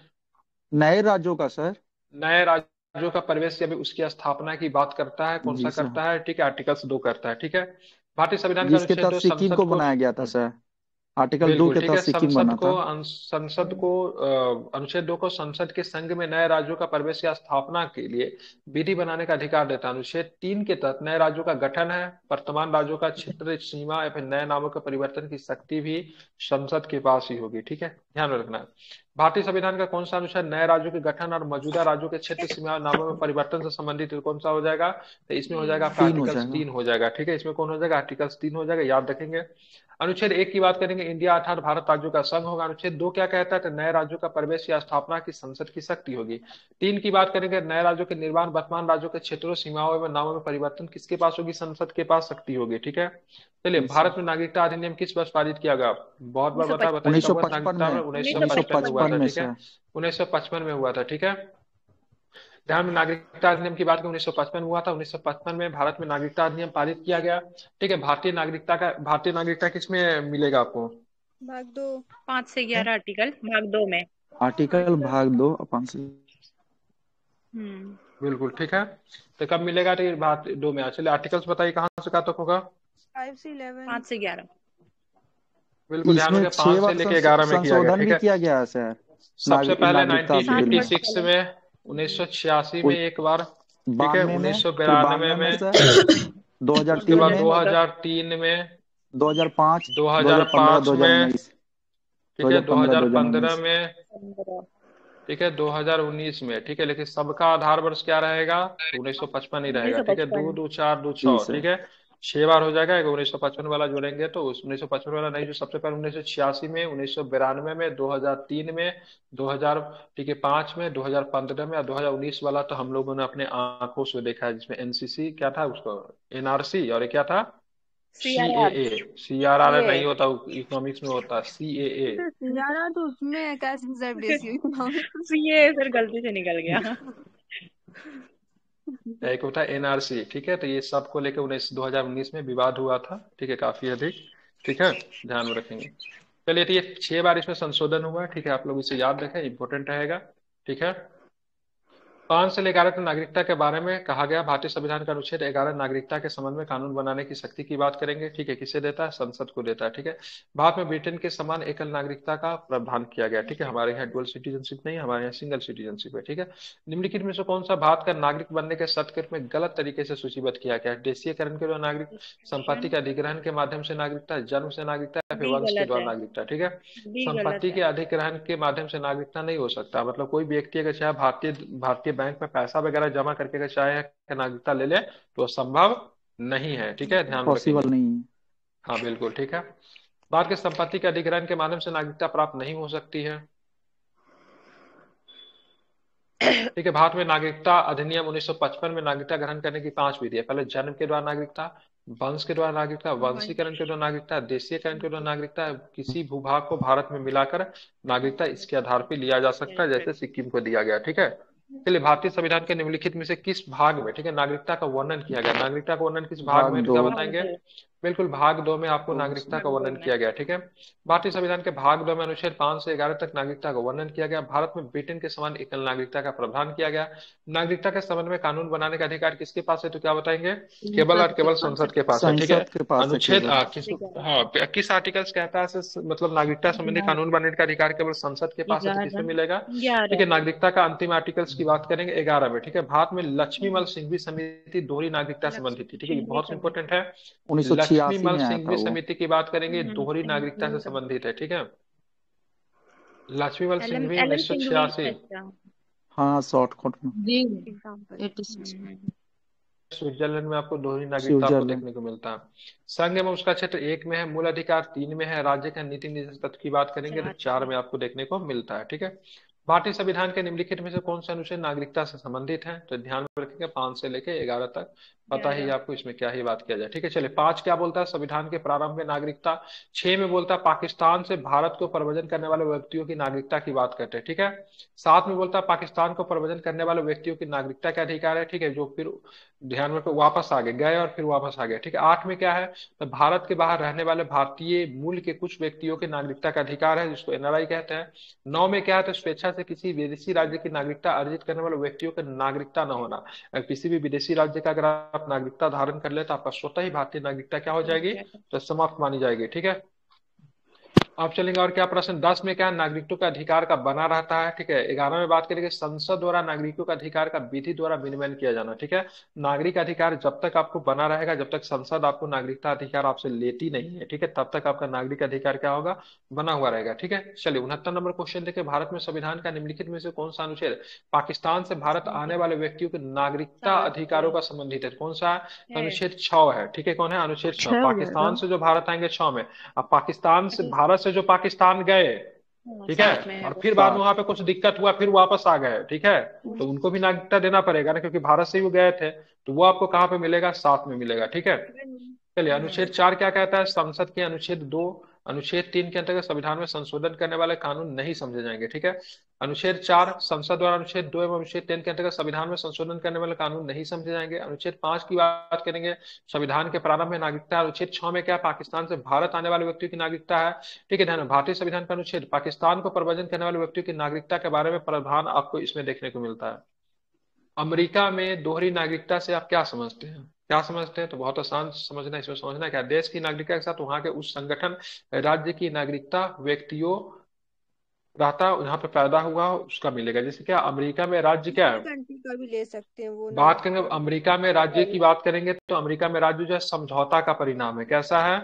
नए राज्यों का सर। नए राज्यों का प्रवेश या फिर उसकी स्थापना की बात करता है। कौन सा जी सर। करता है? ठीक है, आर्टिकल्स 2 करता है। ठीक है, भारतीय संविधान का जिसके अनुच्छेद तहत 2 सिक्किम संसद को को, बनाया गया था सर। आर्टिकल 2 बिल्कुल के ठीक है, तहत सिक्किम बना था। संसद को अनुच्छेद 2 को संसद के संघ में नए राज्यों का प्रवेश या स्थापना के लिए विधि बनाने का अधिकार देता है। अनुच्छेद 3 के तहत नए राज्यों का गठन है, वर्तमान राज्यों का क्षेत्र सीमा या फिर नए नामों के परिवर्तन की शक्ति भी संसद के पास ही होगी। ठीक है, ध्यान में रखना है। भारतीय संविधान का कौन सा अनुच्छेद नए राज्यों के गठन और मौजूदा राज्यों के क्षेत्र सीमा और नामों में परिवर्तन से संबंधित कौन सा हो जाएगा? तो इसमें हो जाएगा आपका 3 हो आर्टिकल्स जाएगा। 3 हो जाएगा। ठीक है, इसमें कौन हो जाएगा? आर्टिकल्स 3 हो जाएगा, याद रखेंगे। अनुच्छेद 1 की बात करेंगे, इंडिया अर्थात भारत राज्यों का संघ होगा। अनुच्छेद 2 क्या कहता है? तो नए राज्यों का प्रवेश या स्थापना की संसद की शक्ति होगी। 3 की बात करेंगे, नए राज्यों के निर्माण, वर्तमान राज्यों के क्षेत्रों सीमाओं में नामों में परिवर्तन किसके पास होगी? संसद के पास शक्ति होगी। ठीक है, चलिए, जी सर। भारत में नागरिकता अधिनियम किस वर्ष पारित किया गया? बहुत बार बताया, बताइए कब हुआ था 1955 नागरिकता में। में? 1955 में हुआ 1955 था। में ठीक है, सर। 1955 में हुआ था। ठीक है, ध्यान में, नागरिकता अधिनियम की बात करें 1955 में हुआ था। 1955 में भारत में नागरिकता अधिनियम पारित किया गया। ठीक है, भारतीय नागरिकता किसमें मिलेगा आपको? भाग 2 5 से 11 आर्टिकल भाग 2 में। आर्टिकल भाग 2 अपन से। बिल्कुल ठीक है, तो कब मिलेगा? तो ये भाग 2 में। चलिए आर्टिकल्स बताइए कहाँ से कहाँ तक होगा? 5 से 11 5 से 11। बिल्कुल ध्यान इसमें रखिए, 6 5 से बार लेके 11 में किया गया। संशोधन ठीक भी है, किया गया है सर। सबसे पहले नागरिकता बिल में 1956 में, 1986 में एक बार, ठीक है, 92 में, फिर 1992 में सर, उसके 2003 बाद में, 2003 में, 2005, 2005 2015, में, 2019, ठीक है, 2015, 2015 में, ठीक है, 2019 में। ठीक है, लेकिन सबका आधार वर्ष क्या रहेगा? तो 1955 ही रहेगा। ठीक है, 2 2 4 2 जी 6, सर। ठीक है, 6 बार हो जाएगा। 1955 वाला जोड़ेंगे तो उस 1955 वाला नहीं, जो सबसे पहले 1986 में, 1992 में, 2003 में, 2000, ठीक है, 5 में, 2015 में और 2019 वाला तो हम लोगों ने अपने आंखों से देखा है, जिसमें एनसीसी क्या था उसको, एनआरसी, और ये क्या था? सीएए। सीआरआर नहीं होता, इकोनॉमिक्स में होता है सीएए। यारा तो उसमें cash reserve ratio CA sir गलती से निकल गया। एक होता है एनआरसी। ठीक है, तो ये सबको लेकर 2019 में विवाद हुआ था। ठीक है, काफी अधिक। ठीक है, ध्यान में रखेंगे। चलिए, तो ये 6 बार इसमें संशोधन हुआ। ठीक है, आप लोग इसे याद रखें, इंपॉर्टेंट रहेगा। ठीक है, 5 से 11 तो नागरिकता के बारे में कहा गया। भारतीय संविधान का अनुच्छेद 11 नागरिकता के संबंध में कानून बनाने की शक्ति की बात करेंगे। ठीक है, किसे देता है? संसद को देता है। ठीक है, भारत में ब्रिटेन के समान एकल नागरिकता का प्रावधान किया गया। ठीक है, हमारे यहाँ डुअल सिटीजनशिप नहीं, हमारे यहाँ सिंगल सिटीजनशिप है। ठीक है, निम्नलिखित में से कौन सा भारत का नागरिक बनने के शर्त के रूप में गलत तरीके से सूचीबद्ध किया गया? देशीयकरण के द्वारा नागरिक, संपत्ति के अधिग्रहण के माध्यम से नागरिकता, जन्म से नागरिकता या फिर वंश के द्वारा नागरिकता? ठीक है, संपत्ति के अधिग्रहण के माध्यम से नागरिकता नहीं हो सकता। मतलब कोई व्यक्ति अगर चाहे भारतीय बैंक में पैसा वगैरह जमा करके अगर चाहे कि नागरिकता ले ले तो संभव नहीं है। ठीक है, ध्यान पॉसिबल रखेंगे। नहीं है। हाँ बिल्कुल ठीक है, भारत की संपत्ति के अधिग्रहण के माध्यम से नागरिकता प्राप्त नहीं हो सकती है। ठीक है, भारत में नागरिकता अधिनियम 1955 में नागरिकता ग्रहण करने की 5 विधि है। पहले जन्म के द्वारा नागरिकता, वंश के द्वारा नागरिकता, वंशीकरण के द्वारा नागरिकता, देशीयकरण के द्वारा नागरिकता, किसी भूभाग को भारत में मिलाकर नागरिकता इसके आधार पर लिया जा सकता है, जैसे सिक्किम को दिया गया। ठीक है, चलिए, भारतीय संविधान के निम्नलिखित में से किस भाग में, ठीक है, नागरिकता का वर्णन किया गया? नागरिकता का वर्णन किस भाग में, भाग क्या 2। बताएंगे? बिल्कुल, भाग 2 में आपको तो नागरिकता उसमें का वर्णन किया गया, ठीक है। भारतीय संविधान के भाग 2 में अनुच्छेद 5 से 11 तक नागरिकता का वर्णन किया गया। भारत में ब्रिटेन के समान एकल नागरिकता का प्रावधान किया गया। नागरिकता के संबंध में कानून बनाने का अधिकार किसके पास है, तो क्या बताएंगे? केवल और केवल संसद के पास है, ठीक है। संसद के पास है अनुच्छेद केवल। किस आर्टिकल्स कहता है मतलब नागरिकता संबंधी कानून बनाने का अधिकार केवल संसद के पास है, तो किसमें मिलेगा? ठीक है, नागरिकता का अंतिम आर्टिकल्स की बात करेंगे 11 में, ठीक है। भारत में लक्ष्मीमल सिंघवी समिति दोहरी नागरिकता संबंधी थी, ठीक है, ये बहुत इंपॉर्टेंट है। 1986 लक्ष्मीमल में आया था सिंघवी वो। समिति की बात करेंगे, दोहरी नागरिकता से संबंधित है, ठीक है। लक्ष्मीमल सिंघवी एलन 1986 अच्छा हाँ, शॉर्ट कट में। जी एग्जाम्पल 86 स्विट्जरलैंड में आपको दोहरी नागरिकता आपको स्विट्जरलैंड। देखने को मिलता है। संघ में उसका क्षेत्र 1 में है, मूल अधिकार 3 में है, राज्य का नीति निर्देशक तत्व की बात करेंगे तो 4 में आपको देखने को मिलता है, ठीक है। भारतीय संविधान के निम्नलिखित में से कौन सा अनुच्छेद नागरिकता से संबंधित है, तो ध्यान में रखेंगे 5 से लेके 11 तक, पता ही आपको इसमें क्या ही बात किया जाए, ठीक है। चलिए, 5 क्या बोलता है, संविधान के प्रारंभ में नागरिकता। 6 में बोलता है पाकिस्तान से भारत को प्रव्रजन करने वाले व्यक्तियों की नागरिकता की बात करते हैं, ठीक है। 7 में बोलता है पाकिस्तान को प्रव्रजन करने वाले व्यक्तियों की नागरिकता का अधिकार है, ठीक है, जो फिर ध्यान में रखो वापस आ गए और फिर वापस आ गए, ठीक है। 8 में क्या है, तो भारत के बाहर रहने वाले भारतीय मूल के कुछ व्यक्तियों की नागरिकता का अधिकार है, जिसको एनआरआई कहते हैं। 9 में क्या है, तो स्वेच्छा से किसी विदेशी राज्य की नागरिकता अर्जित करने वाले व्यक्तियों की नागरिकता न होना। अगर किसी भी विदेशी राज्य का अगर आप नागरिकता धारण कर ले तो आपका स्वतः ही भारतीय नागरिकता क्या हो जाएगी, तो समाप्त मानी जाएगी, ठीक है। अब चलेंगे और क्या प्रश्न 10 में क्या है, नागरिकों का अधिकार का बना रहता है, ठीक है। 11 में बात करेंगे संसद द्वारा नागरिकों का अधिकार का विधि द्वारा विनियमन किया जाना, ठीक है। नागरिक अधिकार जब तक आपको बना रहेगा, जब तक संसद आपको नागरिकता अधिकार आपसे लेती नहीं है, ठीक है, तब तक आपका नागरिक अधिकार क्या होगा, बना हुआ रहेगा, ठीक है। चलिए, 69 नंबर क्वेश्चन देखिए, भारत में संविधान का निम्नलिखित में से कौन सा अनुच्छेद पाकिस्तान से भारत आने वाले व्यक्तियों के नागरिकता अधिकारों का संबंधित है, कौन सा है? अनुच्छेद 6 है, ठीक है। कौन है? अनुच्छेद 6। पाकिस्तान से जो भारत आएंगे 6 में। अब पाकिस्तान से भारत से जो पाकिस्तान गए, ठीक है, और फिर बाद में वहां पे कुछ दिक्कत हुआ, फिर वापस आ गए, ठीक है, तो उनको भी नागरिकता देना पड़ेगा ना, क्योंकि भारत से ही वो गए थे, तो वो आपको कहाँ पे मिलेगा, 7 में मिलेगा, ठीक है। चलिए, अनुच्छेद 4 क्या कहता है, संसद के अनुच्छेद 2 अनुच्छेद 3 के अंतर्गत संविधान में संशोधन करने वाले कानून नहीं समझे जाएंगे, ठीक है। अनुच्छेद 4 संसद द्वारा अनुच्छेद 2 एवं अनुच्छेद 3 के अंतर्गत संविधान में संशोधन करने वाले कानून नहीं समझे जाएंगे। अनुच्छेद 5 की बात करेंगे, संविधान के प्रारंभ में नागरिकता। अनुच्छेद 6 में क्या, पाकिस्तान से भारत आने वाले व्यक्तियों की नागरिकता है, ठीक है। ध्यान में, भारतीय संविधान का अनुच्छेद पाकिस्तान को प्रव्रजन करने वाले व्यक्तियों की नागरिकता के बारे में प्रावधान आपको इसमें देखने को मिलता है। अमेरिका में दोहरी नागरिकता से आप क्या समझते हैं, क्या समझते हैं, तो बहुत आसान समझना, इसमें समझना क्या, देश की नागरिकता के साथ वहां के उस संगठन राज्य की नागरिकता व्यक्तियों रहता यहाँ पे पैदा हुआ उसका मिलेगा। जैसे क्या, अमेरिका में राज्य क्या है, कंट्री का भी ले सकते हैं वो ना। बात करेंगे अमेरिका में राज्य की बात करेंगे, तो अमेरिका में राज्य जो है समझौता का परिणाम है। कैसा है?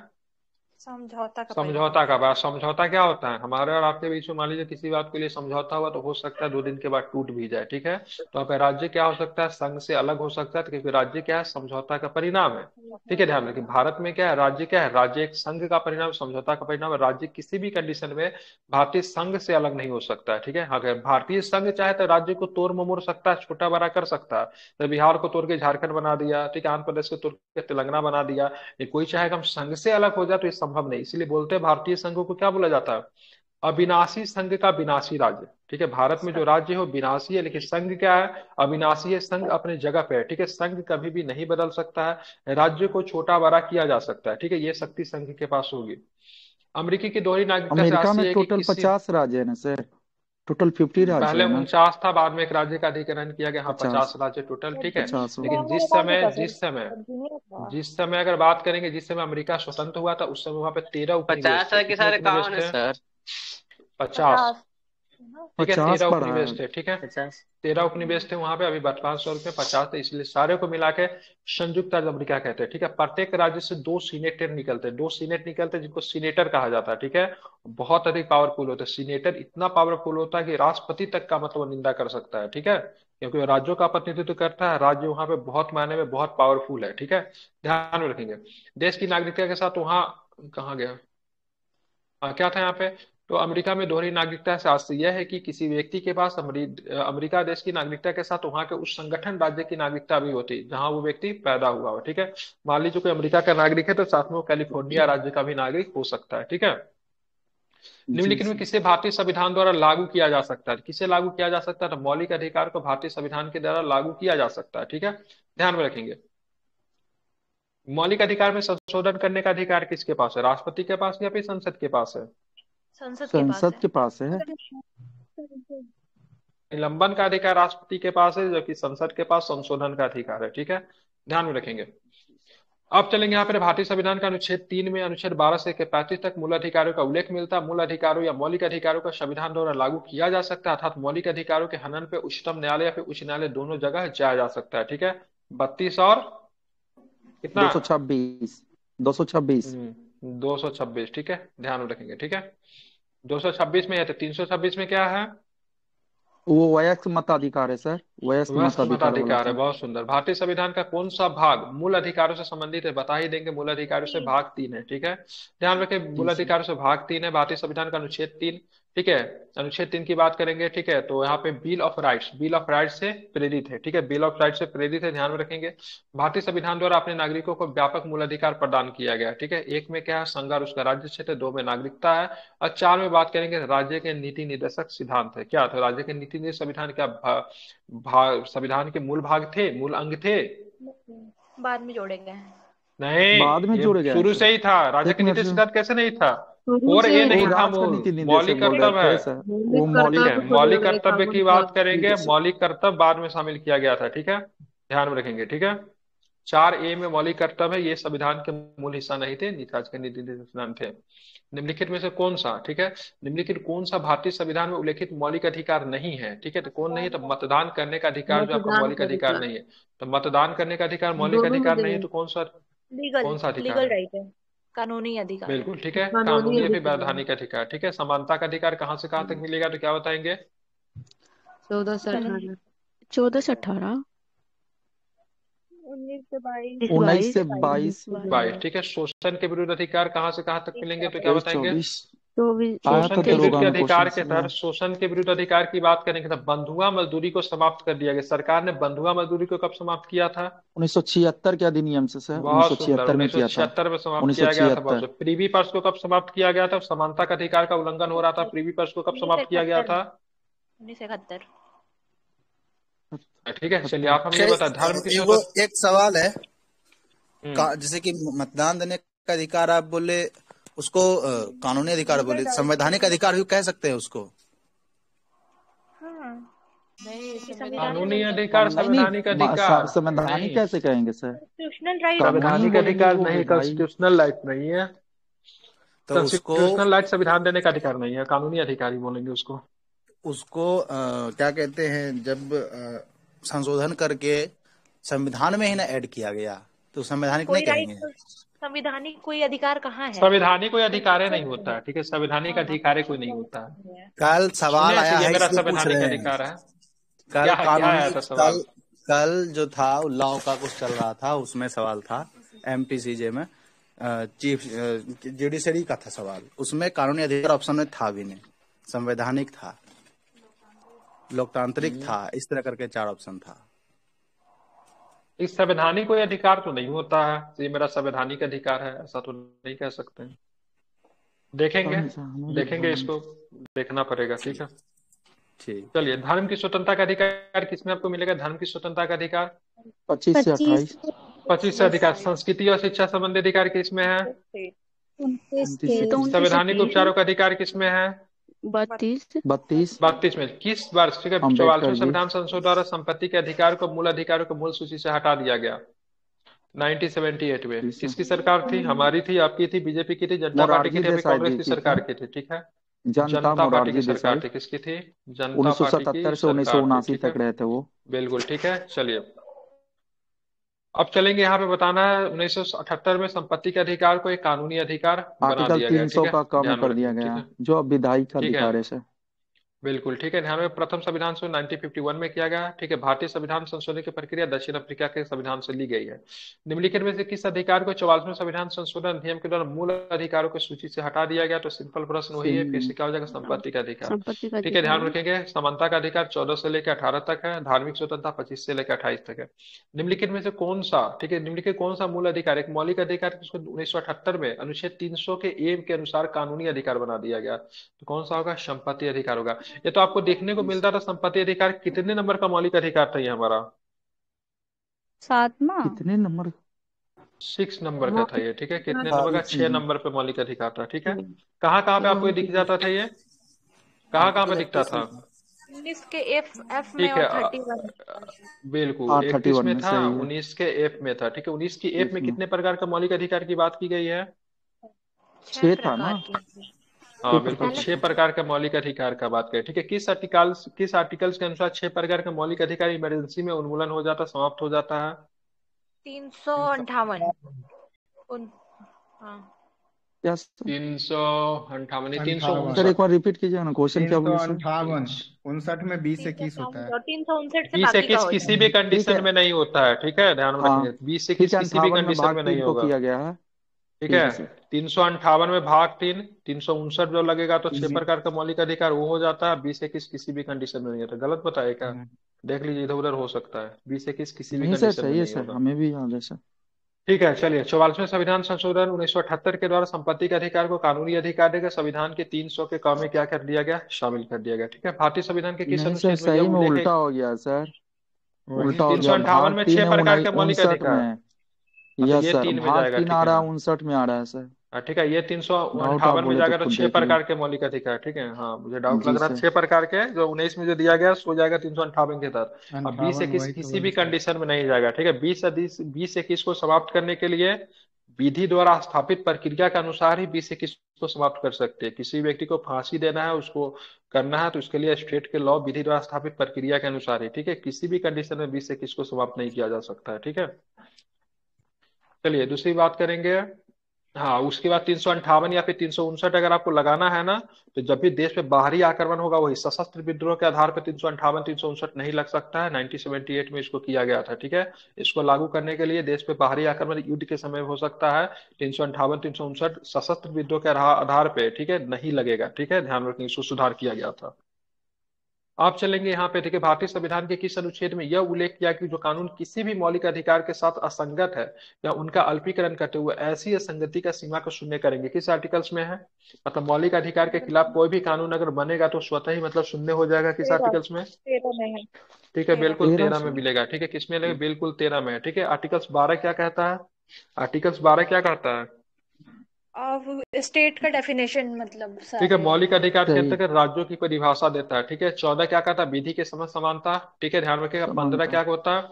समझौता का समझौता का बात। समझौता क्या होता है, हमारे और आपके बीच में मान लीजिए किसी बात के लिए समझौता हुआ, तो हो सकता है 2 दिन के बाद टूट भी जाए, ठीक है। तो आप राज्य क्या हो सकता है, संघ से अलग हो सकता है, तो क्योंकि राज्य क्या है, समझौता का परिणाम है, ठीक है। ध्यान रखिए, भारत में क्या है, राज्य क्या है, राज्य एक संघ का परिणाम, समझौता का परिणाम है। राज्य किसी भी कंडीशन में भारतीय संघ से अलग नहीं हो सकता है, ठीक है। अगर भारतीय संघ चाहे तो राज्य को तोड़ ममोड़ सकता है, छोटा बड़ा कर सकता है, तो बिहार को तोड़ के झारखंड बना दिया, ठीक है, आंध्र प्रदेश को तोड़ के तेलंगाना बना दिया। ये कोई चाहे हम संघ से अलग हो जाए तो ये संभव नहीं, इसलिए बोलते हैं भारतीय संघ को क्या बोला जाता है, अविनाशी संघ का विनाशी राज्य, ठीक है। भारत में जो राज्य है वो विनाशी है, लेकिन संघ क्या है, अविनाशी है। संघ अपने जगह पे है, ठीक है। संघ कभी भी नहीं बदल सकता है, राज्य को छोटा बड़ा किया जा सकता है, ठीक है। ये शक्ति संघ के पास होगी। अमेरिकी की दोहरी नागरिकता से अमेरिका राशि में है कि टोटल किसी 50 राज्य है ना सर, टोटल 50 राज्य पहले है ना। 49 था, बाद में एक राज्य का अधिग्रहण किया गया, हाँ 50 50 राज्य टोटल, ठीक है। 50 हो लेकिन गया। जिस समय अगर बात करेंगे, जिस समय अमेरिका स्वतंत्र हुआ था, उस समय वहां पे 13 उपनिवेश 50 थे। है कि कितने सारे उपनिवेश काउन है थे? सर? 50, ठीक है, 50 13 पढ़ा उपनिवेश है। थे, ठीक है। 50 13 उपनिवेश थे वहां पे, अभी वर्तमान स्वरूप में 50 थे, इसलिए सारे को मिला के संयुक्त राज्य अमेरिका कहते हैं, ठीक है। प्रत्येक राज्य से 2 सीनेटर निकलते हैं, 2 सीनेट निकलते हैं, जिनको सीनेटर कहा जाता है, ठीक है। बहुत अधिक पावरफुल होते हैं सीनेटर, इतना पावरफुल होता है कि राष्ट्रपति तक का मतलब निंदा कर सकता है, ठीक है, क्योंकि वो राज्यों का प्रतिनिधित्व करता है। राज्य वहां पे बहुत मायने में बहुत पावरफुल है, ठीक है, ध्यान में रखेंगे। देश की नागरिकता के साथ वहां कहा गया, क्या था यहाँ पे, तो अमेरिका में दोहरी नागरिकता से शास्त्र यह है कि किसी व्यक्ति के पास अमेरिका देश की नागरिकता के साथ वहां के उस संगठन राज्य की नागरिकता भी होती है जहां वो व्यक्ति पैदा हुआ हो, ठीक है। मान लीजिए कोई अमेरिका का नागरिक है, तो साथ में वो कैलिफोर्निया राज्य का भी नागरिक हो सकता है, ठीक है। निम्नलिखित में किसे भारतीय संविधान द्वारा लागू किया जा सकता है, किसे लागू किया जा सकता है, तो मौलिक अधिकार को भारतीय संविधान के द्वारा लागू किया जा सकता है, ठीक है, ध्यान में रखेंगे। मौलिक अधिकार में संशोधन करने का अधिकार किसके पास है, राष्ट्रपति के पास या फिर संसद के पास है? संसद के पास संसद है। के पास है। निलंबन का अधिकार राष्ट्रपति के पास है, जबकि संसद के पास संशोधन का अधिकार है। ठीक है, ध्यान में रखेंगे। अब चलेंगे यहाँ पर भारतीय संविधान का अनुच्छेद 3 में अनुच्छेद 12 से 35 तक मूल अधिकारों का उल्लेख मिलता है। मूल अधिकारों या मौलिक अधिकारों का संविधान द्वारा लागू किया जा सकता है, अर्थात मौलिक अधिकारों के हनन पे उच्चतम न्यायालय या फिर उच्च न्यायालय दोनों जगह जाया जा सकता है। ठीक है, 32 और कितना, 226 226 226। ठीक है, ध्यान में रखेंगे। ठीक है, 226 में है तो 326 में क्या है? वो वयस्क मताधिकार है सर, वयस्क वयस्क मताधिकार वाला मताधिकार है। था। बहुत सुंदर। भारतीय संविधान का कौन सा भाग मूल अधिकारों से संबंधित है? बता ही देंगे, मूल अधिकारों से भाग 3 है। ठीक है, ध्यान रखें, मूल जी सर। अधिकारों से भाग 3 है भारतीय संविधान का अनुच्छेद 3। ठीक है, अनुच्छेद 3 की बात करेंगे। ठीक है, तो यहाँ पे bill of rights, bill of rights से प्रेरित है। ठीक है, बिल ऑफ राइट्स से प्रेरित है, ध्यान में रखेंगे। भारतीय संविधान द्वारा अपने नागरिकों को व्यापक मूल अधिकार प्रदान किया गया। ठीक है, 1 में क्या है, संघ और उसका राज्य क्षेत्र, 2 में नागरिकता है, और 4 में बात करेंगे राज्य के नीति निर्देशक सिद्धांत है। क्या तो राज्य के नीति निर्देशक संविधान क्या संविधान के मूल भाग थे, मूल अंग थे? बाद में जोड़े गए हैं। नहीं, बाद में ये जोड़े गए हैं शुरू सर। से ही था। राज्य एक के मिनट नीति सर, सिद्धांत कैसे नहीं था? शुरू और से ये वो नहीं था, राज का मूल नीति निर्देशक मौलिक बोल रहे कर्तव्य थे है। सर, वो मौलिक मौलिक ठीक है, कर्तव्य को मौलिक जोड़ के कर्तव्य की कानून बात का करेंगे, निर्देशक। मौलिक कर्तव्य बाद में शामिल किया गया था। ठीक है, ध्यान में रखेंगे। ठीक है, 4A में मौलिक कर्तव्य है, ये संविधान के मूल हिस्सा नहीं थे, राज्य के नीति निर्देशक सिद्धांत थे। निम्नलिखित में से कौन सा, ठीक है, निम्नलिखित कौन सा भारतीय संविधान में उल्लेखित मौलिक अधिकार नहीं है? ठीक है, तो कौन नहीं है? तो मतदान करने का अधिकार जो आपका मतदान मौलिक का अधिकार अधिकार नहीं है। तो मतदान करने का अधिकार मौलिक दोनों में अधिकार नहीं है, दे तो कौन सा, लीगल कौन सा अधिकार लीगल है? राइट है, कानूनी अधिकार है। बिल्कुल ठीक है, कानूनी कानूनी या फिर अधिकार वैधानिक अधिकार। ठीक है, समानता का अधिकार कहाँ से कहाँ तक मिलेगा, तो क्या बताएंगे? 14 से 18 14 से 18, 19 से 22, 19 से 22 22 22। ठीक है, शोषण के विरुद्ध अधिकार कहाँ से कहाँ तक मिलेंगे, तो क्या 23 बताएंगे? 24 आया शोषण था के विरुद्ध दरोगा के में अधिकार क्वेश्चन के तहत, शोषण के विरुद्ध अधिकार की बात करेंगे तो बंधुआ मजदूरी को समाप्त कर दिया गया। सरकार ने बंधुआ मजदूरी को कब समाप्त किया था? 1976 के अधिनियम से सर, बहुत सुंदर, 1976 में किया था। 1976 में समाप्त किया गया था। बहुत 1976 सुंदर। प्रीवी पर्स को कब समाप्त किया गया था? समानता का अधिकार का उल्लंघन हो रहा था, प्रीवी पर्स को कब समाप्त किया गया था? 1971। ठीक है, चलिए आप हमें ये बताएं, धर्म की एगो स्वतंत्रता। एक सवाल है, जैसे कि मतदान देने का अधिकार आप बोले, उसको कानूनी अधिकार बोले, संवैधानिक अधिकार भी कह सकते हैं उसको? कानूनी अधिकार, संवैधानिक अधिकार संवैधानिक नहीं, कैसे कहेंगे सर? कॉन्स्टिट्यूशनल राइट, संवैधानिक बोलेंगे अधिकार वो नहीं, भाई। कॉन्स्टिट्यूशनल राइट नहीं है। तो उसको कॉन्स्टिट्यूशनल राइट संविधान देने का अधिकार नहीं है, कानूनी अधिकार ही बोलेंगे उसको। क्या कहते हैं, जब संशोधन करके संविधान में ही ना ऐड किया गया, तो संवैधानिक कोई नहीं राइट, कहेंगे? संविधानिक कोई अधिकार कहाँ है? संवैधानिक कोई अधिकार नहीं होता है। ठीक है, संवैधानिक अधिकार कोई नहीं होता है। कल सवाल सुने, आया ये है, मेरा इसलिए पूछ संवैधानिक रहे हैं। अधिकार है। कल क्या आया कानूनी था सवाल? कल जो था लॉ का कुछ चल रहा था, उसमें सवाल था MPCJ में, चीफ जुडिशरी का था सवाल। उसमें कानूनी अधिकार ऑप्शन में था भी नहीं, संवैधानिक था, लोकतांत्रिक था, इस तरह करके 4 ऑप्शन था। इस संवैधानिक कोई अधिकार तो नहीं होता है, तो ये मेरा संवैधानिक अधिकार है, ऐसा तो नहीं कह सकते हैं। देखेंगे इसको, देखना पड़ेगा। ठीक है, ठीक। चलिए, धर्म की स्वतंत्रता का अधिकार किसमें आपको मिलेगा? धर्म की स्वतंत्रता का अधिकार 25 से 28 25 से अधिकार। संस्कृति और शिक्षा संबंधी अधिकार किसमें है? 29 संवैधानिक उपचारों का अधिकार किसमें है? 32 में। किस वर्ष? ठीक है, 44वें संविधान संशोधन द्वारा संपत्ति के अधिकार को मूल अधिकारों को मूल सूची से हटा दिया गया 1978 में। किसकी सरकार थी? हमारी थी, आपकी थी, बीजेपी की थी, जनता पार्टी की थी, अभी कांग्रेस की सरकार की थी। ठीक है, जनता पार्टी की सरकार थी। किसकी थी? जनता पार्टी की 1977 से 1979 तक रहे थे वो। बिल्कुल ठीक है, चलिए अब चलेंगे यहाँ पे बताना है 1978 में संपत्ति के अधिकार को एक कानूनी अधिकार बना आर्टिकल दिया गया। 300 ठीक का है, कम ध्यान कर में दिया रखें। गया, ठीक है, जो अब विधायी का ठीक है, अधिकार है सर। बिल्कुल ठीक है, ध्यान में प्रथम संविधान संशोधन 1951 में किया गया। ठीक है, भारतीय संविधान संशोधन की प्रक्रिया दक्षिण अफ्रीका के संविधान से ली गई है। निम्नलिखित में से किस अधिकार को 44वें संविधान संशोधन अधिनियम के द्वारा मूल अधिकारों की सूची से हटा दिया गया? तो सिंपल प्रश्न वही है, फिर से क्या हो जाएगा? संपत्ति का अधिकार। ठीक है, ध्यान रखेंगे, समानता का अधिकार 14 से लेकर 18 तक है, धार्मिक स्वतंत्रता 25 से लेकर 28 तक है। निम्नलिखित में से कौन सा, ठीक है, निम्नलिखित कौन सा मूल अधिकार, एक मौलिक अधिकार जिसको 1978 में अनुच्छेद 300 के ए के अनुसार कानूनी अधिकार बना दिया गया? तो कौन सा होगा? संपत्ति अधिकार होगा। ये तो आपको देखने को मिलता था, संपत्ति अधिकार कितने नंबर का मौलिक अधिकार था ये हमारा? 7वां। कितने नंबर? 6 नंबर का वो था ये, ठीक है। कितने हाँ, नंबर का? 6 नंबर पे मौलिक अधिकार था, ठीक है। कहाँ कहाँ पे आपको ये दिख जाता था ये? कहाँ कहाँ पे दिखता था? 19 के एफ एफ में ठीक है और 31। बिल्कुल हाँ 31 31 में में था, सही है 19 के एफ में था, ठीक है। 19 की एफ में इसमें कितने प्रकार का मौलिक अधिकार की बात की गई है? 6 था ना प्रकार की। हाँ 6 बिल्कुल, प्रकार पहले 6 प्रकार का मौलिक अधिकार का बात करें, ठीक है। किस आर्टिकल्स के अनुसार 6 प्रकार का मौलिक अधिकार इमरजेंसी में उन्मूलन हो जाता, समाप्त हो जाता है? 358 हाँ क्या 358 सर 58 एक बार रिपीट कीजिए ना क्वेश्चन क्या बोले सर 358 में 20 से 21 होता 358 है। और 359 से 20 से बाकी का 21 हो किसी जाएगा। भी ठीक है कंडीशन में नहीं होता है, ठीक है, ध्यान में हाँ रखेंगे। 20 से ठीक 21 है किसी भी 58 में कंडीशन भाग में 3 नहीं को होगा, किया गया है ठीक ठीक है। है सर 358 में भाग 3, 359 जो लगेगा तो 6 इजी प्रकार का मौलिक अधिकार वो हो जाता है। 20 से 21 किसी भी कंडीशन में नहीं होता। गलत बताए क्या? देख लीजिए, इधर उधर हो सकता है। 20 से 21 किसी भी नहीं सर कंडीशन में सही है नहीं सर होगा। हमें भी याद है सर ठीक है, चलिए। 44वें संविधान संशोधन 1978 के द्वारा संपत्ति के अधिकार को कानूनी अधिकार देकर संविधान के 300 के काम में क्या कर दिया गया? शामिल कर दिया गया, ठीक है। भारतीय संविधान के किस नहीं सर अनुच्छेद में यह सही में उल्लेख है? उल्टा हो गया सर वही उल्टा हो गया 358 भाग में 3 6 है प्रकार के मौलिक 59 अधिकार। में हाँ तो यस ये सर 3 में भाग जाएगा, 3 ठीक आ है। रहा है 59 में आ रहा है सर ठीक है, ये डाउट आप 358 में बोले तो जाएगा तो खुद 6 देख लीजिए प्रकार के मौलिक अधिकार, ठीक है। हाँ मुझे डाउट जी लग रहा है सर 6 प्रकार के, जो 19 में जो दिया गया सो जाएगा 358 के तहत। अब 20 से 58 किस वही तो किसी भी बोले सर। कंडीशन में नहीं जाएगा, ठीक है। 20 से 21 को समाप्त करने के लिए विधि द्वारा स्थापित प्रक्रिया के अनुसार ही 20 से 21 को समाप्त कर सकते हैं। किसी व्यक्ति को फांसी देना है, उसको करना है, तो उसके लिए स्टेट के लॉ विधि द्वारा स्थापित प्रक्रिया के अनुसार ही, ठीक है। किसी भी कंडीशन में 20 से 21 को समाप्त नहीं किया जा सकता है, ठीक है। चलिए दूसरी बात करेंगे। हाँ उसके बाद 358 या फिर 359 अगर आपको लगाना है ना, तो जब भी देश पे बाहरी आक्रमण होगा वही सशस्त्र विद्रोह के आधार पर 358 359 नहीं लग सकता है। 1978 में इसको किया गया था, ठीक है। इसको लागू करने के लिए देश पे बाहरी आक्रमण युद्ध के समय हो सकता है। 358 359 सशस्त्र विद्रोह के आधार पे, ठीक है, नहीं लगेगा, ठीक है। ध्यान रखिए, इसको सुधार किया गया था। आप चलेंगे यहाँ पे, ठीक है। भारतीय संविधान के किस अनुच्छेद में यह उल्लेख किया कि जो कानून किसी भी मौलिक अधिकार के साथ असंगत है या उनका अल्पीकरण करते हुए ऐसी असंगति का सीमा को शून्य करेंगे? किस आर्टिकल्स में है? मतलब मौलिक अधिकार के खिलाफ कोई भी कानून अगर बनेगा तो स्वतः ही मतलब शून्य हो जाएगा। किस 13 आर्टिकल्स में? 13 में है। ठीक है 13 बिल्कुल 13 13 में से मिलेगा, ठीक है। किसमें लगेगा? बिल्कुल 13 में है, ठीक है। आर्टिकल्स 12 क्या कहता है? आर्टिकल्स 12 क्या कहता है? अब स्टेट का डेफिनेशन मतलब ठीक है, सारे मौलिक अधिकार के सही अंतर्गत राज्यों की परिभाषा देता है, ठीक है। 14 क्या कहता है? विधि के समक्ष समानता, ठीक है, ध्यान रखिएगा। 15 समानता क्या होता है?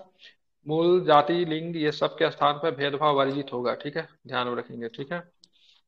मूल जाति लिंग ये सब के स्थान पर भेदभाव वर्जित होगा, ठीक है, ध्यान में रखेंगे, ठीक है।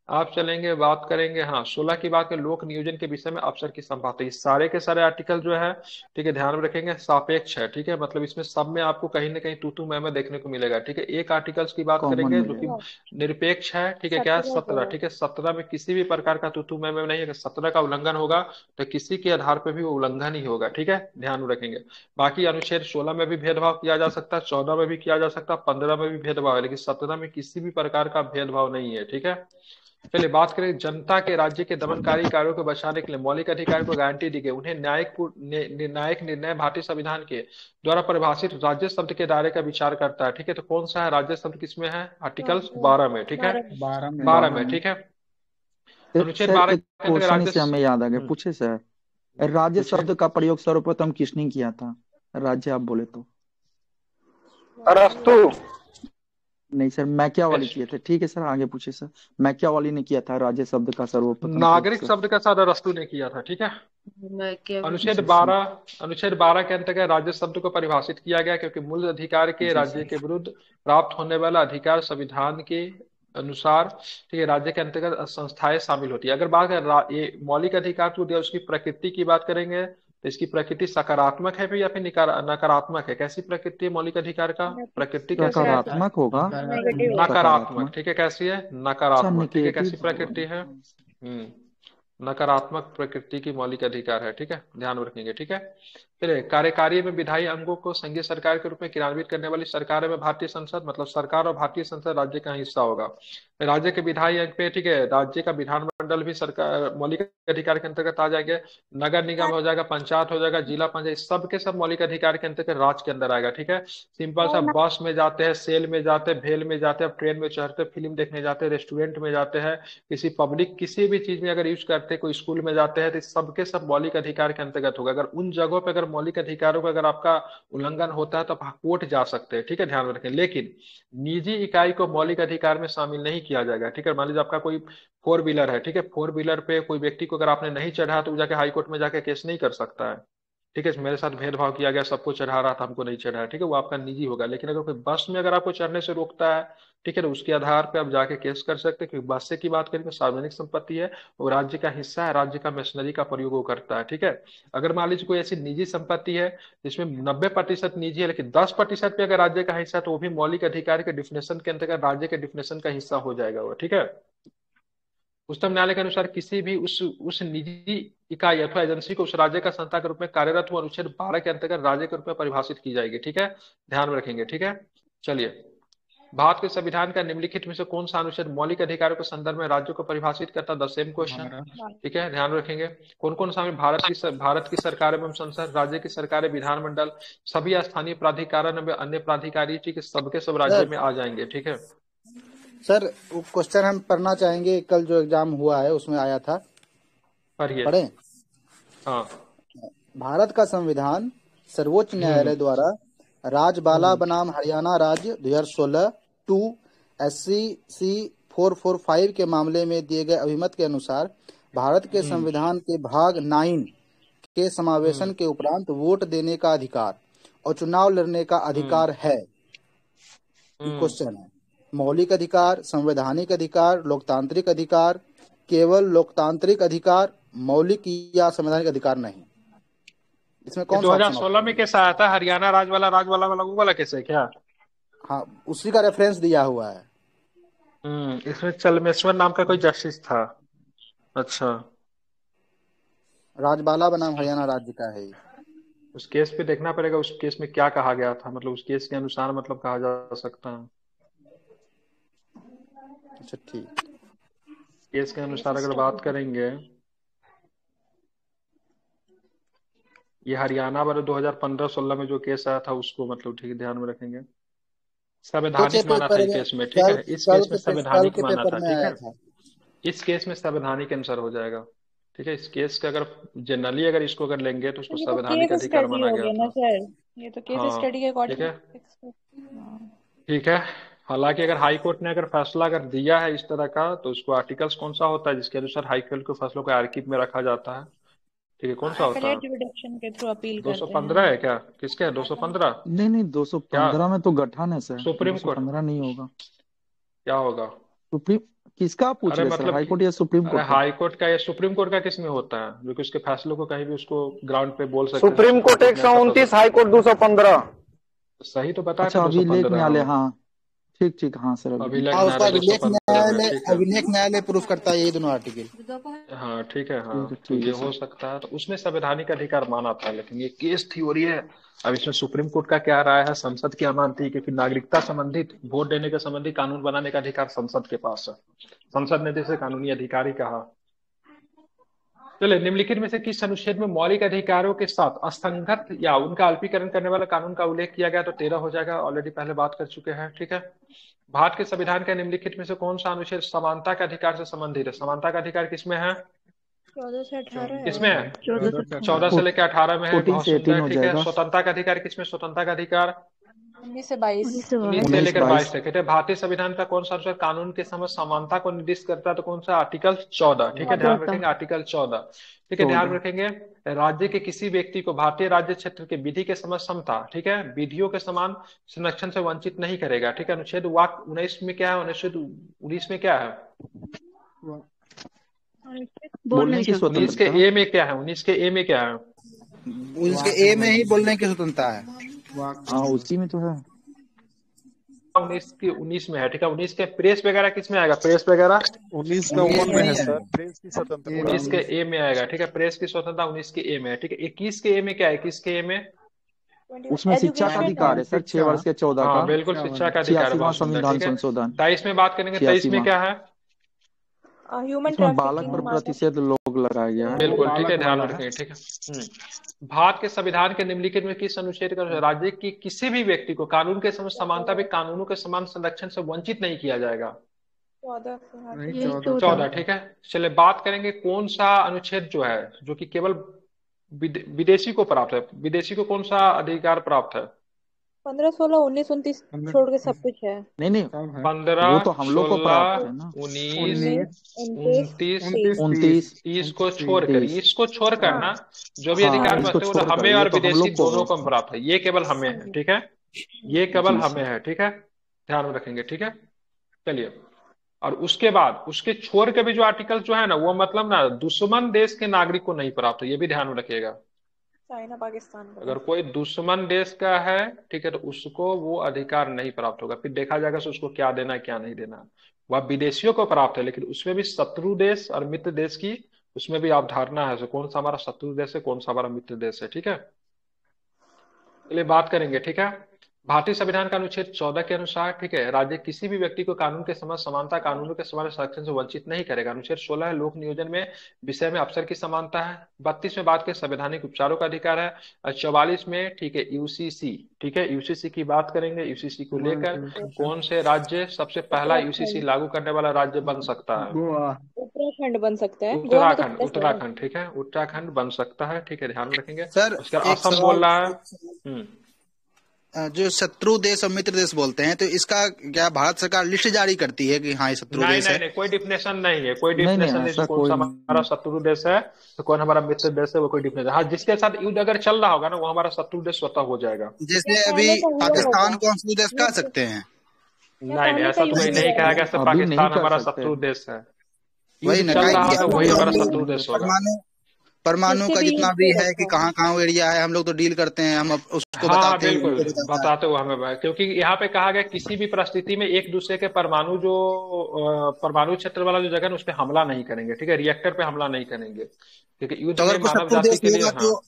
आप चलेंगे, बात करेंगे। हाँ 16 की बात करें, लोक नियोजन के विषय में अफसर की संभावना। ये सारे के सारे आर्टिकल जो है, ठीक है, ध्यान में रखेंगे, सापेक्ष है, ठीक है। मतलब इसमें सब में आपको कहीं ना कहीं तू मैं देखने को मिलेगा, ठीक है। एक आर्टिकल्स की बात कॉमन करेंगे जो कि मिलेगा निरपेक्ष है, ठीक है। क्या है? 17 17, जो ठीक है। 17 में किसी भी प्रकार का तू मैं नहीं है। अगर 17 का उल्लंघन होगा तो किसी के आधार पर भी वो उल्लंघन ही होगा, ठीक है, ध्यान में रखेंगे। बाकी अनुच्छेद 16 में भी भेदभाव किया जा सकता है, 14 में भी किया जा सकता है, 15 में भी भेदभाव है, लेकिन 17 में किसी भी प्रकार का भेदभाव नहीं है, ठीक है। चलिए बात करें। जनता के राज्य के दमनकारी कार्यों को बचाने के लिए मौलिक अधिकार को गारंटी दी गई। उन्हें न्यायिक निर्णय भारतीय संविधान के द्वारा परिभाषित राज्य शब्द के दायरे का विचार करता है, ठीक है। तो कौन सा है राज्य शब्द? किसमें है? आर्टिकल्स 12 में, ठीक है, 12 में 12 12 में, में ठीक है। अनुच्छेद सर 12 एक के अंतर्गत क्वेश्चन राज्य इससे हमें याद आ गया पूछे सर राज्य पूछे। शब्द का प्रयोग सर्वप्रथम किसने किया था राज्य आप बोले तो अरस्तु नहीं सर मैकियावाली किए थे ठीक है सर आगे पूछे सर मैकियावाली ने किया था राज्य शब्द का सर्वप्रथम नागरिक प्रयोग शब्द का साथ अरस्तु ने किया था, ठीक है। अनुच्छेद सर 12 के अंतर्गत राज्य शब्द को परिभाषित किया गया क्योंकि मूल अधिकार के जी राज्य सर के विरुद्ध प्राप्त होने वाला अधिकार संविधान के अनुसार, ठीक है, राज्य के अंतर्गत संस्थाएं शामिल होती है। अगर बात करें ये मौलिक अधिकार को दिया उसकी प्रकृति की बात करेंगे तो इसकी प्रकृति सकारात्मक है भी या फिर नकारात्मक है? कैसी प्रकृति है मौलिक अधिकार का? प्रकृति कैसी है? सकारात्मक होगा नकारात्मक, ठीक है। कैसी है? अच्छा नकारात्मक, ठीक है। निगेटिव कैसी प्रकृति है? नकारात्मक प्रकृति की मौलिक अधिकार है, ठीक है, ध्यान रखेंगे, ठीक है। चलिए कार्यकारी में विधायी अंगों को संघीय सरकार के रूप में क्रियान्वित करने वाली सरकार में भारतीय संसद, मतलब सरकार और भारतीय संसद राज्य का हिस्सा होगा। राज्य के विधायी अंग पे, ठीक है, राज्य का विधानमंडल भी सरकार मौलिक अधिकार के अंतर्गत आ जाएंगे। नगर निगम हो जाएगा, पंचायत हो जाएगा, जिला पंचायत, सब के सब मौलिक अधिकार के अंतर्गत राज्य के अंदर आएगा, ठीक है। सिंपल सा, बस में जाते हैं, सेल में जाते हैं, भेल में जाते हैं, ट्रेन में चढ़ते, फिल्म देखने जाते हैं, रेस्टोरेंट में जाते हैं, किसी पब्लिक किसी भी चीज में अगर यूज करते करते हैं, कोई स्कूल में जाते हैं, तो सबके सब मौलिक अधिकार के अंतर्गत होगा। अगर उन जगहों पे अगर मौलिक अधिकारों का अगर आपका उल्लंघन होता है तो आप कोर्ट जा सकते हैं, ठीक है, ध्यान में रखें। लेकिन निजी इकाई को मौलिक अधिकार में शामिल नहीं किया जाएगा, ठीक है। मान लीजिए आपका कोई 4 व्हीलर है, ठीक है, 4 व्हीलर पे कोई व्यक्ति को अगर आपने नहीं चढ़ा तो वो जाके हाई कोर्ट में जाके केस नहीं कर सकता है, ठीक है। मेरे साथ भेदभाव किया गया, सबको चढ़ा रहा था, हमको नहीं चढ़ा, ठीक है, वो आपका निजी होगा। लेकिन अगर कोई बस में अगर आपको चढ़ने से रोकता है, ठीक है, तो उसके आधार पे आप जाके केस कर सकते हैं, क्योंकि बस से की बात करें तो सार्वजनिक संपत्ति है, वो राज्य का हिस्सा है, राज्य का मशीनरी का प्रयोग वो करता है, ठीक है। अगर मान लीजिए कोई ऐसी निजी संपत्ति है जिसमें 90% निजी है लेकिन 10% पे अगर राज्य का हिस्सा है, तो वो भी मौलिक अधिकार के डिफिनेशन के अंतर्गत राज्य के डिफिनेशन का हिस्सा हो जाएगा वो, ठीक है। उच्चतम न्यायालय के अनुसार किसी भी उस निजी इकाई अथवा एजेंसी को उस राज्य का संस्था के रूप में कार्यरत हो अनुच्छेद 12 के अंतर्गत राज्य के रूप में परिभाषित की जाएगी, ठीक है, ध्यान में रखेंगे, ठीक है। चलिए, भारत के संविधान का निम्नलिखित में से कौन सा अनुच्छेद मौलिक अधिकारों के संदर्भ में राज्यों को परिभाषित करता है? द सेम क्वेश्चन, ठीक है, ध्यान रखेंगे। कौन कौन सा? भारत की सरकार एवं संसद, राज्य की सरकारें, विधानमंडल, सभी स्थानीय प्राधिकरण एवं अन्य प्राधिकारी, ठीक है, सबके सब राज्य में आ जाएंगे, ठीक है। सर वो क्वेश्चन हम पढ़ना चाहेंगे, कल जो एग्जाम हुआ है उसमें आया था, पढ़े? हाँ। भारत का संविधान सर्वोच्च न्यायालय द्वारा राजबाला बनाम हरियाणा राज्य 2016 2 SCC 445 के मामले में दिए गए अभिमत के अनुसार भारत के संविधान के भाग 9 के समावेशन के उपरांत वोट देने का अधिकार और चुनाव लड़ने का अधिकार है। क्वेश्चन है, मौलिक अधिकार, संवैधानिक अधिकार, लोकतांत्रिक अधिकार, केवल लोकतांत्रिक अधिकार, मौलिक या संवैधानिक अधिकार नहीं। इसमें कौन सा? 2016 में कैसा आया था? हरियाणा राज वाला वो वाला कैसे क्या? हाँ, उसी का रेफरेंस दिया हुआ है। इसमें चलमेश्वर नाम का कोई जस्टिस था। अच्छा, राजबाला बनाम हरियाणा राज्य का है। उस केस पे देखना पड़ेगा, उस केस में क्या कहा गया था, मतलब उस केस के अनुसार मतलब कहा जा सकता है। अच्छा, ठीक। केस के अनुसार अगर बात करेंगे, ये हरियाणा वाले 2015-16 में जो केस आया था उसको मतलब ठीक है ध्यान में रखेंगे। संवैधानिक माना था केस में, ठीक है, इस केस में संवैधानिक माना था, ठीक है, इस केस में संवैधानिक आंसर हो जाएगा, ठीक है। इस केस का अगर जनरली अगर इसको अगर लेंगे तो उसको संवैधानिक अधिकार माना गया था। सर ये तो केस स्टडी के ठीक है, अकॉर्डिंग, ठीक है। हालांकि अगर हाई कोर्ट ने अगर फैसला अगर दिया है इस तरह का, तो उसको आर्टिकल्स कौन सा होता है जिसके अनुसार हाई कोर्ट के फैसलों को आर्कीव में रखा जाता है, ठीक है, कौन सा होता है? जुरिडिक्शन के थ्रू अपील करते हैं। 215 है क्या? किसके है 215? नहीं 215 में तो गठन है सर, सुप्रीम कोर्ट 215 नहीं होगा। क्या होगा? सुप्रीम किसका आप पूछ रहे हैं सर, हाई कोर्ट या सुप्रीम कोर्ट? हाई कोर्ट का या सुप्रीम कोर्ट का किस में होता है, जो कि उसके फैसलों को कहीं भी उसको ग्राउंड पे बोल सकते हैं। Supreme court 129, high court 215। सही तो बताया। अच्छा, अभिलेख न्यायालय, हाँ ठीक, हाँ सर, अभिलेख न्यायालय प्रूफ करता है, ये दोनों आर्टिकल। हाँ ठीक है, हाँ तो ये हो सकता है, तो उसमें संवैधानिक अधिकार माना था, लेकिन ये केस थ्योरी है। अब इसमें सुप्रीम कोर्ट का क्या राय है, संसद की अमानती, क्योंकि नागरिकता संबंधित, वोट देने के संबंधी कानून बनाने का अधिकार संसद के पास है, संसद ने जैसे कानूनी अधिकारी कहा। चलिए, निम्नलिखित में से किस अनुच्छेद में मौलिक अधिकारों के साथ असंगत या उनका अल्पीकरण करने वाला कानून का उल्लेख किया गया? तो 13 हो जाएगा, ऑलरेडी पहले बात कर चुके हैं, ठीक है। भारत के संविधान के निम्नलिखित में से कौन सा अनुच्छेद समानता के अधिकार से संबंधित है? समानता का अधिकार किसमें है? 14 से 18 किसमें है? 14 से लेकर 18 में है, बहुत सुंदर, ठीक है। स्वतंत्रता का अधिकार किसमें? स्वतंत्रता का अधिकार 19 से 22 19 से लेकर 22 तक। कहते हैं भारतीय संविधान का कौन सा अनुच्छेद कानून के समझ समानता को निर्दिष्ट करता है? तो कौन सा? आर्टिकल 14, ठीक है, ध्यान रखेंगे, आर्टिकल 14, ठीक है, ध्यान रखेंगे। राज्य के किसी व्यक्ति को भारतीय राज्य क्षेत्र के विधि के समझ समता, ठीक है, विधियों के समान संरक्षण से वंचित नहीं करेगा, ठीक है। अनुच्छेद 19 में क्या है? अनुच्छेद 19 में क्या है? बोलने की स्वतंत्रता। 19 के ए में क्या है? 19 के ए में क्या है? 19 के ए में ही बोलने की स्वतंत्रता है। हाँ, उसी में तो है। 19 में है, ठीक है। 19 के प्रेस वगैरह किस में आएगा? प्रेस वगैरह 19 का 1 में है सर, प्रेस की स्वतंत्रता 19 के ए में आएगा, ठीक है, प्रेस की स्वतंत्रता 19 के ए में है, ठीक है। 21 के ए में क्या है? 21 के ए में उसमें शिक्षा का अधिकार है सर, 6 वर्ष के 14 का, बिल्कुल शिक्षा का अधिकार है। संविधान संशोधन। 23 में बात करेंगे, 23 में क्या है? ह्यूमन बालक पर प्रतिशत लोग लगाया गया है, बिल्कुल, ठीक है, ध्यान रखेंगे, ठीक है। भारत के संविधान के निम्नलिखित में किस अनुच्छेद का राज्य की किसी भी व्यक्ति को कानून के समझ समानता भी कानूनों के समान संरक्षण से वंचित नहीं किया जाएगा? 14 से हाँ नहीं, यही 14 14, ठीक है। चलिए बात करेंगे कौन सा अनुच्छेद जो है जो कि केवल विदेशी को प्राप्त है, विदेशी को कौन सा अधिकार प्राप्त है? 15, 16, 19, 29 छोड़ के सब कुछ है। नहीं नहीं, सब है। 15, वो तो हम लोग को प्राप्त 16, है ना। 19, 19, 29, 29, 29, 30 को छोड़कर, 30। इसको छोड़कर हाँ ना जो भी हाँ अधिकार इसको बचते हैं वो छोड़कर हमें ये और तो हम विदेशी लोग को दोनों को प्राप्त है, ये केवल हमें है, ठीक है, ये केवल जी हमें है, ठीक है, ध्यान में रखेंगे, ठीक है। चलिए, और उसके बाद उसके छोड़ के भी जो आर्टिकल जो है ना वो मतलब ना दुश्मन देश के नागरिक को नहीं प्राप्त है, ये भी ध्यान में रखिएगा। चाइना पाकिस्तान का अगर कोई दुश्मन देश का है, ठीक है, तो उसको वो अधिकार नहीं प्राप्त होगा, फिर देखा जाएगा कि उसको क्या देना है क्या नहीं देना। वह विदेशियों को प्राप्त है, लेकिन उसमें भी शत्रु देश और मित्र देश की उसमें भी अवधारणा है, कौन सा हमारा शत्रु देश है कौन सा हमारा मित्र देश है, ठीक है। चलिए बात करेंगे, ठीक है। भारतीय संविधान का अनुच्छेद 14 के अनुसार, ठीक है, राज्य किसी भी व्यक्ति को कानून के समक्ष समानता कानूनों के समान संरक्षण से वंचित नहीं करेगा। अनुच्छेद 16 है, लोक नियोजन में विषय में अफसर की समानता है। 32 में बात के संवैधानिक उपचारों का अधिकार है। और 44 में, ठीक है, यूसीसी, ठीक है, यूसीसी की बात करेंगे। यूसीसी को लेकर कौन से राज्य सबसे पहला यूसीसी लागू करने वाला राज्य बन सकता है? गोवा। उत्तराखंड बन सकता है। गोवा में तो उत्तराखंड, उत्तराखंड, ठीक है, उत्तराखंड बन सकता है, ठीक है, ध्यान में रखेंगे। सर उसके बाद एक असम सवाल, बोल रहा है। जो शत्रु देश और मित्र देश बोलते हैं, तो इसका क्या भारत सरकार लिस्ट जारी करती है कि हाँ ये शत्रु नहीं देश नहीं है? नहीं, कोई डिफिनेशन नहीं है, कोई नहीं नहीं, डिफिनेशन नहीं, ऐसा कौन सा हमारा शत्रु देश है तो कौन हमारा मित्र देश है, वो कोई डिफिनेशन। हाँ, जिसके साथ युद्ध अगर चल रहा होगा ना वो हमारा शत्रु देश स्वतः हो जाएगा। जैसे अभी पाकिस्तान को हम शत्रु देश कह सकते हैं? नहीं नहीं, ऐसा तो कोई नहीं कहा गया कि अभी नहीं पाकिस्तान कर हमारा सकते। शत्रु देश है। वही युद्ध न, चल रहा कहा है तो वही हमारा शत्रु देश होगा। परमाणु का जितना भी है कि कहाँ कहाँ एरिया है, हम लोग तो डील करते हैं, हम उसको हाँ बताते हैं, बिल्कुल उनको बताता है। बताते हो हमें, क्योंकि यहाँ पे कहा गया किसी भी परिस्थिति में एक दूसरे के परमाणु जो परमाणु क्षेत्र वाला जो जगह है उस पर हमला नहीं करेंगे, ठीक है, रिएक्टर पे हमला नहीं करेंगे, क्योंकि युद्ध तो में अगर कोई मानव शत्रु जाति देश के लिए, होगा हाँ,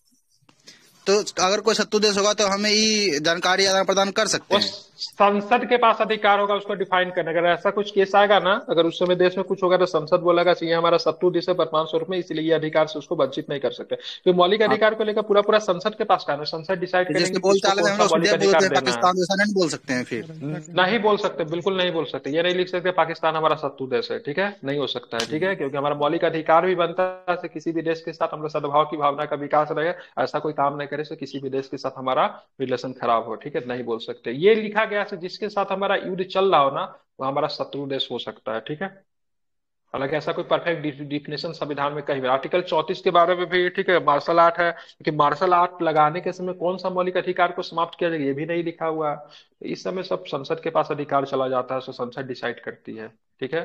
तो अगर कोई शत्रु देश होगा तो हमें ये जानकारी आदान प्रदान कर सकते वो हैं। संसद के पास अधिकार होगा उसको डिफाइन करने का। अगर ऐसा कुछ केस आएगा ना, अगर उस समय देश में कुछ होगा तो संसद बोलेगा कि ये हमारा शत्रु देश है वर्तमान स्वरूप में, इसलिए ये अधिकार से उसको वंचित नहीं कर सकते। तो मौलिक अधिकार को लेकर पूरा पूरा संसद के पास काम है, संसद डिसाइड तो करेंगे जैसे कि बोल किसको चाल कौन हम सा लोग मौलिक सीधे बोलते अधिकार हैं देना है। पाकिस्तान जैसा नहीं बोल सकते हैं फिर? नहीं बोल सकते, बिल्कुल नहीं बोल सकते, ये नहीं लिख सकते पाकिस्तान हमारा शत्रु देश है, ठीक है, नहीं हो सकता है, ठीक है, क्योंकि हमारा मौलिक अधिकार भी बनता है कि किसी भी देश के साथ हम लोग सद्भाव की भावना का विकास रहे, ऐसा कोई काम नहीं करे से किसी भी देश के साथ हमारा रिलेशन खराब हो, ठीक है, नहीं बोल सकते। ये लिखा गया है जिसके साथ हमारा युद्ध चल रहा हो ना वो हमारा शत्रु देश हो सकता है, ठीक है। हालांकि ऐसा कोई परफेक्ट डिफिनेशन संविधान में कहीं भी, आर्टिकल 34 के बारे में भी, ठीक है, मार्शल आर्ट है कि मार्शल आर्ट लगाने के समय कौन सा मौलिक अधिकार को समाप्त किया जाएगा ये भी नहीं लिखा हुआ है। तो इस समय सब संसद के पास अधिकार चला जाता है, सो संसद डिसाइड करती है, ठीक है।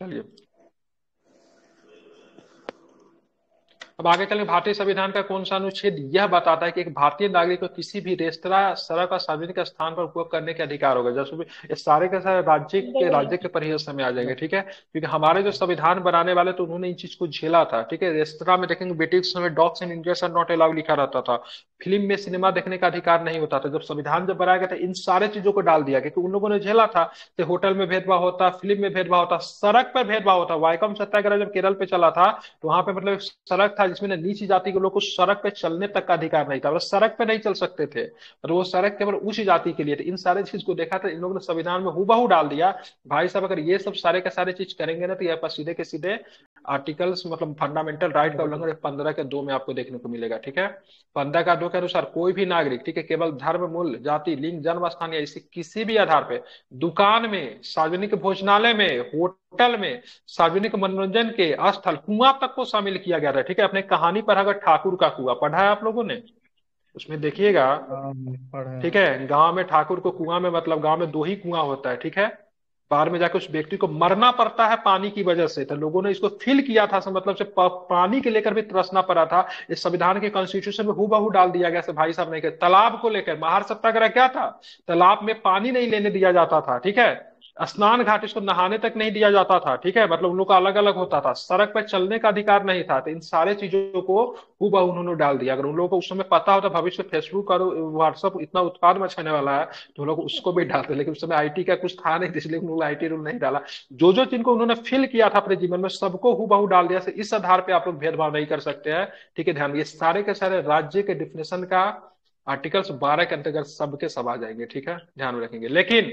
चलिए अब आगे चलें। भारतीय संविधान का कौन सा अनुच्छेद यह बताता है कि एक भारतीय नागरिक को किसी भी रेस्तरां, सड़क और सार्वजनिक स्थान पर उपयोग करने के अधिकार होगा। जैसे ये सारे के सारे राज्य के परिवेश में आ जाएंगे, ठीक है, क्योंकि हमारे जो संविधान बनाने वाले तो उन्होंने इन चीज को झेला था, ठीक है। रेस्तरां में देखेंगे ब्रिटिश समय dogs and Indians are not allowed लिखा रहता था। फिल्म में सिनेमा देखने का अधिकार नहीं होता था। जब संविधान जब बनाया गया था इन सारे चीजों को डाल दिया, क्योंकि उन लोगों ने झेला था कि होटल में भेदभाव होता, फिल्म में भेदभाव होता, सड़क पर भेदभाव होता। वाइकम सत्याग्रह जब केरल पे चला था तो वहां पे मतलब सड़क था जिसमें नीची जाति के लोग को सड़क पे चलने तक का अधिकार नहीं था, वो सड़क पे नहीं चल सकते थे और वो सड़क केवल उच्च जाति के लिए थे। इन सारे चीज को देखा था, इन लोगों ने संविधान में हूबहू डाल दिया। भाई साहब अगर ये सब सारे के सारे चीज करेंगे ना तो यहाँ पर सीधे के सीधे आर्टिकल्स मतलब फंडामेंटल राइट का उल्लंघन 15 के 2 में आपको देखने को मिलेगा, ठीक है। 15 का 2 के अनुसार कोई भी नागरिक, ठीक है, केवल धर्म, मूल, जाति, लिंग, जन्म स्थान या इसी किसी भी आधार पे दुकान में, सार्वजनिक भोजनालय में, होटल में, सार्वजनिक मनोरंजन के स्थल, कुआं तक को शामिल किया गया था, ठीक है। अपने कहानी पर अगर ठाकुर का कुआं पढ़ा है आप लोगों ने, उसमें देखिएगा, ठीक है, गांव में ठाकुर को कुआं में मतलब गांव में 2 ही कुआं होता है, ठीक है। बाहर में जाकर उस व्यक्ति को मरना पड़ता है पानी की वजह से, तो लोगों ने इसको फील किया था, मतलब से पानी के लेकर भी तरसना पड़ा था। इस संविधान के कॉन्स्टिट्यूशन में हूबहू डाल दिया गया। भाई साहब नहीं, तालाब को लेकर महार सत्याग्रह क्या था, तालाब में पानी नहीं लेने दिया जाता था, ठीक है। स्नान घाट, इसको नहाने तक नहीं दिया जाता था, ठीक है, मतलब उन लोग का अलग अलग होता था। सड़क पर चलने का अधिकार नहीं था। तो इन सारे चीजों को हूबहू उन्होंने डाल दिया। अगर उन लोगों को उस समय पता होता भविष्य में फेसबुक और व्हाट्सअप इतना उत्पाद मचाने वाला है तो लोग उसको भी डालते, लेकिन उस समय आईटी का कुछ था नहीं, इसलिए उन्होंने आईटी रूल नहीं डाला। जो जो जिनको उन्होंने फील किया था अपने जीवन में सबको हूबहू डाल दिया। इस आधार पर आप लोग भेदभाव नहीं कर सकते हैं, ठीक है। ध्यान, ये सारे के सारे राज्य के डिफिनेशन का आर्टिकल्स 12 के अंतर्गत सबके सब आ जाएंगे, ठीक है, ध्यान में रखेंगे। लेकिन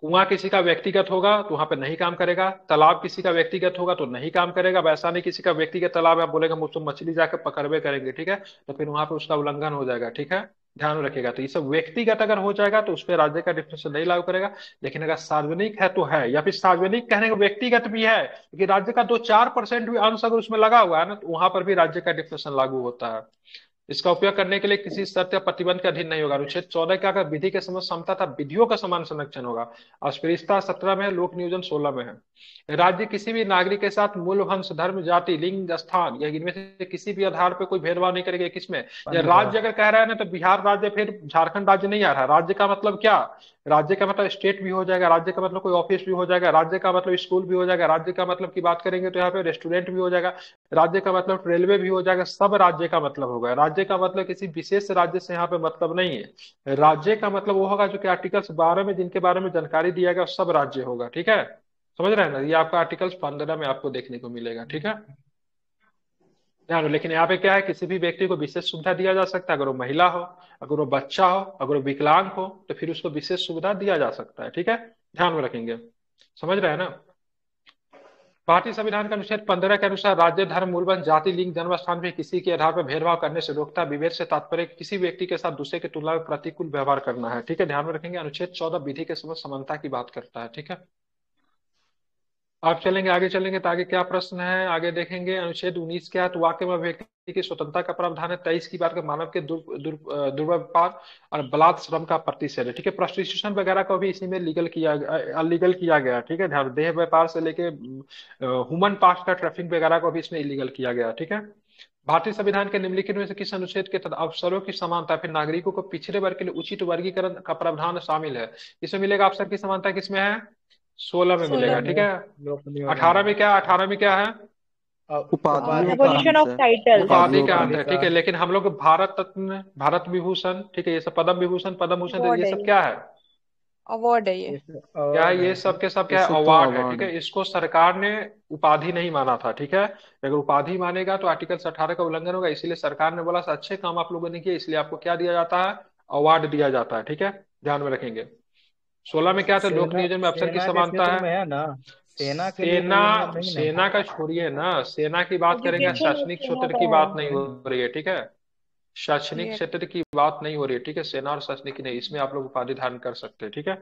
कुआं किसी का व्यक्तिगत होगा तो वहां पे नहीं काम करेगा, तालाब किसी का व्यक्तिगत होगा तो नहीं काम करेगा। वैसा नहीं किसी का व्यक्तिगत तालाब है, आप बोलेगा मुझसे मछली जाकर पकड़वे करेंगे, ठीक है, तो फिर वहां पे उसका उल्लंघन हो जाएगा, ठीक है, ध्यान रखिएगा। तो ये सब व्यक्तिगत अगर हो जाएगा तो उस पर राज्य का डिफिनेशन नहीं लागू करेगा। लेकिन अगर सार्वजनिक है तो है, या फिर सार्वजनिक कहने का व्यक्तिगत भी है, क्योंकि राज्य का 2-4% भी अंश अगर उसमें लगा हुआ है ना, तो वहां पर भी राज्य का डिफिनेशन लागू होता है। इसका उपयोग करने के लिए किसी शर्त या प्रतिबंध के अधीन नहीं होगा। अनुच्छेद 14 का अगर विधि के समक्ष समता था विधियों का समान संरक्षण होगा। अस्पृश्यता 17 में है, लोक नियोजन 16 में है। राज्य किसी भी नागरिक के साथ मूल वंश, धर्म, जाति, लिंग, स्थान या इनमें से किसी भी आधार पर कोई भेदभाव नहीं करेगा। किसमें? या राज्य अगर कह रहा है ना, तो बिहार राज्य फिर झारखंड राज्य नहीं आ रहा। राज्य का मतलब क्या? राज्य का मतलब स्टेट भी हो जाएगा, राज्य का मतलब कोई ऑफिस भी हो जाएगा, राज्य का मतलब स्कूल भी हो जाएगा, राज्य का मतलब की बात करेंगे तो यहाँ पे रेस्टोरेंट भी हो जाएगा, राज्य का मतलब रेलवे भी हो जाएगा। सब राज्य का मतलब होगा। राज्य का मतलब किसी विशेष राज्य से यहाँ पे मतलब नहीं है। राज्य का मतलब वो होगा जो कि आर्टिकल्स 12 में जिनके बारे में जानकारी दिया गया सब राज्य होगा, ठीक है, समझ रहे हैं ना। ये आपका आर्टिकल्स 15 में आपको देखने को मिलेगा, ठीक है, ध्यान। लेकिन यहाँ पे क्या है, किसी भी व्यक्ति को विशेष सुविधा दिया जा सकता है। अगर वो महिला हो, अगर वो बच्चा हो, अगर वो विकलांग हो, तो फिर उसको विशेष सुविधा दिया जा सकता है, ठीक है, ध्यान में रखेंगे, समझ रहे हैं ना। भारतीय संविधान का अनुच्छेद 15 के अनुसार राज्य, धर्म, मूल वंश, जाति, लिंग, जन्म स्थान में किसी के आधार पर भेदभाव करने से रोकता है। विभेद से तात्पर्य किसी व्यक्ति के साथ दूसरे की तुलना में प्रतिकूल व्यवहार करना है, ठीक है, ध्यान में रखेंगे। अनुच्छेद 14 विधि के समक्ष समानता की बात करता है, ठीक है। आप चलेंगे, आगे चलेंगे तो आगे क्या प्रश्न है, आगे देखेंगे। अनुच्छेद 19 क्या है, तो वाक्य में व्यक्ति की स्वतंत्रता का प्रावधान है। 23 की बात कर मानव के दुर्व्यवहार और बलात् श्रम का प्रतिषेध है, ठीक है। प्रोस्टिट्यूशन वगैरह को भी इसी में अलीगल किया गया, ठीक है, ध्यान। देह व्यापार से लेके ह्यूमन पार्ट का ट्रैफिक वगैरह को भी इसमें इलीगल किया गया, ठीक है। भारतीय संविधान के निम्नलिखित में से किस अनुच्छेद के तहत अवसरों की समानता फिर नागरिकों को पिछड़े वर्ग के लिए उचित वर्गीकरण का प्रावधान शामिल है? इसमें मिलेगा अवसर की समानता, किसमें है? 16 में मिलेगा, ठीक है। 18 में क्या, 18 में क्या है? एबोलिशन ऑफ टाइटल, उपाधि का अंत है, ठीक है। लेकिन हम लोग भारत रत्न, भारत विभूषण, ठीक है, ये सब पद्म विभूषण, पद्म भूषण, ये सब क्या है? अवार्ड है। ये क्या है? ये सब के सब क्या है? अवार्ड है, ठीक है। इसको सरकार ने उपाधि नहीं माना था, ठीक है। अगर उपाधि मानेगा तो आर्टिकल 18 का उल्लंघन होगा। इसीलिए सरकार ने बोला अच्छे काम आप लोगों ने किए, इसलिए आपको क्या दिया जाता है? अवार्ड दिया जाता है, ठीक है, ध्यान में रखेंगे। 16 में क्या था? लोक नियोजन में अवसर की समानता है ना। सेना का छोड़िए ना, सेना की बात करेंगे, शैक्षणिक क्षेत्र की बात नहीं हो रही है, ठीक है, शैक्षणिक क्षेत्र की बात नहीं हो रही है, ठीक है। सेना और शैक्षणिक की नहीं, इसमें आप लोग उपाधि धारण कर सकते हैं, ठीक है।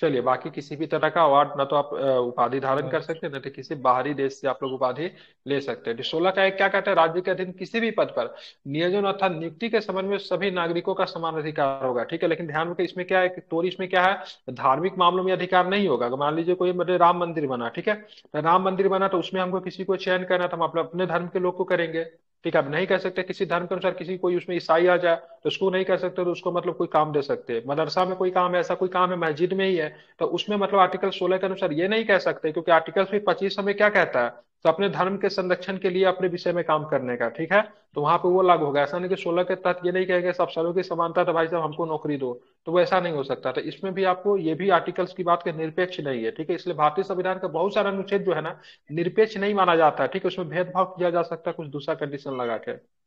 चलिए, बाकी किसी भी तरह का अवार्ड ना तो आप उपाधि धारण कर सकते हैं, ना तो किसी बाहरी देश से आप लोग उपाधि ले सकते हैं। 16 का एक क्या कहता है? राज्य के अधीन किसी भी पद पर नियोजन अर्थात नियुक्ति के संबंध में सभी नागरिकों का समान अधिकार होगा, ठीक है। लेकिन ध्यान रखें, इसमें क्या है, टोरी इसमें क्या है, धार्मिक मामलों में अधिकार नहीं होगा। मान लीजिए कोई मतलब राम मंदिर बना, ठीक है, तो राम मंदिर बना तो उसमें हमको किसी को चयन करना, तो हम अपने धर्म के लोग को करेंगे, ठीक है। अब नहीं कर सकते किसी धर्म के अनुसार, किसी कोई उसमें ईसाई आ जाए तो उसको नहीं कर सकते, तो उसको मतलब कोई काम दे सकते हैं। मदरसा में कोई काम है, ऐसा कोई काम है मस्जिद में ही है, तो उसमें मतलब आर्टिकल 16 के अनुसार ये नहीं कह सकते, क्योंकि आर्टिकल 25 में क्या कहता है, तो अपने धर्म के संरक्षण के लिए अपने विषय में काम करने का, ठीक है, तो वहां पे वो लागू होगा। ऐसा नहीं कि 16 के तहत ये नहीं कहेंगे सब अवसरों की समानता, तो भाई साहब हमको नौकरी दो, तो वो ऐसा नहीं हो सकता। तो इसमें भी आपको ये भी आर्टिकल्स की बात के निरपेक्ष नहीं है, ठीक है। इसलिए भारतीय संविधान का बहुत सारा अनुच्छेद जो है ना निरपेक्ष नहीं माना जाता है, ठीक है, उसमें भेदभाव किया जा सकता है कुछ दूसरा कंडीशन लगा के।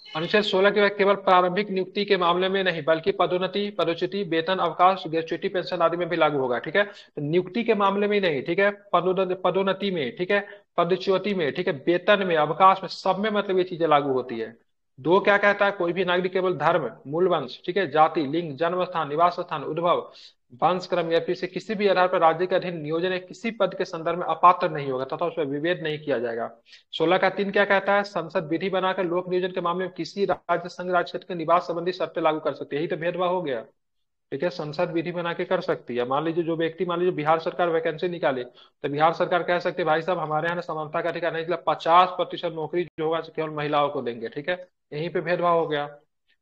अनुच्छेद 16 के केवल प्रारंभिक नियुक्ति के मामले में नहीं बल्कि पदोन्नति, पदोच्युति, वेतन, अवकाश, ग्रेच्युटी, पेंशन आदि में भी लागू होगा, ठीक है। तो नियुक्ति के मामले में ही नहीं, ठीक है, पदोन्नति में, ठीक है, पदच्युति में, ठीक है, वेतन में, अवकाश में, सब में मतलब ये चीजें लागू होती है। 2 क्या कहता है? कोई भी नागरिक केवल धर्म, मूल वंश, ठीक है, जाति, लिंग, जन्म स्थान, निवास स्थान, उद्भव, वंश क्रम या फिर से किसी भी आधार पर राज्य के अधीन नियोजन या किसी पद के संदर्भ में अपात्र नहीं होगा तथा उसमें विभेद नहीं किया जाएगा। 16 का 3 क्या कहता है? संसद विधि बनाकर लोक नियोजन के मामले में किसी राज्य, संघ, राज्य क्षेत्र के निवास संबंधी शर्तें लागू कर सकती है। यही तो भेदभाव हो गया, ठीक है। संसद विधि बना के कर सकती है। मान लीजिए जो व्यक्ति, मान लीजिए बिहार सरकार वैकेंसी निकाले, तो बिहार सरकार कह सकती है भाई साहब हमारे यहाँ समानता का अधिकार नहीं, 50% नौकरी जो होगा केवल महिलाओं को देंगे, ठीक है, यहीं पे भेदभाव हो गया,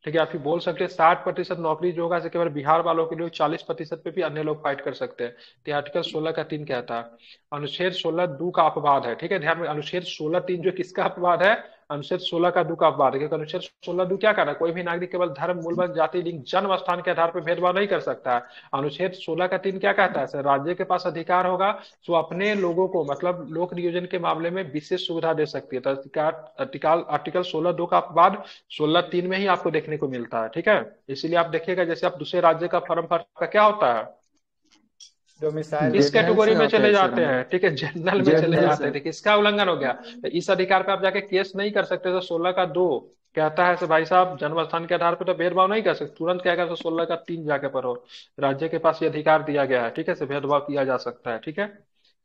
ठीक है। आप फिर बोल सकते हैं 60% नौकरी जो होगा केवल बिहार वालों के लिए, 40% पे भी अन्य लोग फाइट कर सकते हैं। तो आर्टिकल 16 का 3 कहता है अनुच्छेद 16 2 का अपवाद है, ठीक है, ध्यान में। अनुच्छेद 16 3 जो किसका अपवाद है? अनुच्छेद 16 का 2 का अपवाद है, क्योंकि अनुच्छेद 16 2 क्या कर रहा है? कोई भी नागरिक केवल धर्म, मूल वंश, जाति, लिंग, जन्म स्थान के आधार पर भेदभाव नहीं कर सकता है। अनुच्छेद 16 का 3 क्या कहता है? सर, राज्य के पास अधिकार होगा जो अपने लोगों को मतलब लोक नियोजन के मामले में विशेष सुविधा दे सकती है। तो आर्टिकल 16 2 का अपवाद 16 3 में ही आपको देखने को मिलता है, ठीक है। इसीलिए आप देखिएगा जैसे आप दूसरे राज्य का फॉर्म भरता क्या होता है, डोमिसाइल इस जनरल कैटेगरी से में आता चले है सर जाते हमें, हैं, ठीक है, जनरल में चले जनरल जाते से। हैं। देखिए इसका उल्लंघन हो गया, तो इस अधिकार पे आप जाके केस नहीं कर सकते। तो 16 का 2 कहता है भाई साहब जन्म स्थान के आधार पर तो भेदभाव नहीं कर सकते, तुरंत कहेगा तो 16 का 3 जाके पढ़ो। राज्य के पास ये अधिकार दिया गया है, ठीक है, से भेदभाव किया जा सकता है, ठीक है।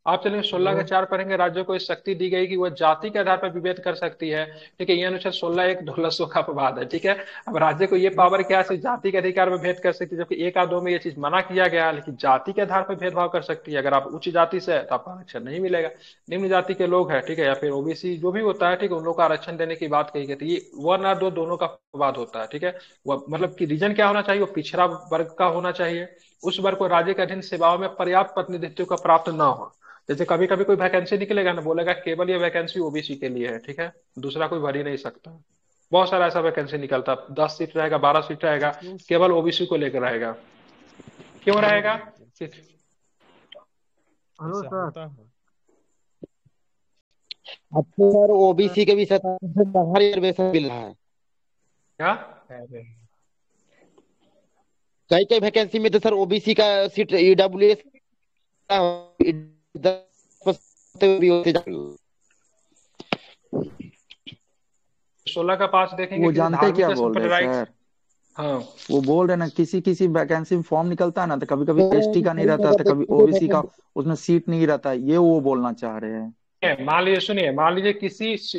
आप चलिए 16 का 4 पढ़ेंगे, राज्यों को इस शक्ति दी गई कि वह जाति के आधार पर विभेद कर सकती है, ठीक है। ये अनुच्छेद 16(1) ढोलसों का अपवाद है, ठीक है। अब राज्य को ये पावर क्या है, जाति के अधिकार में भेद कर सकती है, जबकि 1 और 2 में ये चीज मना किया गया है, लेकिन जाति के आधार पर भेदभाव कर सकती है। अगर आप उच्च जाति से है तो आपको आरक्षण नहीं मिलेगा, निम्न जाति के लोग हैं, ठीक है, या फिर ओबीसी जो भी होता है, ठीक है, उन लोग को आरक्षण देने की बात कही गई थी। ये 1 और 2 दोनों का अपवाद होता है, ठीक है। वह मतलब कि रीजन क्या होना चाहिए, वो पिछड़ा वर्ग का होना चाहिए, उस वर्ग को राज्य के अधीन सेवाओं में पर्याप्त प्रतिनिधित्व का प्राप्त न हो। जैसे कभी कभी कोई वैकेंसी निकलेगा ना, बोलेगा केवल ये वैकेंसी ओबीसी के लिए है, ठीक है, दूसरा कोई भर ही नहीं सकता। बहुत सारा ऐसा वैकेंसी निकलता, 10 सीट रहेगा, 12 सीट रहेगा, केवल ओबीसी को लेकर रहेगा। क्यों रहेगा? Hello sir. अब तो सर ओबीसी के भी 70 रिजर्वेशन मिल रहा है। क्या कई कई वैकेंसी में तो सर ओबीसी का सीट ईडब्ल्यूएस भी होते जा 16 का 5 देखेंगे वो कि जानते धार्मिक क्या या बोल रहे सांप्रदायिक। सर, हाँ वो बोल रहे ना किसी किसी वैकेंसी में फॉर्म निकलता है ना, तो कभी कभी एसटी का नहीं रहता, तो कभी ओबीसी का उसमें सीट नहीं रहता, ये वो बोलना चाह रहे हैं। मान लीजिए, सुनिए, मान लीजिए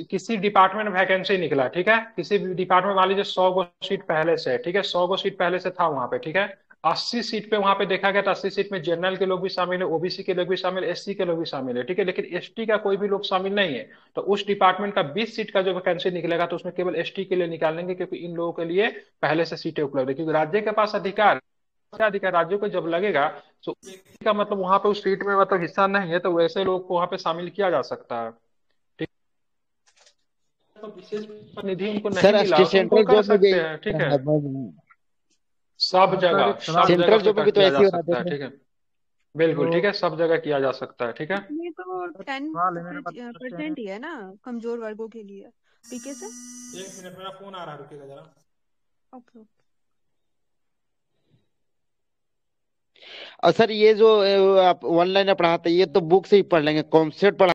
किसी डिपार्टमेंट में वैकेंसी निकला, ठीक है, किसी भी डिपार्टमेंट मान लीजिए 100 गो सीट पहले से, ठीक है, 100 गो सीट पहले से था वहां पे, ठीक है। 80 सीट पे वहां पे देखा गया, तो 80 सीट में जनरल के लोग भी शामिल है, ओबीसी के लोग भी शामिल है, एससी के लोग भी शामिल है, ठीक है, लेकिन एसटी का कोई भी लोग शामिल नहीं है। तो उस डिपार्टमेंट का 20 सीट का जो वैकेंसी निकलेगा, तो उसमें केवल एसटी के लिए निकालेंगे, क्योंकि इन लोगों के लिए पहले से सीटें उपलब्ध है, क्योंकि राज्य के पास अधिकार राज्यों को जब लगेगा, तो का मतलब वहां पे उस सीट में मतलब हिस्सा नहीं है, तो वैसे लोग को वहां पे शामिल किया जा सकता है। तो विशेष प्रतिनिधि उनको नहीं सर मिला तो उनको सेंट्रल कर जॉब में भी सकते हैं, ठीक है। सब सर जगह एक सब सवाल जगह सेंट्रल से जॉब में भी तो किया ऐसे जा ही हो रहा सकता है, है। ठीक है, बिल्कुल, तो ठीक है, सब जगह किया जा सकता है, ठीक है। इसमें तो 10 सवाल है मेरे पास क्वेश्चन है। परसेंट ही है ना कमजोर वर्गों के लिए। PK sir. 1 मिनट मेरा फोन आ रहा है, रुकेगा जरा। ओके। और सर ये जो आप ऑनलाइन पढ़ाते हैं, ये तो बुक से ही पढ़ लेंगे, कॉन्सेप्ट पढ़ा